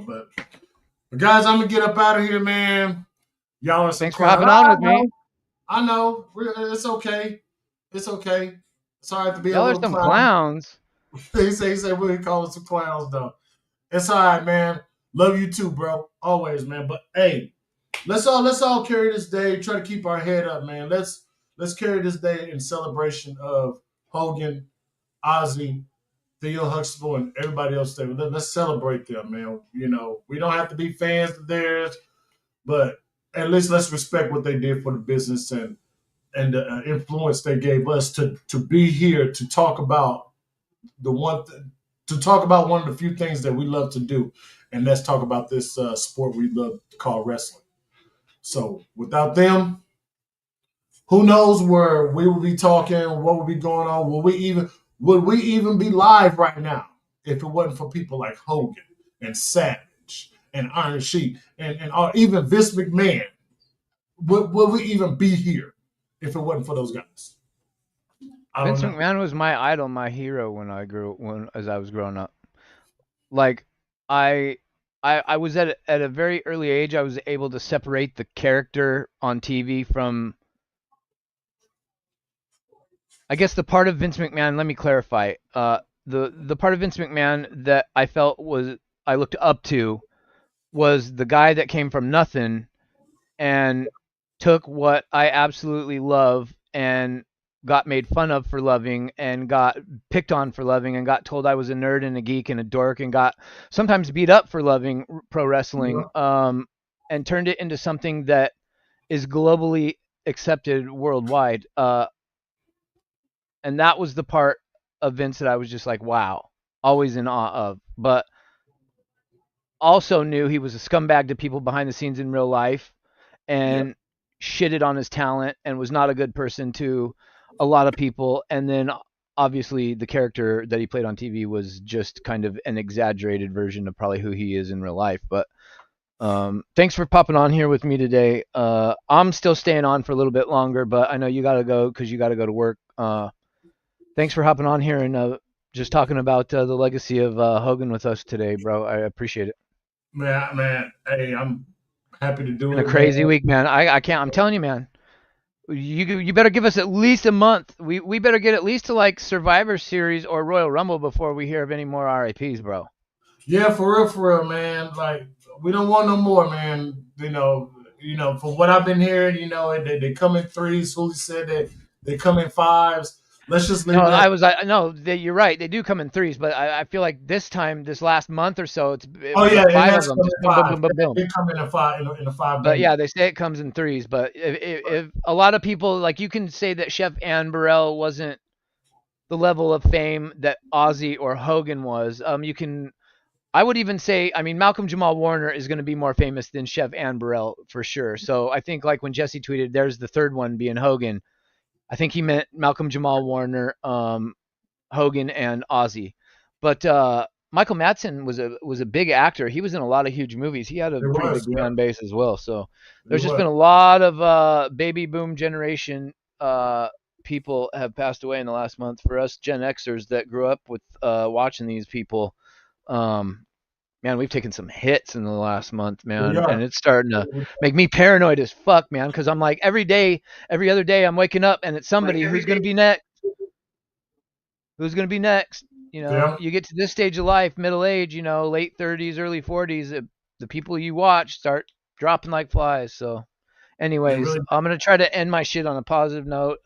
S2: But guys, I'm gonna get up out of here, man. Y'all are
S1: thanks for hopping on with me.
S2: I know. It's okay. It's okay. It's all right to be
S1: Y'all
S2: a little
S1: are some clowns.
S2: He said we call it some clowns though. It's all right, man. Love you too, bro. Always, man. But hey, let's all carry this day. Try to keep our head up, man. Let's carry this day in celebration of Hogan, Ozzy, Theo Huxtable, and everybody else there. Let's celebrate them, man. You know, we don't have to be fans of theirs, but at least let's respect what they did for the business and the influence they gave us to be here to talk about the one th- to talk about one of the few things that we love to do, and let's talk about this sport we love to call wrestling. So without them, who knows where we will be talking, what will be going on? Would we even be live right now if it wasn't for people like Hogan and Savage and Iron Sheik and or even Vince McMahon? Would we even be here if it wasn't for those guys? I don't
S1: Vince
S2: know.
S1: McMahon was my idol, my hero as I was growing up. Like I I was at a very early age I was able to separate the character on TV from I guess the part of Vince McMahon, let me clarify. The part of Vince McMahon that I felt was I looked up to was the guy that came from nothing and took what I absolutely love and got made fun of for loving and got picked on for loving and got told I was a nerd and a geek and a dork and got sometimes beat up for loving pro wrestling and turned it into something that is globally accepted worldwide. And that was the part of Vince that I was just like, wow, always in awe of. But also knew he was a scumbag to people behind the scenes in real life
S2: Yep.
S1: and shitted on his talent and was not a good person to a lot of people. And then obviously the character that he played on TV was just kind of an exaggerated version of probably who he is in real life. But thanks for popping on here with me today. I'm still staying on for a little bit longer, but I know you got to go because you got to go to work. Thanks for hopping on here and just talking about the legacy of Hogan with us today, bro. I appreciate it.
S2: Man, hey, I'm happy to do
S1: Been a
S2: it, man.
S1: crazy week, man. I can't. I'm telling you, man. You better give us at least a month. We better get at least to like Survivor Series or Royal Rumble before we hear of any more RIPS, bro.
S2: Yeah, for real, man. Like we don't want no more, man. From what I've been hearing, they come in threes. Who said that they come in fives? Let's just
S1: No,
S2: leave it at
S1: no. You're right. They do come in threes, but I feel like this time, this last month or so, it
S2: oh
S1: was
S2: yeah,
S1: like
S2: and
S1: five of
S2: that's
S1: them.
S2: come
S1: Just
S2: in
S1: boom, boom,
S2: five.
S1: boom, boom, boom.
S2: They come in a five in a five
S1: But
S2: bang.
S1: yeah, they say it comes in threes. But if a lot of people like you can say that Chef Ann Burrell wasn't the level of fame that Ozzy or Hogan was. You can I would even say, I mean, Malcolm Jamal Warner is going to be more famous than Chef Ann Burrell for sure. So I think like when Jesse tweeted, there's the third one being Hogan. I think he meant Malcolm Jamal Warner, Hogan, and Ozzy. But Michael Madsen was a big actor. He was in a lot of huge movies. He had a
S2: It
S1: pretty
S2: was,
S1: big
S2: yeah,
S1: fan base as well. So
S2: it
S1: there's just
S2: was.
S1: been a lot of baby boom generation people have passed away in the last month. For us Gen Xers that grew up with watching these people, um, man, we've taken some hits in the last month,
S2: We
S1: man, and
S2: are.
S1: it's starting to make me paranoid as fuck, man, because I'm like every day, every other day, I'm waking up and it's somebody who's gonna be next, who's gonna be next. You know,
S2: Yeah,
S1: you get to this stage of life, middle age, late 30s, early 40s, the people you watch start dropping like flies. So,
S2: they
S1: anyways,
S2: really
S1: I'm gonna try to end my shit on a positive note.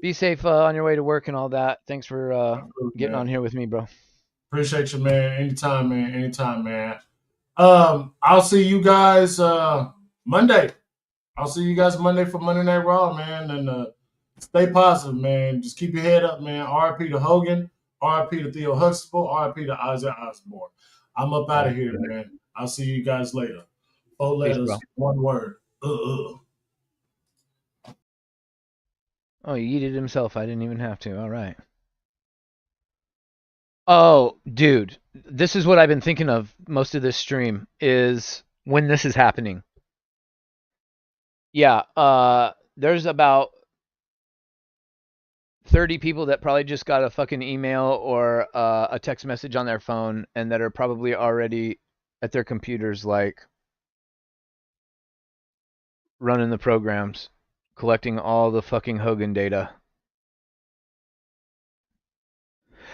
S1: Be safe on your way to work and all that. Thanks for
S2: absolutely,
S1: getting
S2: man.
S1: on here with me, bro.
S2: Appreciate you, man. Anytime, man. Anytime, man. I'll see you guys Monday. I'll see you guys Monday for Monday Night Raw, man. And stay positive, man. Just keep your head up, man. RIP to Hogan, RIP to Theo Huxtable, RIP to Ozzy Osbourne. I'm up out
S1: Yeah.
S2: of here, man. I'll see you guys later. 4
S1: Peace, bro.
S2: letters, one word. Uh.
S1: Oh, he yeeted himself. I didn't even have to. All right. Oh, dude, this is what I've been thinking of most of this stream is when this is happening. Yeah, there's about 30 people that probably just got a fucking email or a text message on their phone and that are probably already at their computers like running the programs, collecting all the fucking Hogan data.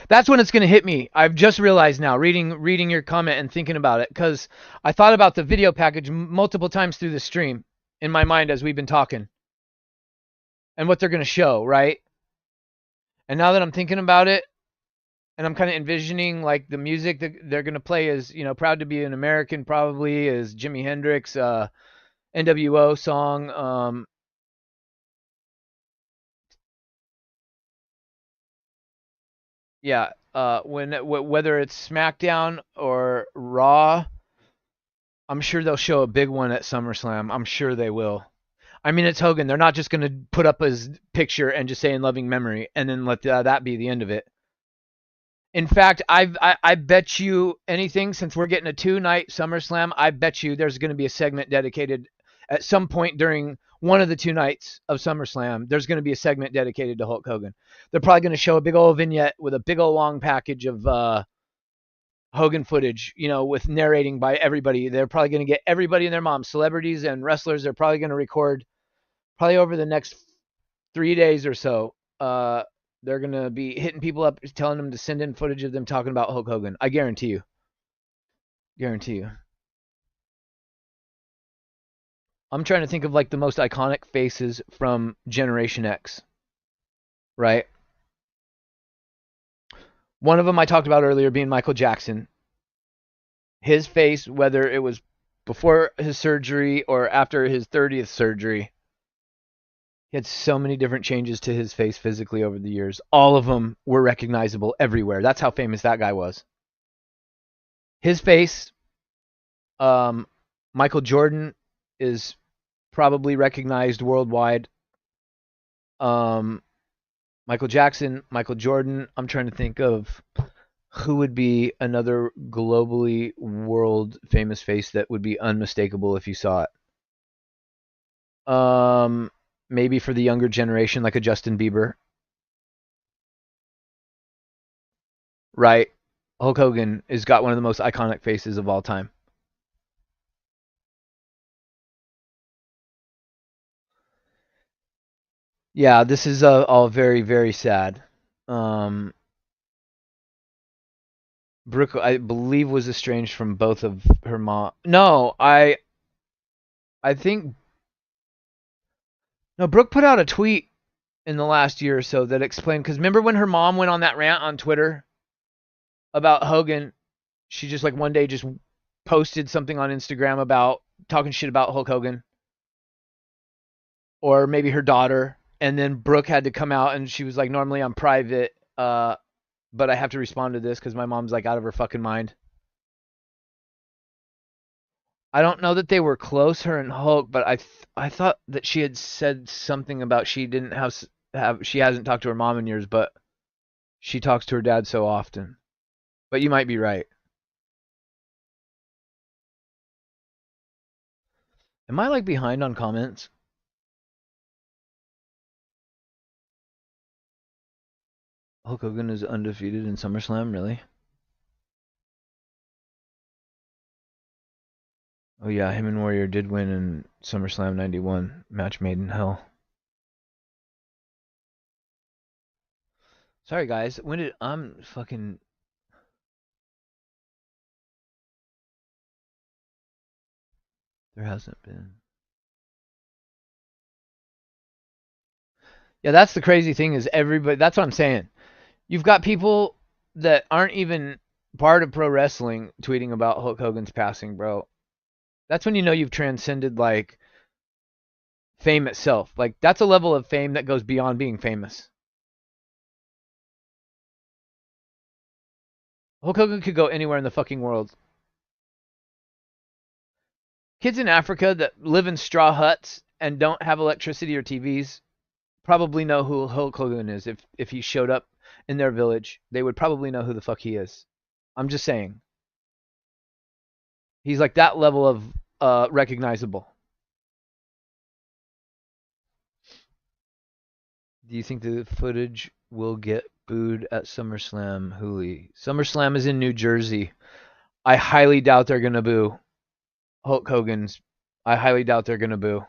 S1: That's when it's going to hit me. I've just realized now, reading your comment and thinking about it, because I thought about the video package multiple times through the stream in my mind as we've been talking and what they're going to show, right? And now that I'm thinking about it, and I'm kind of envisioning like the music that they're gonna play is, "Proud to Be an American" probably is Jimi Hendrix, NWO song. Yeah, whether it's SmackDown or Raw, I'm sure they'll show a big one at SummerSlam. I'm sure they will. I mean, it's Hogan. They're not just going to put up his picture and just say "in loving memory" and then let that be the end of it. In fact, I bet you anything, since we're getting a 2-night SummerSlam, I bet you there's going to be a segment dedicated at some point during one of the 2 nights of SummerSlam. There's going to be a segment dedicated to Hulk Hogan. They're probably going to show a big old vignette with a big old long package of Hogan footage, with narrating by everybody. They're probably going to get everybody and their mom, celebrities and wrestlers. They're probably going to record probably over the next 3 days or so. They're going to be hitting people up, telling them to send in footage of them talking about Hulk Hogan. I guarantee you. Guarantee you. I'm trying to think of like the most iconic faces from Generation X, right? One of them I talked about earlier being Michael Jackson. His face, whether it was before his surgery or after his 30th surgery, he had so many different changes to his face physically over the years. All of them were recognizable everywhere. That's how famous that guy was. His face, Michael Jordan is probably recognized worldwide. Michael Jackson, Michael Jordan. I'm trying to think of who would be another globally world famous face that would be unmistakable if you saw it. Maybe for the younger generation, like a Justin Bieber. Right. Hulk Hogan has got one of the most iconic faces of all time. Yeah, this is all very, very sad. Um, Brooke, I believe, was estranged from both of her mom. No, I think no. Brooke put out a tweet in the last year or so that explained, because remember when her mom went on that rant on Twitter about Hogan? She just like one day just posted something on Instagram about talking shit about Hulk Hogan, or maybe her daughter, and then Brooke had to come out and she was like, "Normally I'm private, but I have to respond to this because my mom's like out of her fucking mind." I don't know that they were close, her and Hulk, but I thought that she had said something about she didn't have she hasn't talked to her mom in years, but she talks to her dad so often. But you might be right. Am I like behind on comments? Hulk Hogan is undefeated in SummerSlam, really? Oh yeah, him and Warrior did win in SummerSlam 91, match made in hell. Sorry guys, when did I'm fucking there hasn't been. Yeah, that's the crazy thing is everybody, that's what I'm saying. You've got people that aren't even part of pro wrestling tweeting about Hulk Hogan's passing, bro. That's when you know you've transcended like fame itself. Like that's a level of fame that goes beyond being famous. Hulk Hogan could go anywhere in the fucking world. Kids in Africa that live in straw huts and don't have electricity or TVs probably know who Hulk Hogan is. If he showed up in their village, they would probably know who the fuck he is. I'm just saying. He's like that level of recognizable. Do you think the footage will get booed at SummerSlam, Hooli? SummerSlam is in New Jersey. I highly doubt they're gonna boo Hulk Hogan's. I highly doubt they're gonna boo.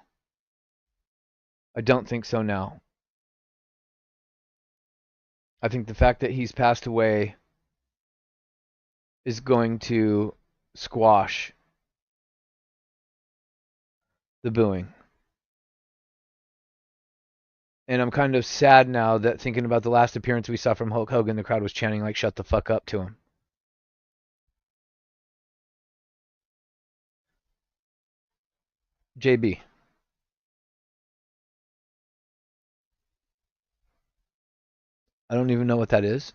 S1: I don't think so now. I think the fact that he's passed away is going to squash the booing. And I'm kind of sad now that thinking about the last appearance we saw from Hulk Hogan, the crowd was chanting like "Shut the fuck up" to him. JB. I don't even know what that is.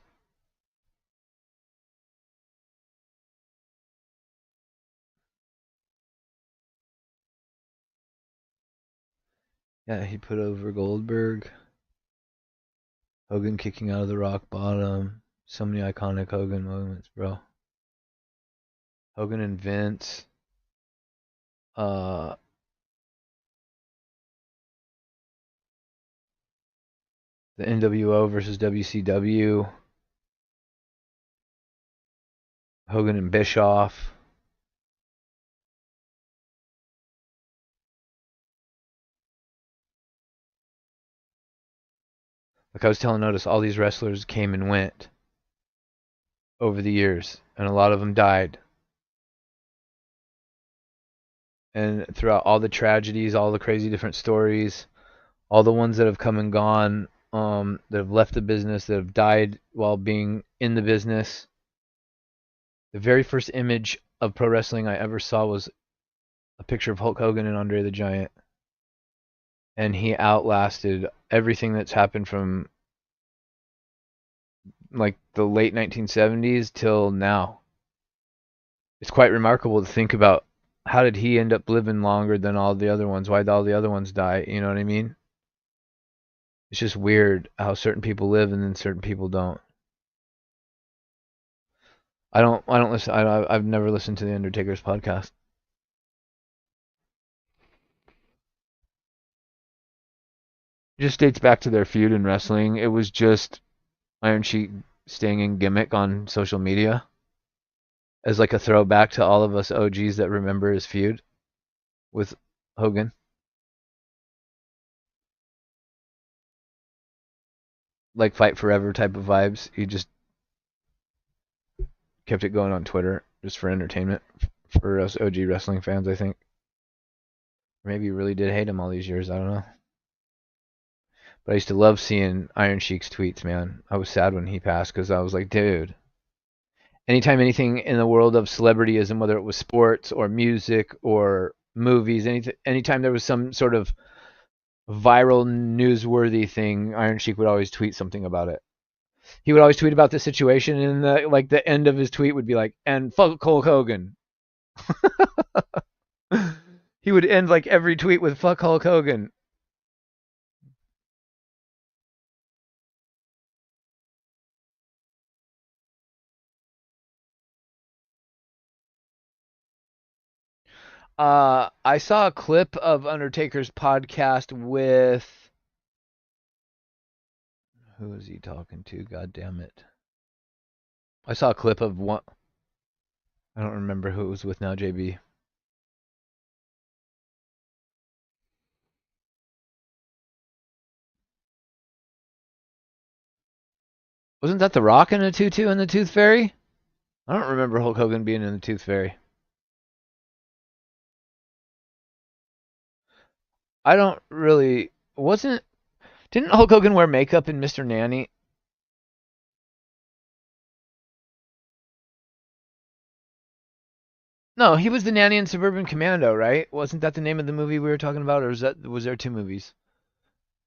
S1: Yeah, he put over Goldberg. Hogan kicking out of the rock bottom. So many iconic Hogan moments, bro. Hogan and Vince. Uh, the NWO versus WCW. Hogan and Bischoff. Like I was telling Otis, all these wrestlers came and went over the years, and a lot of them died. And throughout all the tragedies, all the crazy different stories, all the ones that have come and gone, that have left the business, that have died while being in the business. The very first image of pro wrestling I ever saw was a picture of Hulk Hogan and Andre the Giant. And he outlasted everything that's happened from like the late 1970s till now. It's quite remarkable to think about how did he end up living longer than all the other ones? Why did all the other ones die? You know what I mean? It's just weird how certain people live and then certain people don't. I don't listen. I've never listened to the Undertaker's podcast. It just dates back to their feud in wrestling. It was just Iron Sheik staying in gimmick on social media as like a throwback to all of us OGs that remember his feud with Hogan. Like Fight Forever type of vibes. He just kept it going on Twitter just for entertainment for us OG wrestling fans, I think. Maybe you really did hate him all these years. I don't know. But I used to love seeing Iron Sheik's tweets, man. I was sad when he passed because I was like, dude. Anytime anything in the world of celebrityism, whether it was sports or music or movies, anytime there was some sort of viral newsworthy thing, Iron Sheik would always tweet something about it. He would always tweet about the situation, and the end of his tweet would be like, "And fuck Hulk Hogan." He would end like every tweet with "fuck Hulk Hogan." I saw a clip of Undertaker's podcast with who was he talking to? God damn it! I saw a clip of one. I don't remember who it was with now. JB. Wasn't that The Rock in a tutu in the Tooth Fairy? I don't remember Hulk Hogan being in the Tooth Fairy. I don't really. Wasn't. Didn't Hulk Hogan wear makeup in Mr. Nanny? No, he was the nanny in Suburban Commando, right? Wasn't that the name of the movie we were talking about, or was there two movies?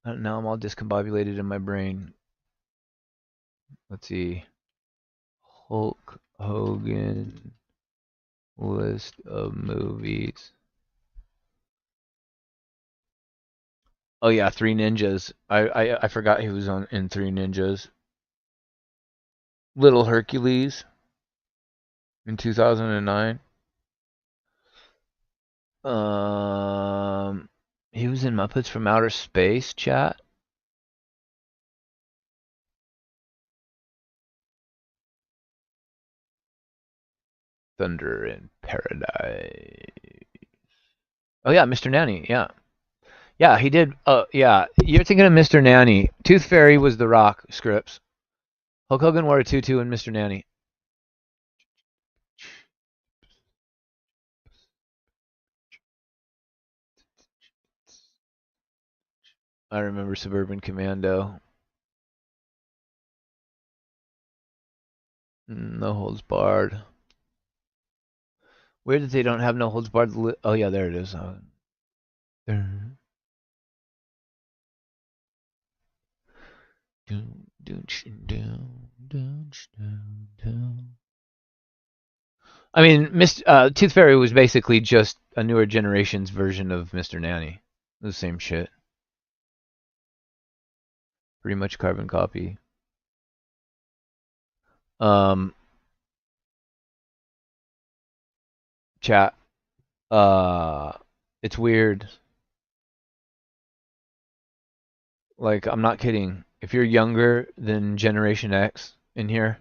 S1: Now I'm all discombobulated in my brain. Let's see. Hulk Hogan list of movies. Oh yeah, Three Ninjas. I forgot he was on in Three Ninjas. Little Hercules in 2009. He was in Muppets from Outer Space, chat. Thunder in Paradise. Oh yeah, Mr. Nanny. Yeah, yeah, he did. Yeah, you're thinking of Mr. Nanny. Tooth Fairy was The Rock scripts. Hulk Hogan wore a tutu in Mr. Nanny. I remember Suburban Commando. No Holds Barred. Weird that they don't have No Holds Barred. Oh yeah, there it is. I mean, Tooth Fairy was basically just a newer generation's version of Mr. Nanny. The same shit. Pretty much carbon copy. Um, Chat. Uh, it's weird. Like, I'm not kidding. If you're younger than Generation X in here,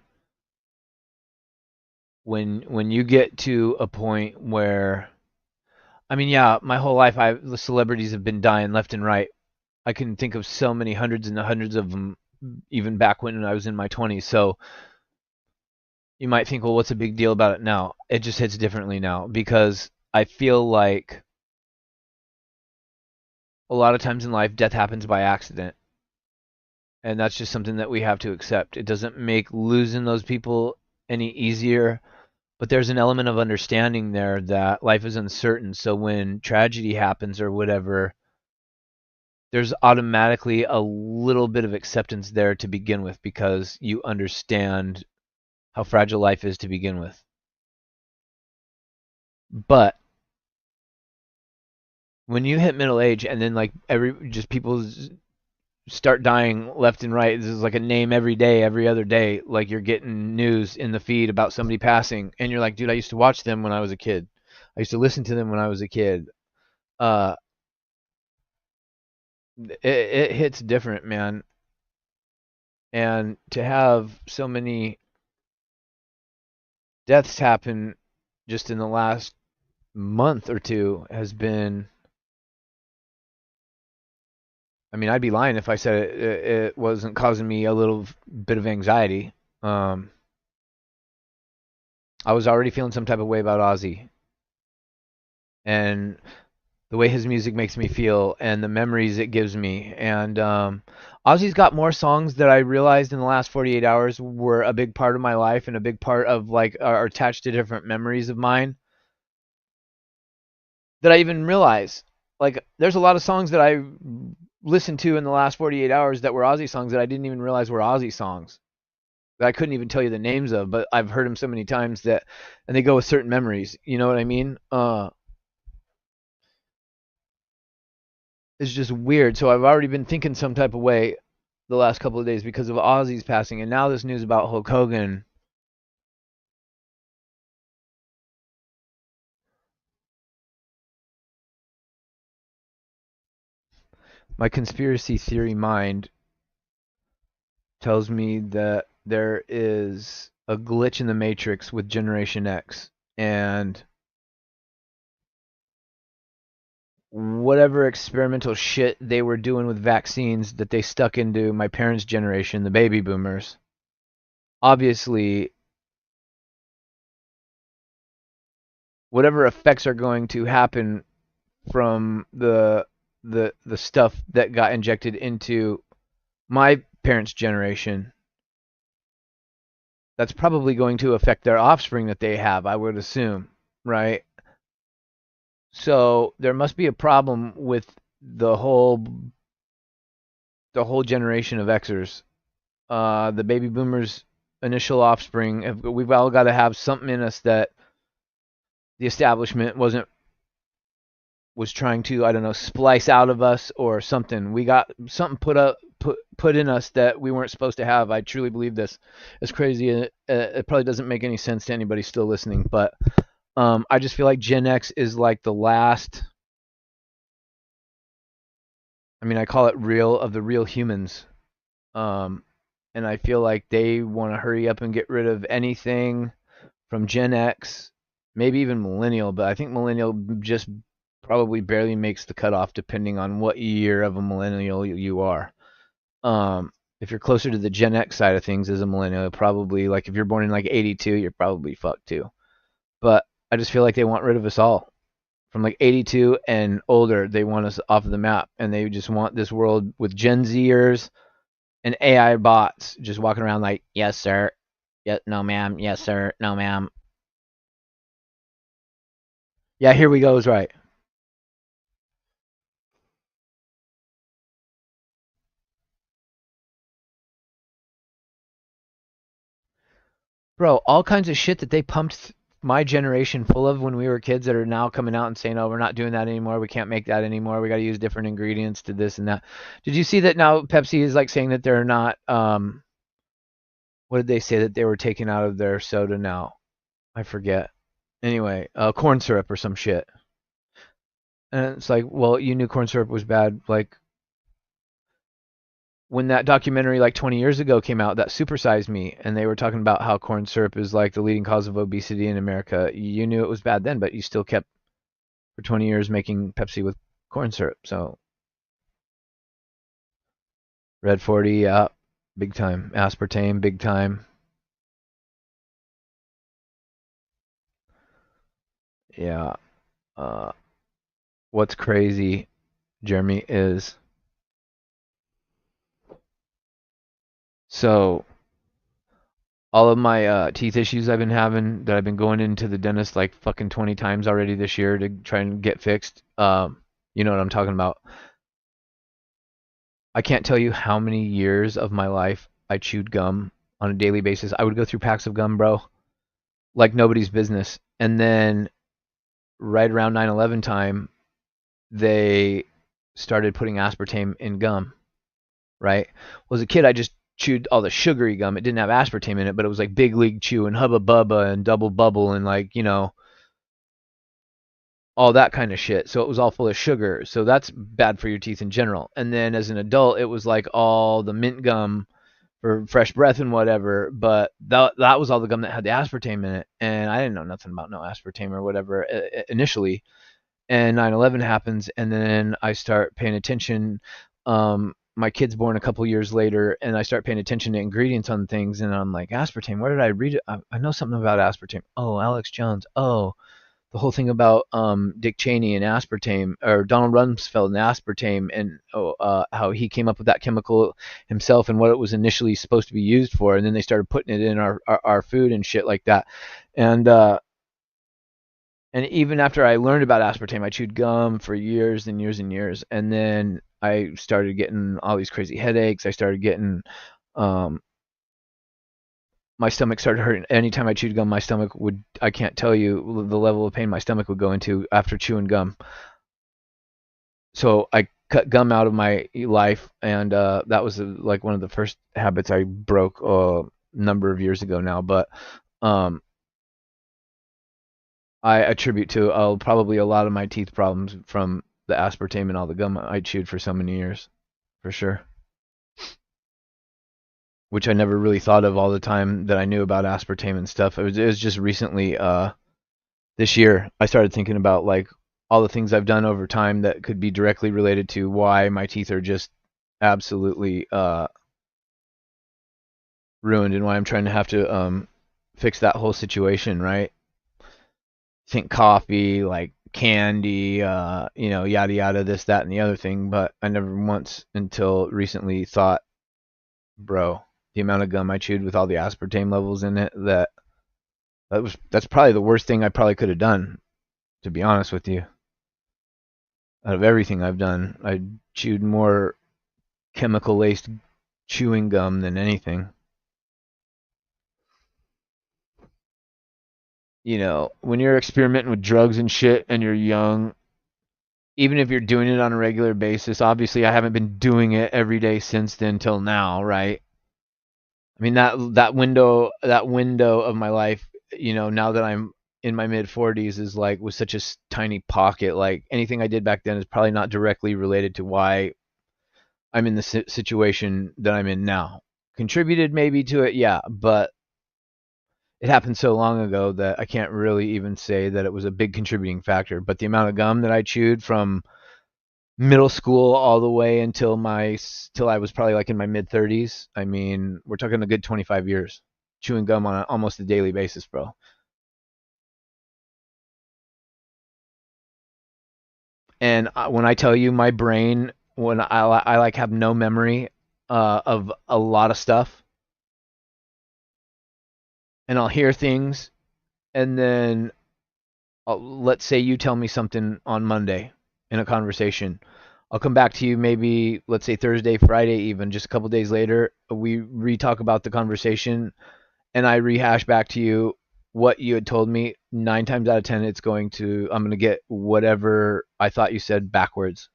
S1: when you get to a point where, I mean, yeah, my whole life, the celebrities have been dying left and right. I can think of so many hundreds and hundreds of them, even back when I was in my 20s. So you might think, well, what's the big deal about it now? It just hits differently now because I feel like a lot of times in life, death happens by accident. And that's just something that we have to accept. It doesn't make losing those people any easier, but there's an element of understanding there that life is uncertain. So when tragedy happens or whatever, there's automatically a little bit of acceptance there to begin with because you understand how fragile life is to begin with. But when you hit middle age and then like people start dying left and right, this is like a name every day, every other day, like you're getting news in the feed about somebody passing and you're like, dude, I used to watch them when I was a kid. I used to listen to them when I was a kid. Uh it hits different, man. And to have so many deaths happen just in the last month or two has been, I mean, I'd be lying if I said it wasn't causing me a little bit of anxiety. Um, I was already feeling some type of way about Ozzy and the way his music makes me feel and the memories it gives me. And Ozzy's got more songs that I realized in the last 48 hours were a big part of my life and a big part of like are attached to different memories of mine that I even realize. Like, there's a lot of songs that I listened to in the last 48 hours that were Ozzy songs that I didn't even realize were Ozzy songs that I couldn't even tell you the names of, but I've heard them so many times that, and they go with certain memories. You know what I mean? It's just weird. So I've already been thinking some type of way the last couple of days because of Ozzy's passing, and now this news about Hulk Hogan. My conspiracy theory mind tells me that there is a glitch in the matrix with Generation X and whatever experimental shit they were doing with vaccines that they stuck into my parents' generation, the baby boomers. Obviously, whatever effects are going to happen from the stuff that got injected into my parents' generation, that's probably going to affect their offspring that they have, I would assume, right? So there must be a problem with the whole the whole generation of Xers. The baby boomers' initial offspring. We've all got to have something in us that the establishment was trying to, I don't know, splice out of us or something. We got something put in us that we weren't supposed to have. I truly believe this. It's crazy. It probably doesn't make any sense to anybody still listening, but I just feel like Gen X is like the last. I mean, I call it real of the real humans. Um, and I feel like they want to hurry up and get rid of anything from Gen X, maybe even millennial, but I think millennial just probably barely makes the cutoff depending on what year of a millennial you are. If you're closer to the Gen X side of things as a millennial, probably like if you're born in like 82, you're probably fucked too. But I just feel like they want rid of us all. from like 82 and older. They want us off of the map, and they just want this world with Gen Zers and AI bots just walking around like, yes, sir. Yes, no, ma'am. Yes, sir. No, ma'am. Yeah, here we go is right. Bro, all kinds of shit that they pumped my generation full of when we were kids that are now coming out and saying, oh, we're not doing that anymore. We can't make that anymore. We got to use different ingredients to this and that. Did you see that now Pepsi is like saying that they're not, what did they say that they were taking out of their soda now? I forget. Anyway, corn syrup or some shit. And it's like, well, you knew corn syrup was bad. Like when that documentary like 20 years ago came out, that Supersized Me, and they were talking about how corn syrup is like the leading cause of obesity in America. You knew it was bad then, but you still kept for 20 years making Pepsi with corn syrup. So Red 40, yeah, big time. Aspartame, big time. Yeah. Uh, what's crazy, Jeremy, is so all of my teeth issues I've been having that I've been going into the dentist like fucking 20 times already this year to try and get fixed. You know what I'm talking about. I can't tell you how many years of my life I chewed gum on a daily basis. I would go through packs of gum, bro, like nobody's business. And then right around 9/11 time, they started putting aspartame in gum, right? Well, as a kid, I just chewed all the sugary gum. It didn't have aspartame in it, but it was like Big League Chew and Hubba Bubba and Double Bubble and like, all that kind of shit. So it was all full of sugar. So that's bad for your teeth in general. And then as an adult, it was like all the mint gum for fresh breath and whatever. But that was all the gum that had the aspartame in it. And I didn't know nothing about no aspartame or whatever initially. And 9/11 happens, and then I start paying attention. My kid's born a couple years later, and I start paying attention to ingredients on things, and I'm like, aspartame. Where did I read it? I know something about aspartame. Oh, Alex Jones. Oh, the whole thing about Dick Cheney and aspartame, or Donald Rumsfeld and aspartame, and how he came up with that chemical himself and what it was initially supposed to be used for, and then they started putting it in our food and shit like that. And even after I learned about aspartame, I chewed gum for years and years and years, and then I started getting all these crazy headaches. I started getting um, my stomach started hurting. Anytime I chewed gum, my stomach would, I can't tell you the level of pain my stomach would go into after chewing gum. So I cut gum out of my life, and that was like one of the first habits I broke a number of years ago now. But um, I attribute to probably a lot of my teeth problems from the aspartame and all the gum I chewed for so many years, for sure. Which I never really thought of all the time that I knew about aspartame and stuff. It was just recently, this year, I started thinking about like all the things I've done over time that could be directly related to why my teeth are just absolutely ruined, and why I'm trying to have to fix that whole situation, right? Think coffee, like candy, yada yada, this, that, and the other thing. But I never once until recently thought, bro, the amount of gum I chewed with all the aspartame levels in it, that's probably the worst thing I probably could have done, to be honest with you. Out of everything I've done, I chewed more chemical laced chewing gum than anything. When you're experimenting with drugs and shit and you're young, even if you're doing it on a regular basis, obviously I haven't been doing it every day since then till now, right? I mean that window of my life, now that I'm in my mid 40s, is like was such a tiny pocket. Like anything I did back then is probably not directly related to why I'm in the situation that I'm in now. Contributed maybe to it, yeah, but it happened so long ago that I can't really even say that it was a big contributing factor. But the amount of gum that I chewed from middle school all the way till I was probably like in my mid 30s. I mean, we're talking a good 25 years chewing gum on almost a daily basis, bro. And when I tell you my brain, when I like have no memory of a lot of stuff, and I'll hear things, and then let's say you tell me something on Monday in a conversation. I'll come back to you maybe, let's say Thursday, Friday, even just a couple days later. We re-talk about the conversation, and I rehash back to you what you had told me. 9 times out of 10, I'm going to get whatever I thought you said backwards.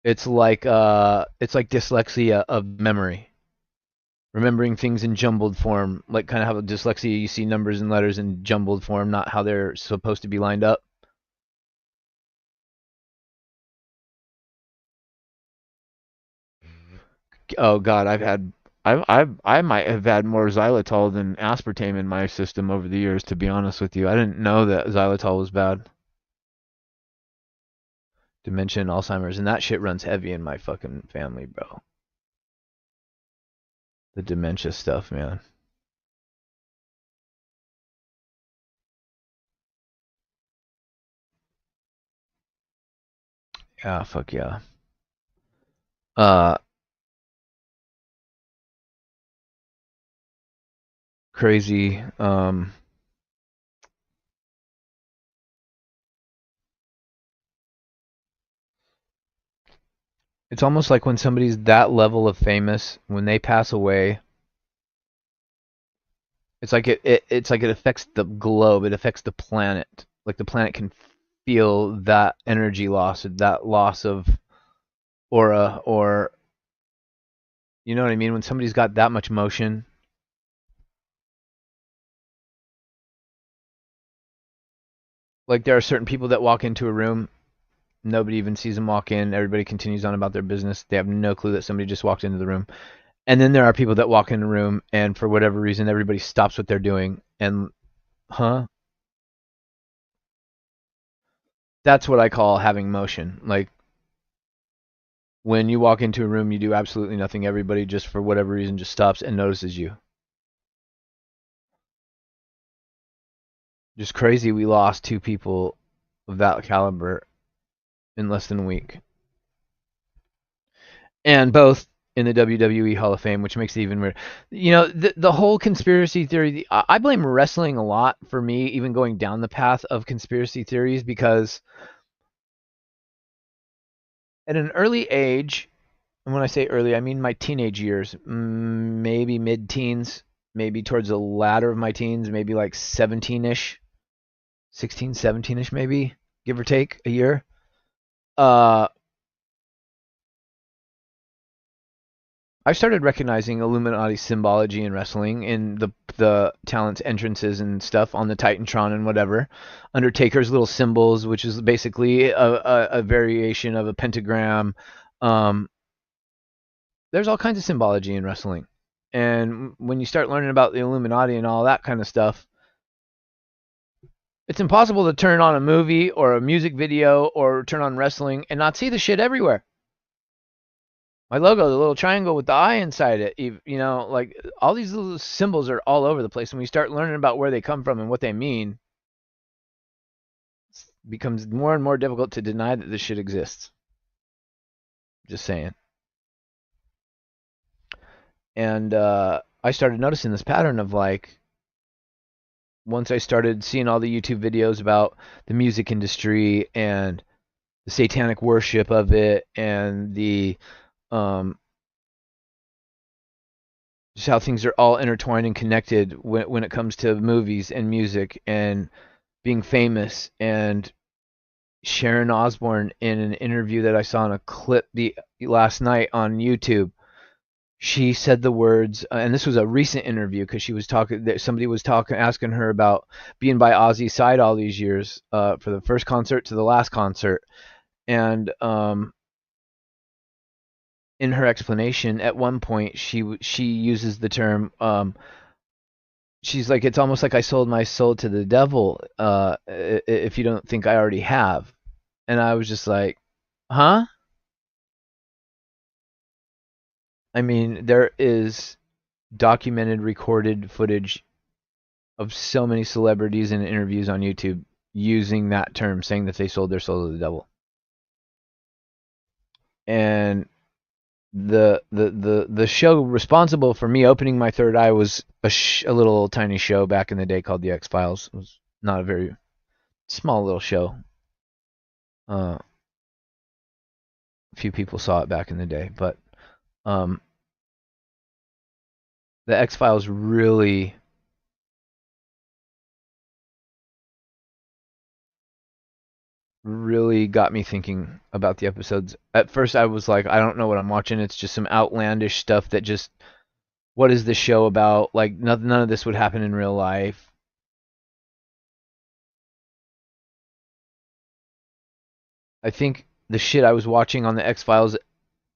S1: It's like dyslexia of memory, remembering things in jumbled form, like kind of how dyslexia you see numbers and letters in jumbled form, not how they're supposed to be lined up. Oh God, I might have had more xylitol than aspartame in my system over the years. To be honest with you, I didn't know that xylitol was bad. Dementia and Alzheimer's, and that shit runs heavy in my fucking family, bro. The dementia stuff, man. Yeah, fuck yeah. Uh, Crazy. It's almost like when somebody's that level of famous, when they pass away, it's like it affects the globe, it affects the planet. Like the planet can feel that energy loss, that loss of aura, or you know what I mean? When somebody's got that much motion, like there are certain people that walk into a room, nobody even sees them walk in, everybody continues on about their business. They have no clue that somebody just walked into the room. And then there are people that walk in the room and for whatever reason everybody stops what they're doing and huh? That's what I call having motion. Like when you walk into a room, you do absolutely nothing. Everybody just for whatever reason just stops and notices you. Just crazy. We lost 2 people of that caliber in less than a week, and both in the WWE Hall of Fame, which makes it even weird. You know, the whole conspiracy theory. I blame wrestling a lot for me even going down the path of conspiracy theories because at an early age, and when I say early, I mean my teenage years, maybe mid-teens, maybe towards the latter of my teens, maybe like 17ish, 16, 17ish, maybe, give or take a year. Uh, I started recognizing Illuminati symbology in wrestling in the talents entrances and stuff on the Titantron and whatever. Undertaker's little symbols, which is basically a variation of a pentagram. Um, there's all kinds of symbology in wrestling. And when you start learning about the Illuminati and all that kind of stuff, it's impossible to turn on a movie or a music video or turn on wrestling and not see the shit everywhere. My logo, the little triangle with the eye inside it, like all these little symbols are all over the place. When we start learning about where they come from and what they mean, it becomes more and more difficult to deny that this shit exists. Just saying. And I started noticing this pattern of like, once I started seeing all the YouTube videos about the music industry and the satanic worship of it and the just how things are all intertwined and connected when it comes to movies and music and being famous. And Sharon Osbourne, in an interview that I saw in a clip last night on YouTube, she said the words, and this was a recent interview because she was talking. Somebody was talking, asking her about being by Ozzy's side all these years, for the first concert to the last concert, and in her explanation, at one point she uses the term. She's like, it's almost like I sold my soul to the devil. If you don't think I already have, and I was just like, huh? I mean, there is documented, recorded footage of so many celebrities and interviews on YouTube using that term, saying that they sold their soul to the devil. And the show responsible for me opening my third eye was a little tiny show back in the day called The X-Files. It was not a very small little show. A few people saw it back in the day, but the X-Files really got me thinking about the episodes. At first I was like, I don't know what I'm watching. It's just some outlandish stuff that just, what is this show about? Like none of this would happen in real life. I think the shit I was watching on the X-Files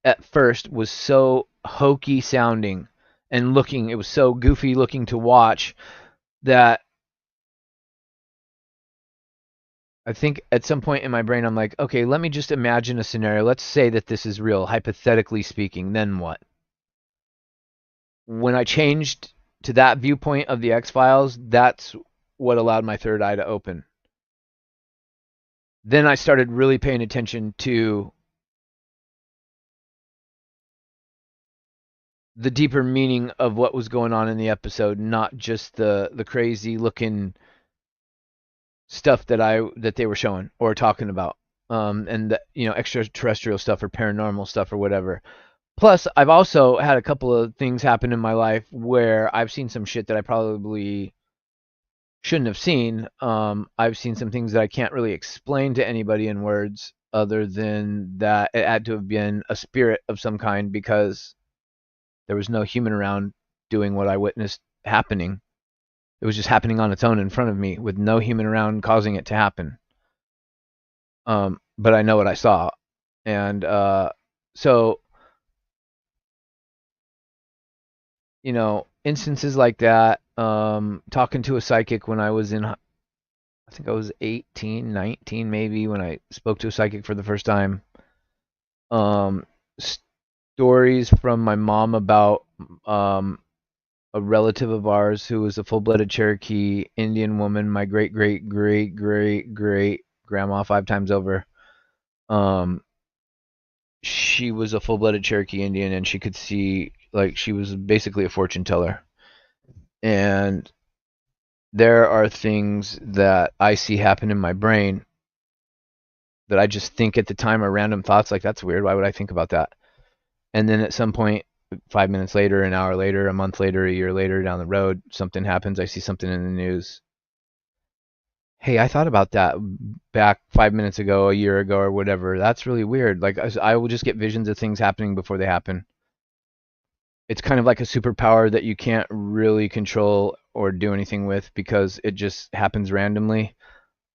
S1: at first was so hokey sounding and looking, it was so goofy looking to watch that I think at some point in my brain I'm like, okay, let me just imagine a scenario. Let's say that this is real, hypothetically speaking. Then what? When I changed to that viewpoint of the X-Files, that's what allowed my third eye to open. Then I started really paying attention to the deeper meaning of what was going on in the episode, not just the crazy looking stuff that they were showing or talking about, and the, extraterrestrial stuff or paranormal stuff or whatever. Plus, I've also had a couple of things happen in my life where I've seen some shit that I probably shouldn't have seen. I've seen some things that I can't really explain to anybody in words other than that it had to have been a spirit of some kind because there was no human around doing what I witnessed happening. It was just happening on its own in front of me with no human around causing it to happen. But I know what I saw. And so, instances like that, talking to a psychic when I was I think I was 18, 19 maybe, when I spoke to a psychic for the first time. Stories from my mom about a relative of ours who was a full-blooded Cherokee Indian woman, my great great great great great grandma 5 times over. She was a full-blooded Cherokee Indian, and she could see, like, she was basically a fortune teller. And there are things that I see happen in my brain that I just think at the time are random thoughts, like, that's weird, why would I think about that? And then at some point, 5 minutes later, an hour later, a month later, a year later, down the road, something happens. I see something in the news. Hey, I thought about that back 5 minutes ago, a year ago, or whatever. That's really weird. Like, I will just get visions of things happening before they happen. It's kind of like a superpower that you can't really control or do anything with because it just happens randomly.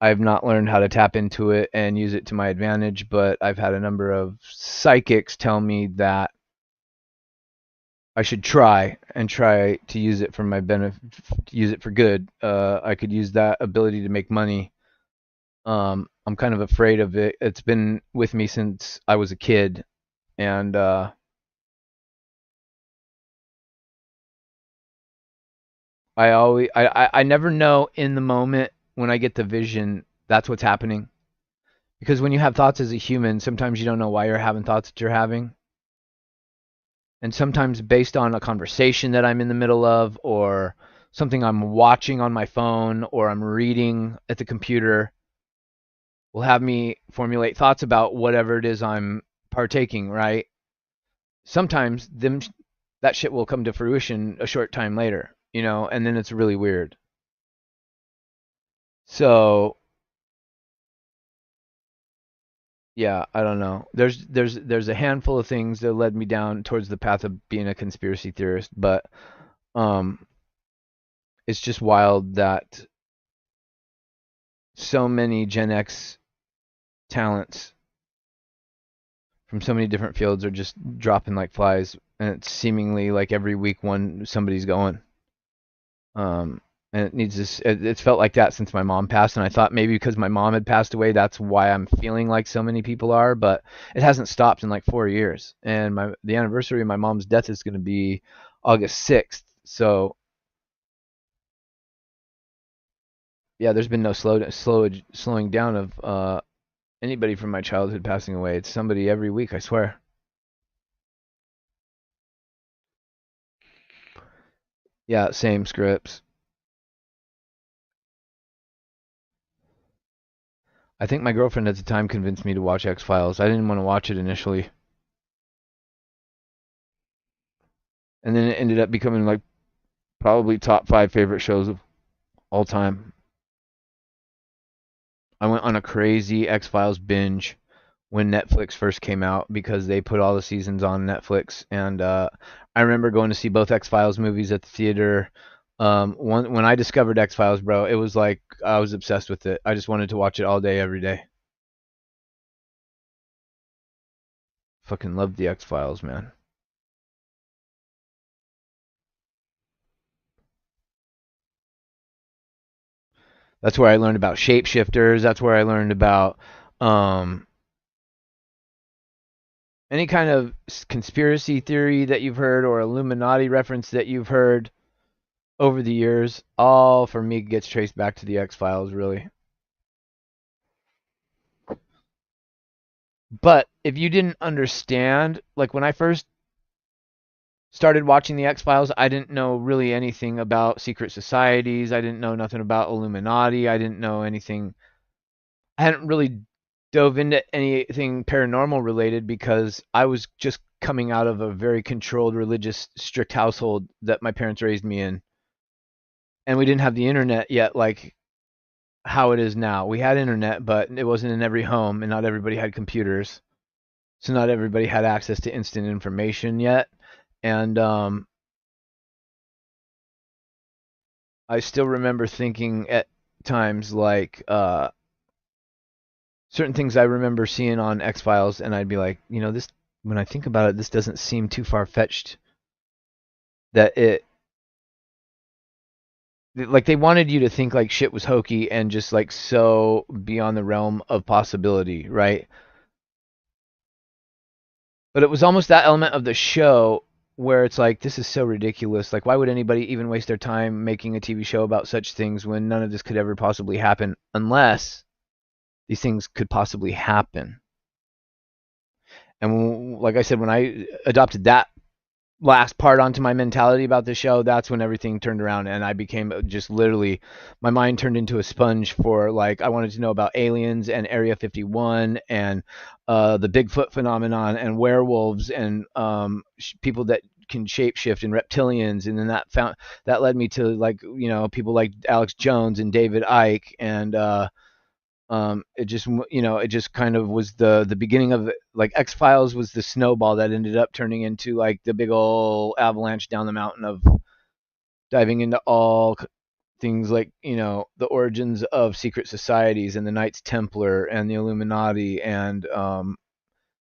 S1: I've not learned how to tap into it and use it to my advantage, but I've had a number of psychics tell me that I should try to use it for my benefit, use it for good. I could use that ability to make money. I'm kind of afraid of it. It's been with me since I was a kid, and I never know in the moment when I get the vision that's what's happening. Because when you have thoughts as a human, sometimes you don't know why you're having thoughts that you're having. And sometimes based on a conversation that I'm in the middle of, or something I'm watching on my phone, or I'm reading at the computer, will have me formulate thoughts about whatever it is I'm partaking, right? Sometimes that shit will come to fruition a short time later, and then it's really weird. So, yeah, I don't know. There's a handful of things that led me down towards the path of being a conspiracy theorist, but um it's just wild that so many Gen X talents from so many different fields are just dropping like flies, and it's seemingly like every week somebody's going. And it needs this. It's felt like that since my mom passed, and I thought maybe because my mom had passed away, that's why I'm feeling like so many people are. But it hasn't stopped in like 4 years, and the anniversary of my mom's death is going to be August 6th. So yeah, there's been no slowing down of anybody from my childhood passing away. It's somebody every week, I swear. Yeah, same scripts. I think my girlfriend at the time convinced me to watch X-Files. I didn't want to watch it initially. And then it ended up becoming like probably top 5 favorite shows of all time. I went on a crazy X-Files binge when Netflix first came out because they put all the seasons on Netflix, and I remember going to see both X-Files movies at the theater. When I discovered X-Files, bro, it was like I was obsessed with it. I just wanted to watch it all day, every day. Fucking loved the X-Files, man. That's where I learned about shapeshifters. That's where I learned about um, any kind of conspiracy theory that you've heard or Illuminati reference that you've heard over the years. All for me gets traced back to the X Files, really. But if you didn't understand, like when I first started watching the X Files, I didn't know really anything about secret societies. I didn't know nothing about Illuminati. I didn't know anything. I hadn't really dove into anything paranormal related because I was just coming out of a very controlled, religious, strict household that my parents raised me in. And we didn't have the internet yet, like how it is now. We had internet, but it wasn't in every home, and not everybody had computers. So not everybody had access to instant information yet. And I still remember thinking at times like certain things I remember seeing on X Files, and I'd be like, this. When I think about it, this doesn't seem too far fetched. That it like they wanted you to think like shit was hokey and just like so beyond the realm of possibility, right? But it was almost that element of the show where it's like this is so ridiculous. Like why would anybody even waste their time making a TV show about such things when none of this could ever possibly happen unless these things could possibly happen. And like I said, when I adopted that last part onto my mentality about the show, that's when everything turned around and I became just literally my mind turned into a sponge for like I wanted to know about aliens and Area 51 and the Bigfoot phenomenon and werewolves and people that can shapeshift and reptilians, and then that led me to like people like Alex Jones and David Icke, and it just kind of was the beginning of like X Files was the snowball that ended up turning into like the big old avalanche down the mountain of diving into all things like the origins of secret societies and the Knights Templar and the Illuminati, and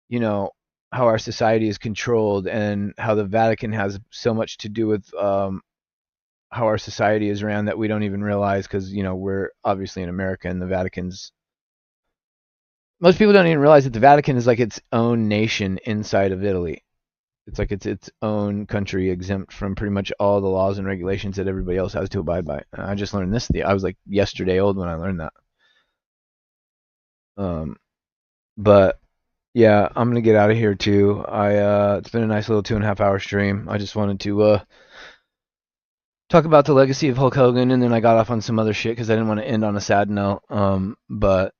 S1: you know how our society is controlled and how the Vatican has so much to do with how our society is ran that we don't even realize, because we're obviously in America and the Vatican's most people don't even realize that the Vatican is like its own nation inside of Italy. It's like it's its own country, exempt from pretty much all the laws and regulations that everybody else has to abide by. I just learned this. I was like yesterday old when I learned that. Um, but yeah, I'm gonna get out of here too. It's been a nice little 2.5 hour stream. I just wanted to talk about the legacy of Hulk Hogan, and then I got off on some other shit because I didn't want to end on a sad note. But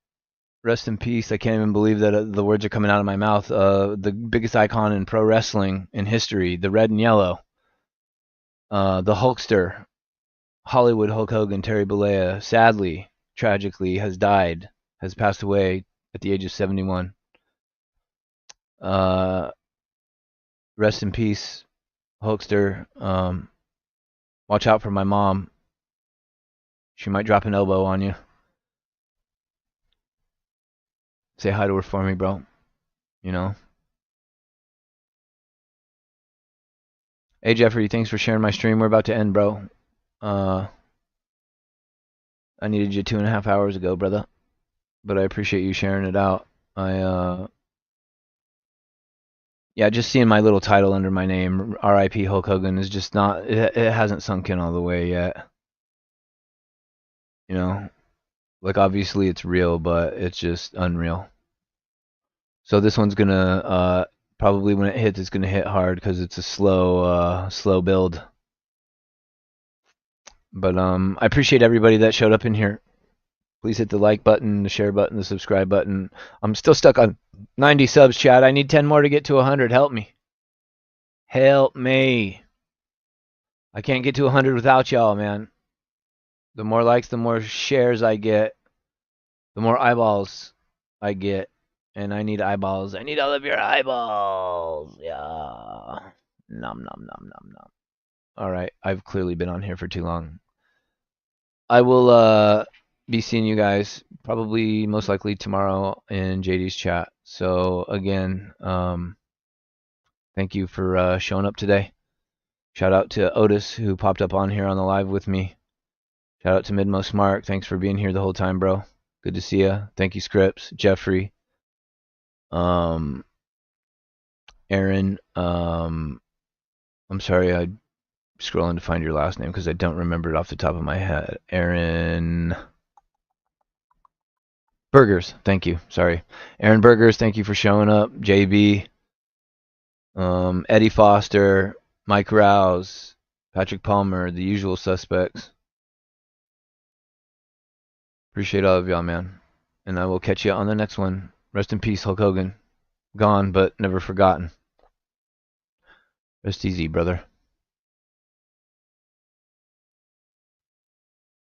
S1: rest in peace. I can't even believe that the words are coming out of my mouth. The biggest icon in pro wrestling in history, the red and yellow, the Hulkster, Hollywood Hulk Hogan, Terry Bollea, sadly, tragically, has passed away at the age of 71. Uh, Rest in peace, Hulkster. Watch out for my mom. She might drop an elbow on you. Say hi to her for me, bro. You know. Hey Jeffrey, thanks for sharing my stream. We're about to end, bro. I needed you 2.5 hours ago, brother. But I appreciate you sharing it out. Yeah, just seeing my little title under my name, R.I.P. Hulk Hogan, is just not. It hasn't sunk in all the way yet. You know, like obviously it's real, but it's just unreal. So this one's gonna probably when it hits, it's gonna hit hard because it's a slow build. But I appreciate everybody that showed up in here. Please hit the like button, the share button, the subscribe button. I'm still stuck on 90 subs, chat. I need 10 more to get to 100. Help me. Help me. I can't get to 100 without y'all, man. The more likes, the more shares I get, the more eyeballs I get. And I need eyeballs. I need all of your eyeballs. Yeah. Nom, nom, nom, nom, nom. All right. I've clearly been on here for too long. I will be seeing you guys probably most likely tomorrow in JD's chat. So again, thank you for showing up today. Shout out to Otis who popped up on here on the live with me. Shout out to Midmost Mark. Thanks for being here the whole time, bro. Good to see you. Thank you, Scripps, Jeffrey, Aaron. I'm sorry, I'm scrolling to find your last name because I don't remember it off the top of my head. Aaron Burgers. Thank you. Sorry, Aaron Burgers. Thank you for showing up. JB, Eddie Foster, Mike Rouse, Patrick Palmer, the usual suspects. Appreciate all of y'all, man. And I will catch you on the next one. Rest in peace, Hulk Hogan. Gone, but never forgotten. Rest easy, brother.